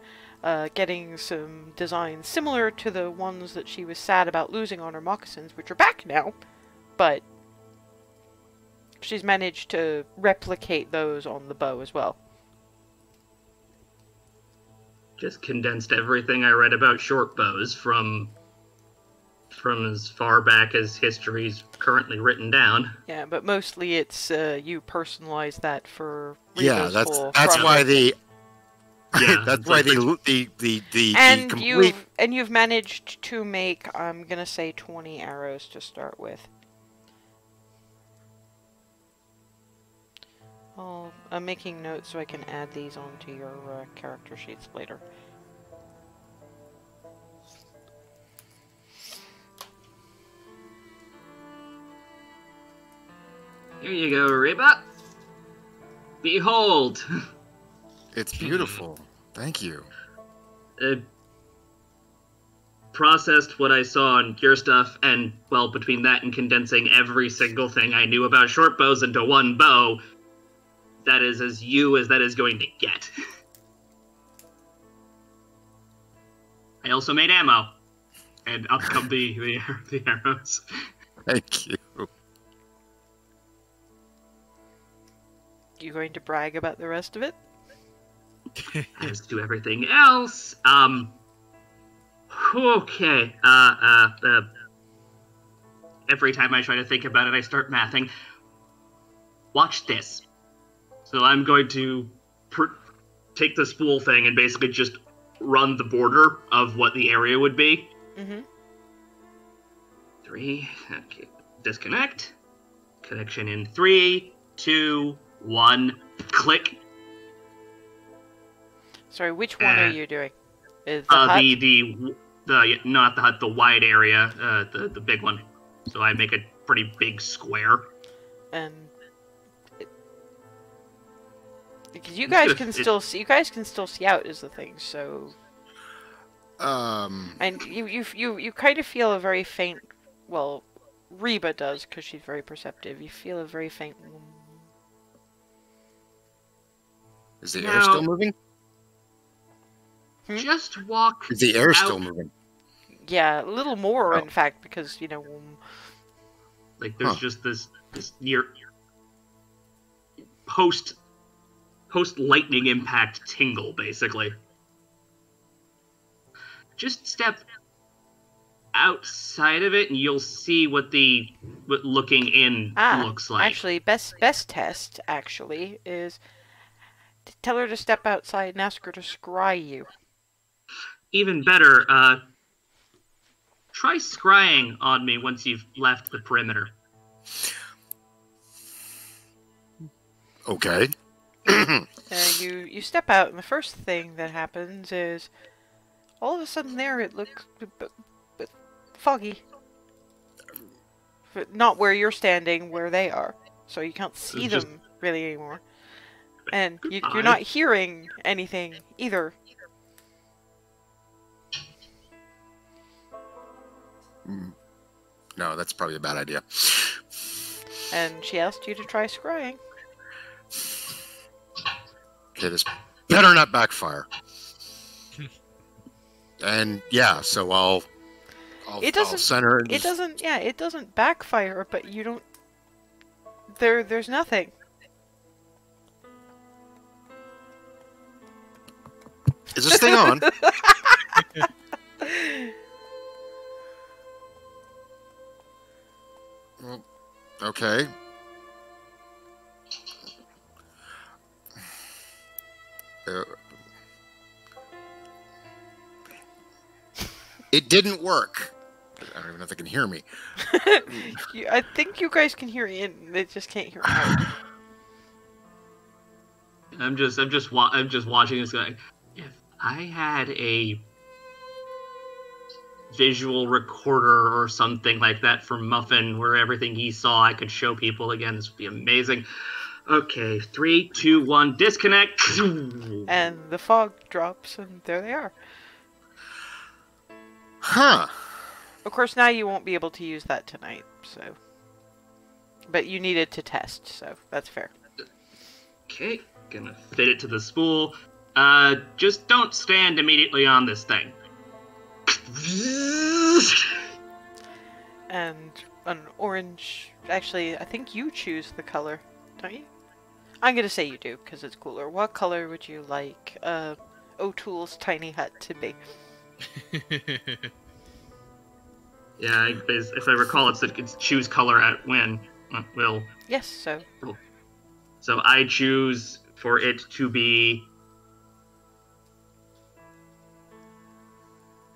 getting some designs similar to the ones that she was sad about losing on her moccasins, which are back now, but she's managed to replicate those on the bow as well. Just condensed everything I read about short bows from as far back as history's currently written down. Yeah, but mostly it's you personalize that for Yeah, Reba's that's whole that's project. why the Yeah, that's it's why like the and complete you've managed to make, I'm gonna say, 20 arrows to start with. I'm making notes so I can add these onto your character sheets later. Here you go, Reba. Behold. it's beautiful. Thank you. Processed what I saw on your stuff, and, well, between that and condensing every single thing I knew about short bows into one bow, that is as you as that is going to get. I also made ammo. And up come the arrows. Thank you. You going to brag about the rest of it? As to everything else, okay, every time I try to think about it, I start mathing. Watch this. So I'm going to take the spool thing and basically just run the border of what the area would be. Mm-hmm. 3, okay, disconnect. Connection in 3, 2, 1, click. Sorry, which one are you doing? Is the hut? the not the hut, the wide area, the big one. So I make a pretty big square. And because you guys can still see out is the thing. So and you kind of feel a very faint. Well, Reba does because she's very perceptive. You feel a very faint. Is the air still moving? Just walk. Is the air out. still moving? Yeah, a little more, Oh. in fact, because, Like there's Huh. just this near post lightning impact tingle, basically. Just step outside of it, and you'll see what looking in looks like. actually, best test, actually, is to tell her to step outside and ask her to scry you. Even better, try scrying on me once you've left the perimeter. Okay. You step out, and the first thing that happens is, all of a sudden there it looks foggy. But not where you're standing, where they are. So you can't see Just- them really anymore. And you're Goodbye. not hearing anything either. No, that's probably a bad idea. And she asked you to try scrying. Okay, this better not backfire. And yeah, so I'll I'll send her. It doesn't backfire, but you don't. There's nothing. Is this thing on? Well, okay. It didn't work. I don't even know if they can hear me. I think you guys can hear in. They just can't hear out. I'm just watching this guy. If I had a visual recorder or something like that for Muffin, where everything he saw I could show people again, this would be amazing. Okay, 3, 2, 1, disconnect. And the fog drops, and there they are. Huh. Of course, now you won't be able to use that tonight, so. But you needed to test, so that's fair. Okay, gonna fit it to the spool. Just don't stand immediately on this thing. And an orange. Actually, I think you choose the color, don't you? I'm gonna say you do, because it's cooler. What color would you like O'Toole's tiny hut to be? Yeah, if I recall, it's choose color at win. Will. Yes, so. So I choose for it to be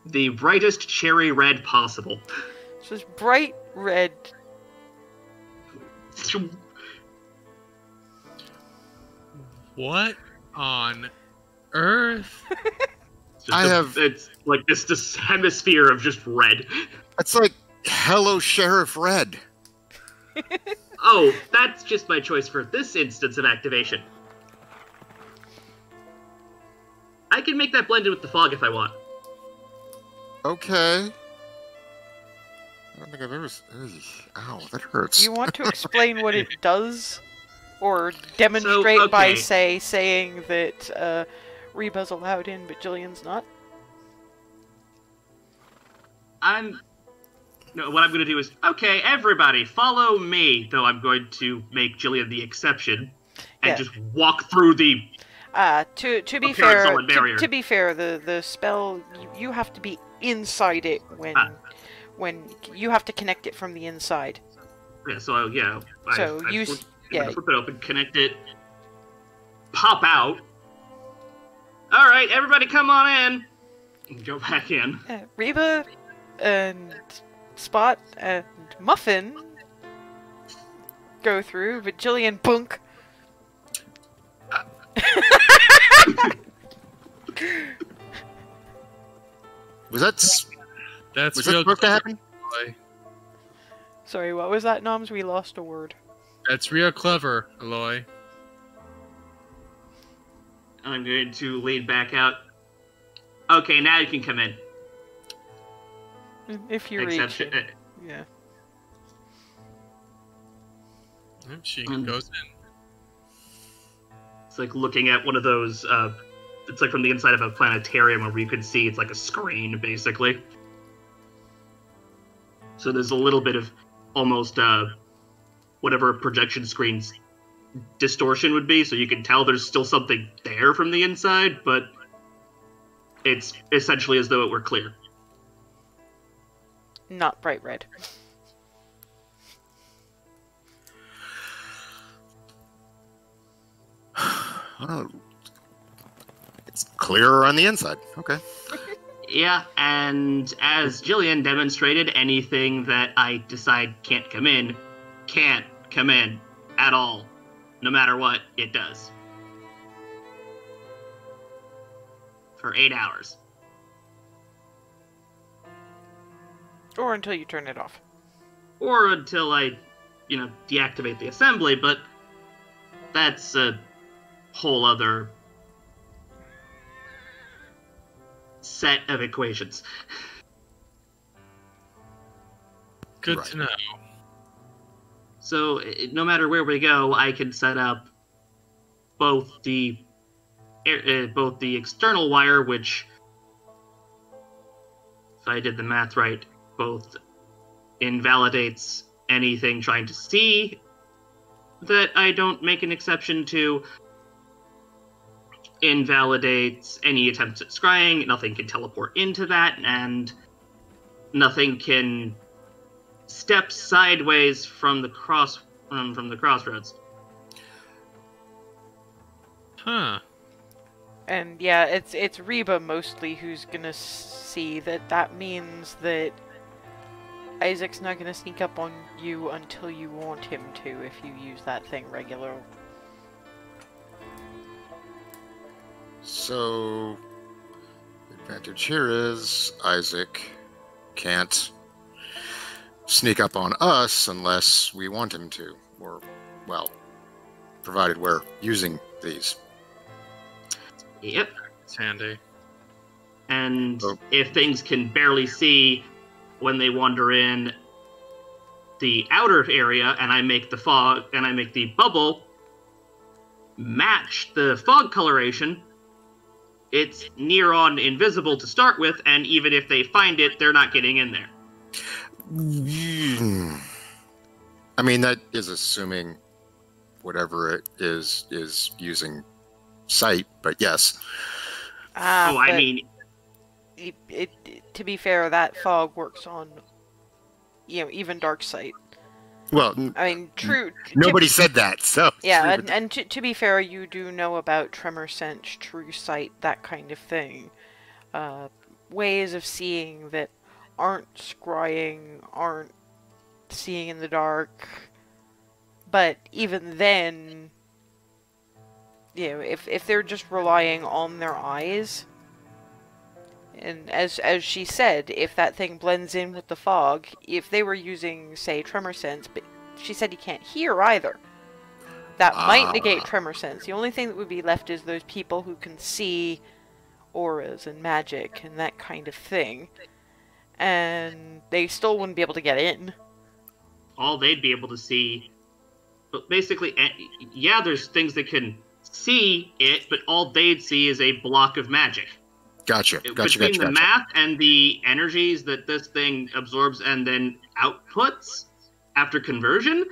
the brightest cherry red possible. So it's bright red. What on earth? It's like this hemisphere of just red. It's like Hello Sheriff Red. Oh, that's just my choice for this instance of activation. I can make that blend in with the fog if I want. Okay. I don't think I've ever. Ow, that hurts. Do you want to explain what it does? Or demonstrate by, okay. saying that Reba's allowed in, but Jillian's not? No, what I'm going to do is, okay, everybody, follow me. Though I'm going to make Jillian the exception and just walk through the. To be appearance fair, solid barrier. to be fair, the spell you have to be inside it when you have to connect it from the inside. Yeah. So yeah. So I you flip, yeah. flip it open, connect it, pop out. All right, everybody, come on in. And go back in. Reba and Spot and Muffin go through, but Jillian bunk. Was that That's was real that supposed to happen? Aloy. Sorry, what was that, Noms? We lost a word. That's real clever, Aloy. I'm going to lean back out. Okay, now you can come in. If you reach Exception. it. Yeah. Yep, she goes in. It's like looking at one of those. It's like from the inside of a planetarium where you could see it's like a screen, basically. So there's a little bit of almost whatever a projection screen's distortion would be, so you can tell there's still something there from the inside, but it's essentially as though it were clear. Not bright red. Oh, it's clearer on the inside. Okay. Yeah, and as Jillian demonstrated, anything that I decide can't come in at all. No matter what, it does. For 8 hours. Or until you turn it off. Or until I, deactivate the assembly, but that's a whole other set of equations. Good Right. to know. So no matter where we go, I can set up both the external wire, which, if I did the math right, both invalidates anything trying to see that I don't make an exception to, invalidates any attempts at scrying, nothing can teleport into that, and nothing can step sideways from the crossroads. Huh. And yeah, it's Reba mostly who's gonna see that means that Isaac's not gonna sneak up on you until you want him to if you use that thing regularly. So, the advantage here is Isaac can't sneak up on us unless we want him to, or, well, provided we're using these. Yep. It's handy. And Oh. if things can barely see when they wander in the outer area, and I make the bubble match the fog coloration, it's near on invisible to start with, and even if they find it, they're not getting in there. I mean, that is assuming whatever it is using sight, but yes. I mean, to be fair, that fog works on, even dark sight. Well, I mean, true. nobody said that, so. Yeah, and to be fair, you do know about tremor sense, true sight, that kind of thing. Ways of seeing that aren't scrying, aren't seeing in the dark. But even then, if they're just relying on their eyes, and as she said, if that thing blends in with the fog, if they were using, say, tremor sense, but she said you can't hear either. That might negate tremor sense. The only thing that would be left is those people who can see auras and magic and that kind of thing. And they still wouldn't be able to get in. all they'd be able to see, but basically, yeah, there's things that can see it, but all they'd see is a block of magic. Gotcha. Between the math and the energies that this thing absorbs and then outputs after conversion,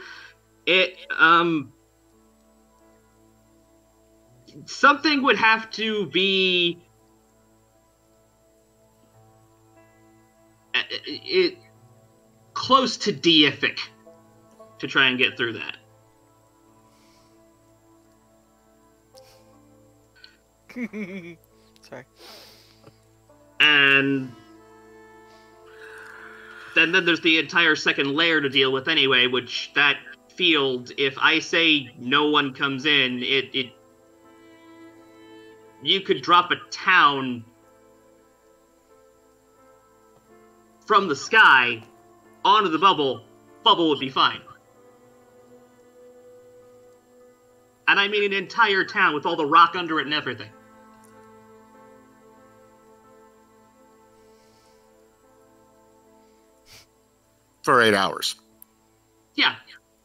something would have to be close to deific to try and get through that. Sorry. And then there's the entire second layer to deal with anyway, which that field, if I say no one comes in, you could drop a town from the sky onto the bubble would be fine. And I mean an entire town with all the rock under it and everything. For 8 hours. Yeah,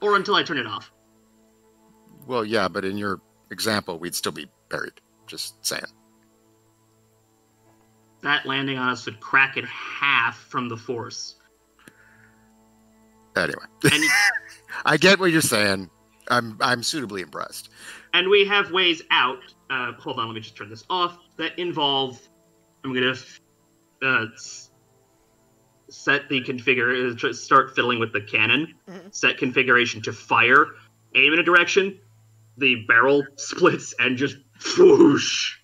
or until I turn it off. Well, yeah, but in your example, we'd still be buried. Just saying. That landing on us would crack in half from the force. Anyway, And I get what you're saying. I'm suitably impressed. and we have ways out. Hold on, let me just turn this off. That involve. I'm gonna set the configure. Start fiddling with the cannon. Set configuration to fire. Aim in a direction. The barrel splits and just whoosh.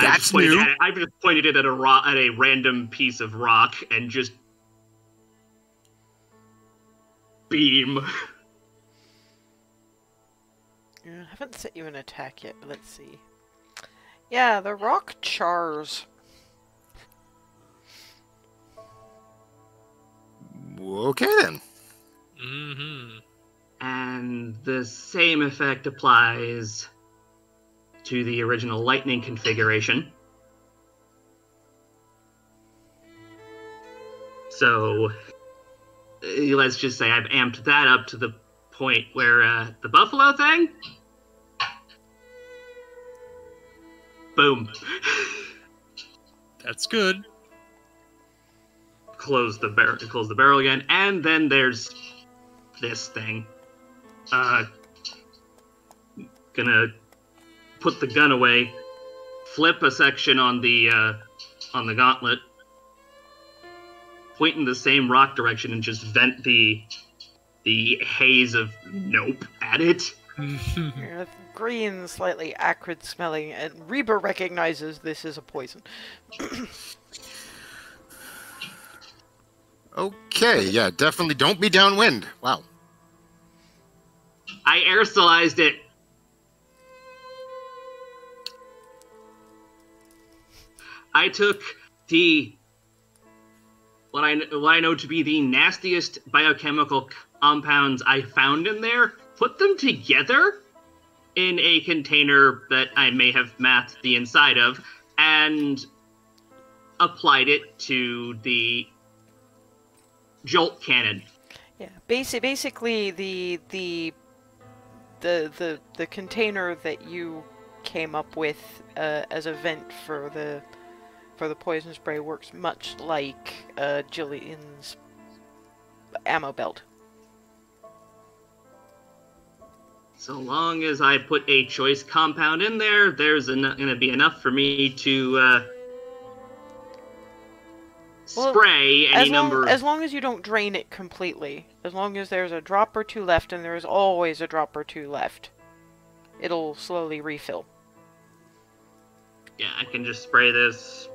That's new. I've just pointed it at a random piece of rock and just beam. I haven't set you an attack yet, but let's see. Yeah, the rock chars. Okay then. Mm-hmm. And the same effect applies to the original lightning configuration. So let's just say I've amped that up to the point where the buffalo thing, boom. That's good. Close the barrel again, and then there's this thing. Gonna put the gun away, flip a section on the gauntlet, point in the same rock direction, and just vent the haze of nope at it. Yeah, green, slightly acrid smelling, and Reba recognizes this is a poison. Okay, yeah, definitely don't be downwind. Wow. I aerosolized it. I took what I know to be the nastiest biochemical compounds I found in there, put them together in a container that I may have mathed the inside of, and applied it to the jolt cannon. Yeah, basically the container that you came up with as a vent for the poison spray works much like Jillian's ammo belt. So long as I put a choice compound in there, there's going to be enough for me to spray any number. As long as you don't drain it completely. As long as there's a drop or two left, and there is always a drop or two left, it'll slowly refill. Yeah, I can just spray this,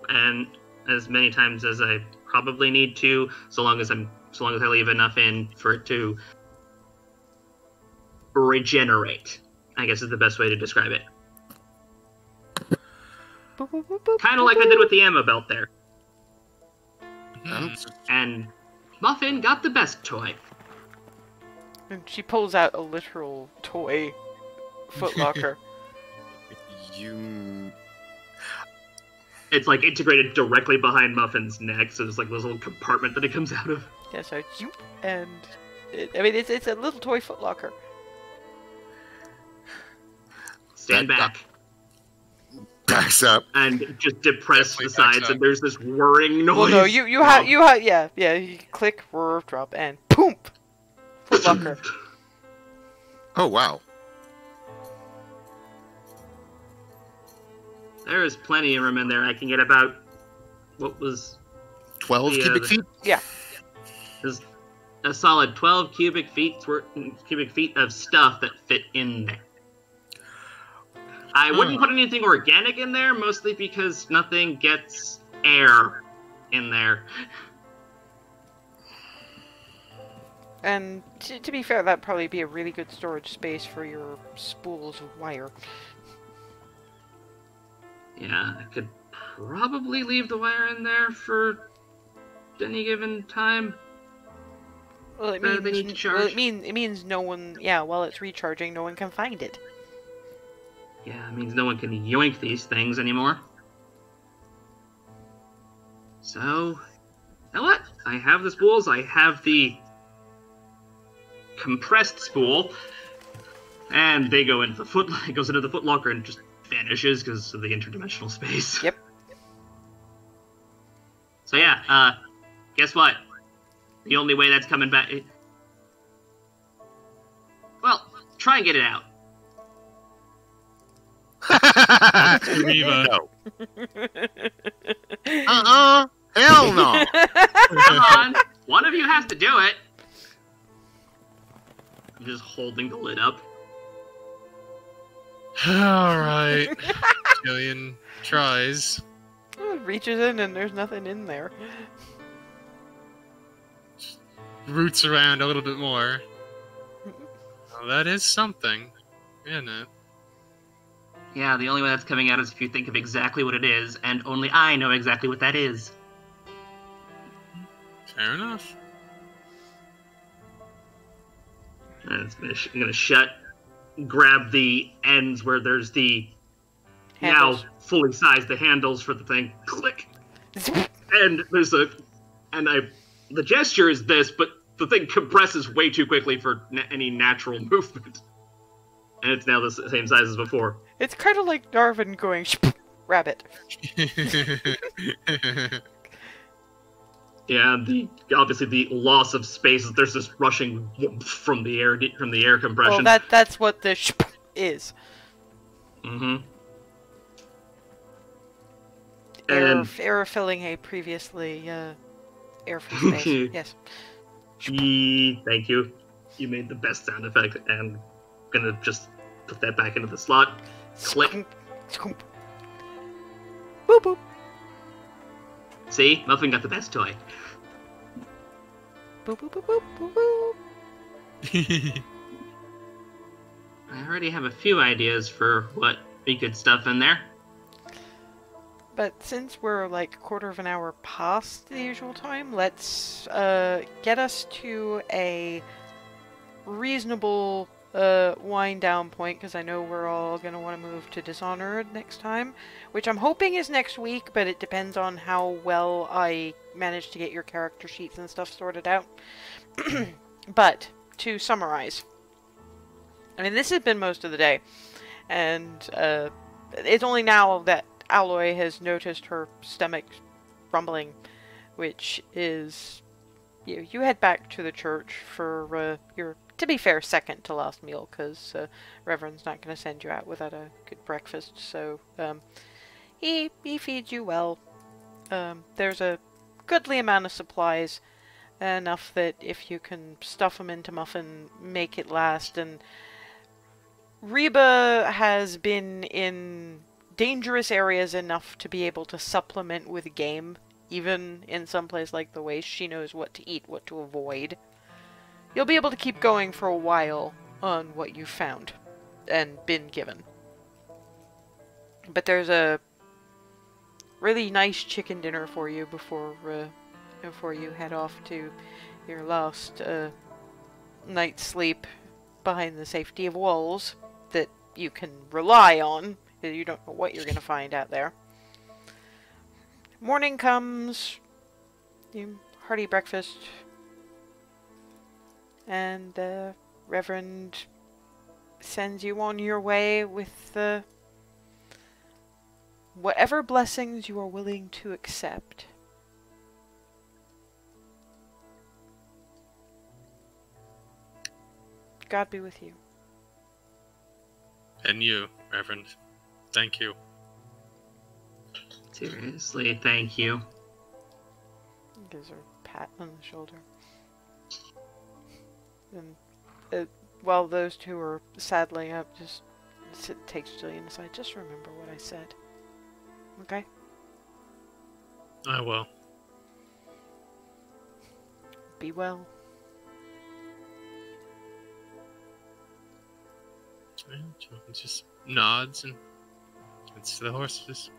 and as many times as I probably need to, so long as I leave enough in for it to regenerate, I guess is the best way to describe it. Kind of like I did with the ammo belt there. And Muffin got the best toy. And she pulls out a literal toy footlocker. It's like integrated directly behind Muffin's neck, so there's like this little compartment that it comes out of. Yeah, so and it's a little toy footlocker. Stand back. Backs up. And just depress Definitely the sides, backs up. and there's this whirring noise. Well, no, you have yeah, you click, whir, drop, and boom, footlocker. Oh wow. There is plenty of room in there. I can get about, what was... 12 cubic feet? Yeah. There's a solid 12 cubic feet of stuff that fit in there. I wouldn't put anything organic in there, mostly because nothing gets air in there. And to be fair, that'd probably be a really good storage space for your spools of wire. Yeah, I could probably leave the wire in there for any given time. Well, it They need to charge. it means no one. Yeah, while it's recharging, no one can find it. Yeah, it means no one can yoink these things anymore. So, you know what? I have the spools. I have the compressed spool, and they go into the footlocker and just vanishes because of the interdimensional space. Yep. So yeah, guess what? The only way that's coming back... Well, try and get it out. Reba. No. Hell no. Come on! One of you has to do it! I'm just holding the lid up. Alright. Jillian tries. Oh, it reaches in and there's nothing in there. Roots around a little bit more. Oh, that is something, isn't it? Yeah, the only way that's coming out is if you think of exactly what it is, and only I know exactly what that is. Fair enough. And I'm gonna grab the ends where there's the Handles. now fully sized the handles for the thing. Click, and there's the gesture is this, but the thing compresses way too quickly for any natural movement, and it's now the same size as before. It's kind of like Darwin going, rabbit. Yeah, obviously the loss of space is there's this rushing from the air compression. Well, that's what the is. Mm-hmm. Error filling a previously airful space. Yes. Thank you. You made the best sound effect, and I'm gonna just put that back into the slot. Click. Boop boop. See? Muffin got the best toy. Boop boop boop boop boop boop. I already have a few ideas for what be good stuff in there. But since we're like a quarter of an hour past the usual time, let's get us to a reasonable wind down point, because I know we're all going to want to move to Dishonored next time, which I'm hoping is next week, but it depends on how well I manage to get your character sheets and stuff sorted out. But, to summarize, I mean, this has been most of the day, and it's only now that Aloy has noticed her stomach rumbling, which is... You head back to the church for your, to be fair, second to last meal, because Reverend's not going to send you out without a good breakfast, so he feeds you well. There's a goodly amount of supplies, enough that if you can stuff them into Muffin, make it last, and Reba has been in dangerous areas enough to be able to supplement with game. Even in some place like the Waste, she knows what to eat, what to avoid. You'll be able to keep going for a while on what you've found and been given. But there's a really nice chicken dinner for you before you head off to your last night's sleep behind the safety of walls that you can rely on. You don't know what you're going to find out there. Morning comes, hearty breakfast, and Reverend sends you on your way with whatever blessings you are willing to accept. God be with you. And you, Reverend. Thank you. Seriously, thank you. Gives her a pat on the shoulder. And while those two are saddling up, just takes Jillian aside. Just remember what I said. Okay? I will. Be well. Just nods and it's to the horses.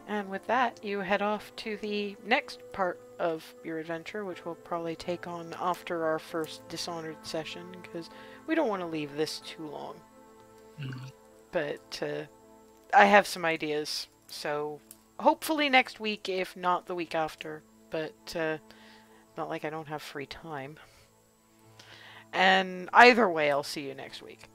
And with that, you head off to the next part of your adventure, which we'll probably take on after our first Dishonored session, because we don't want to leave this too long. Mm-hmm. But I have some ideas, so hopefully next week, if not the week after, but not like I don't have free time. And either way, I'll see you next week.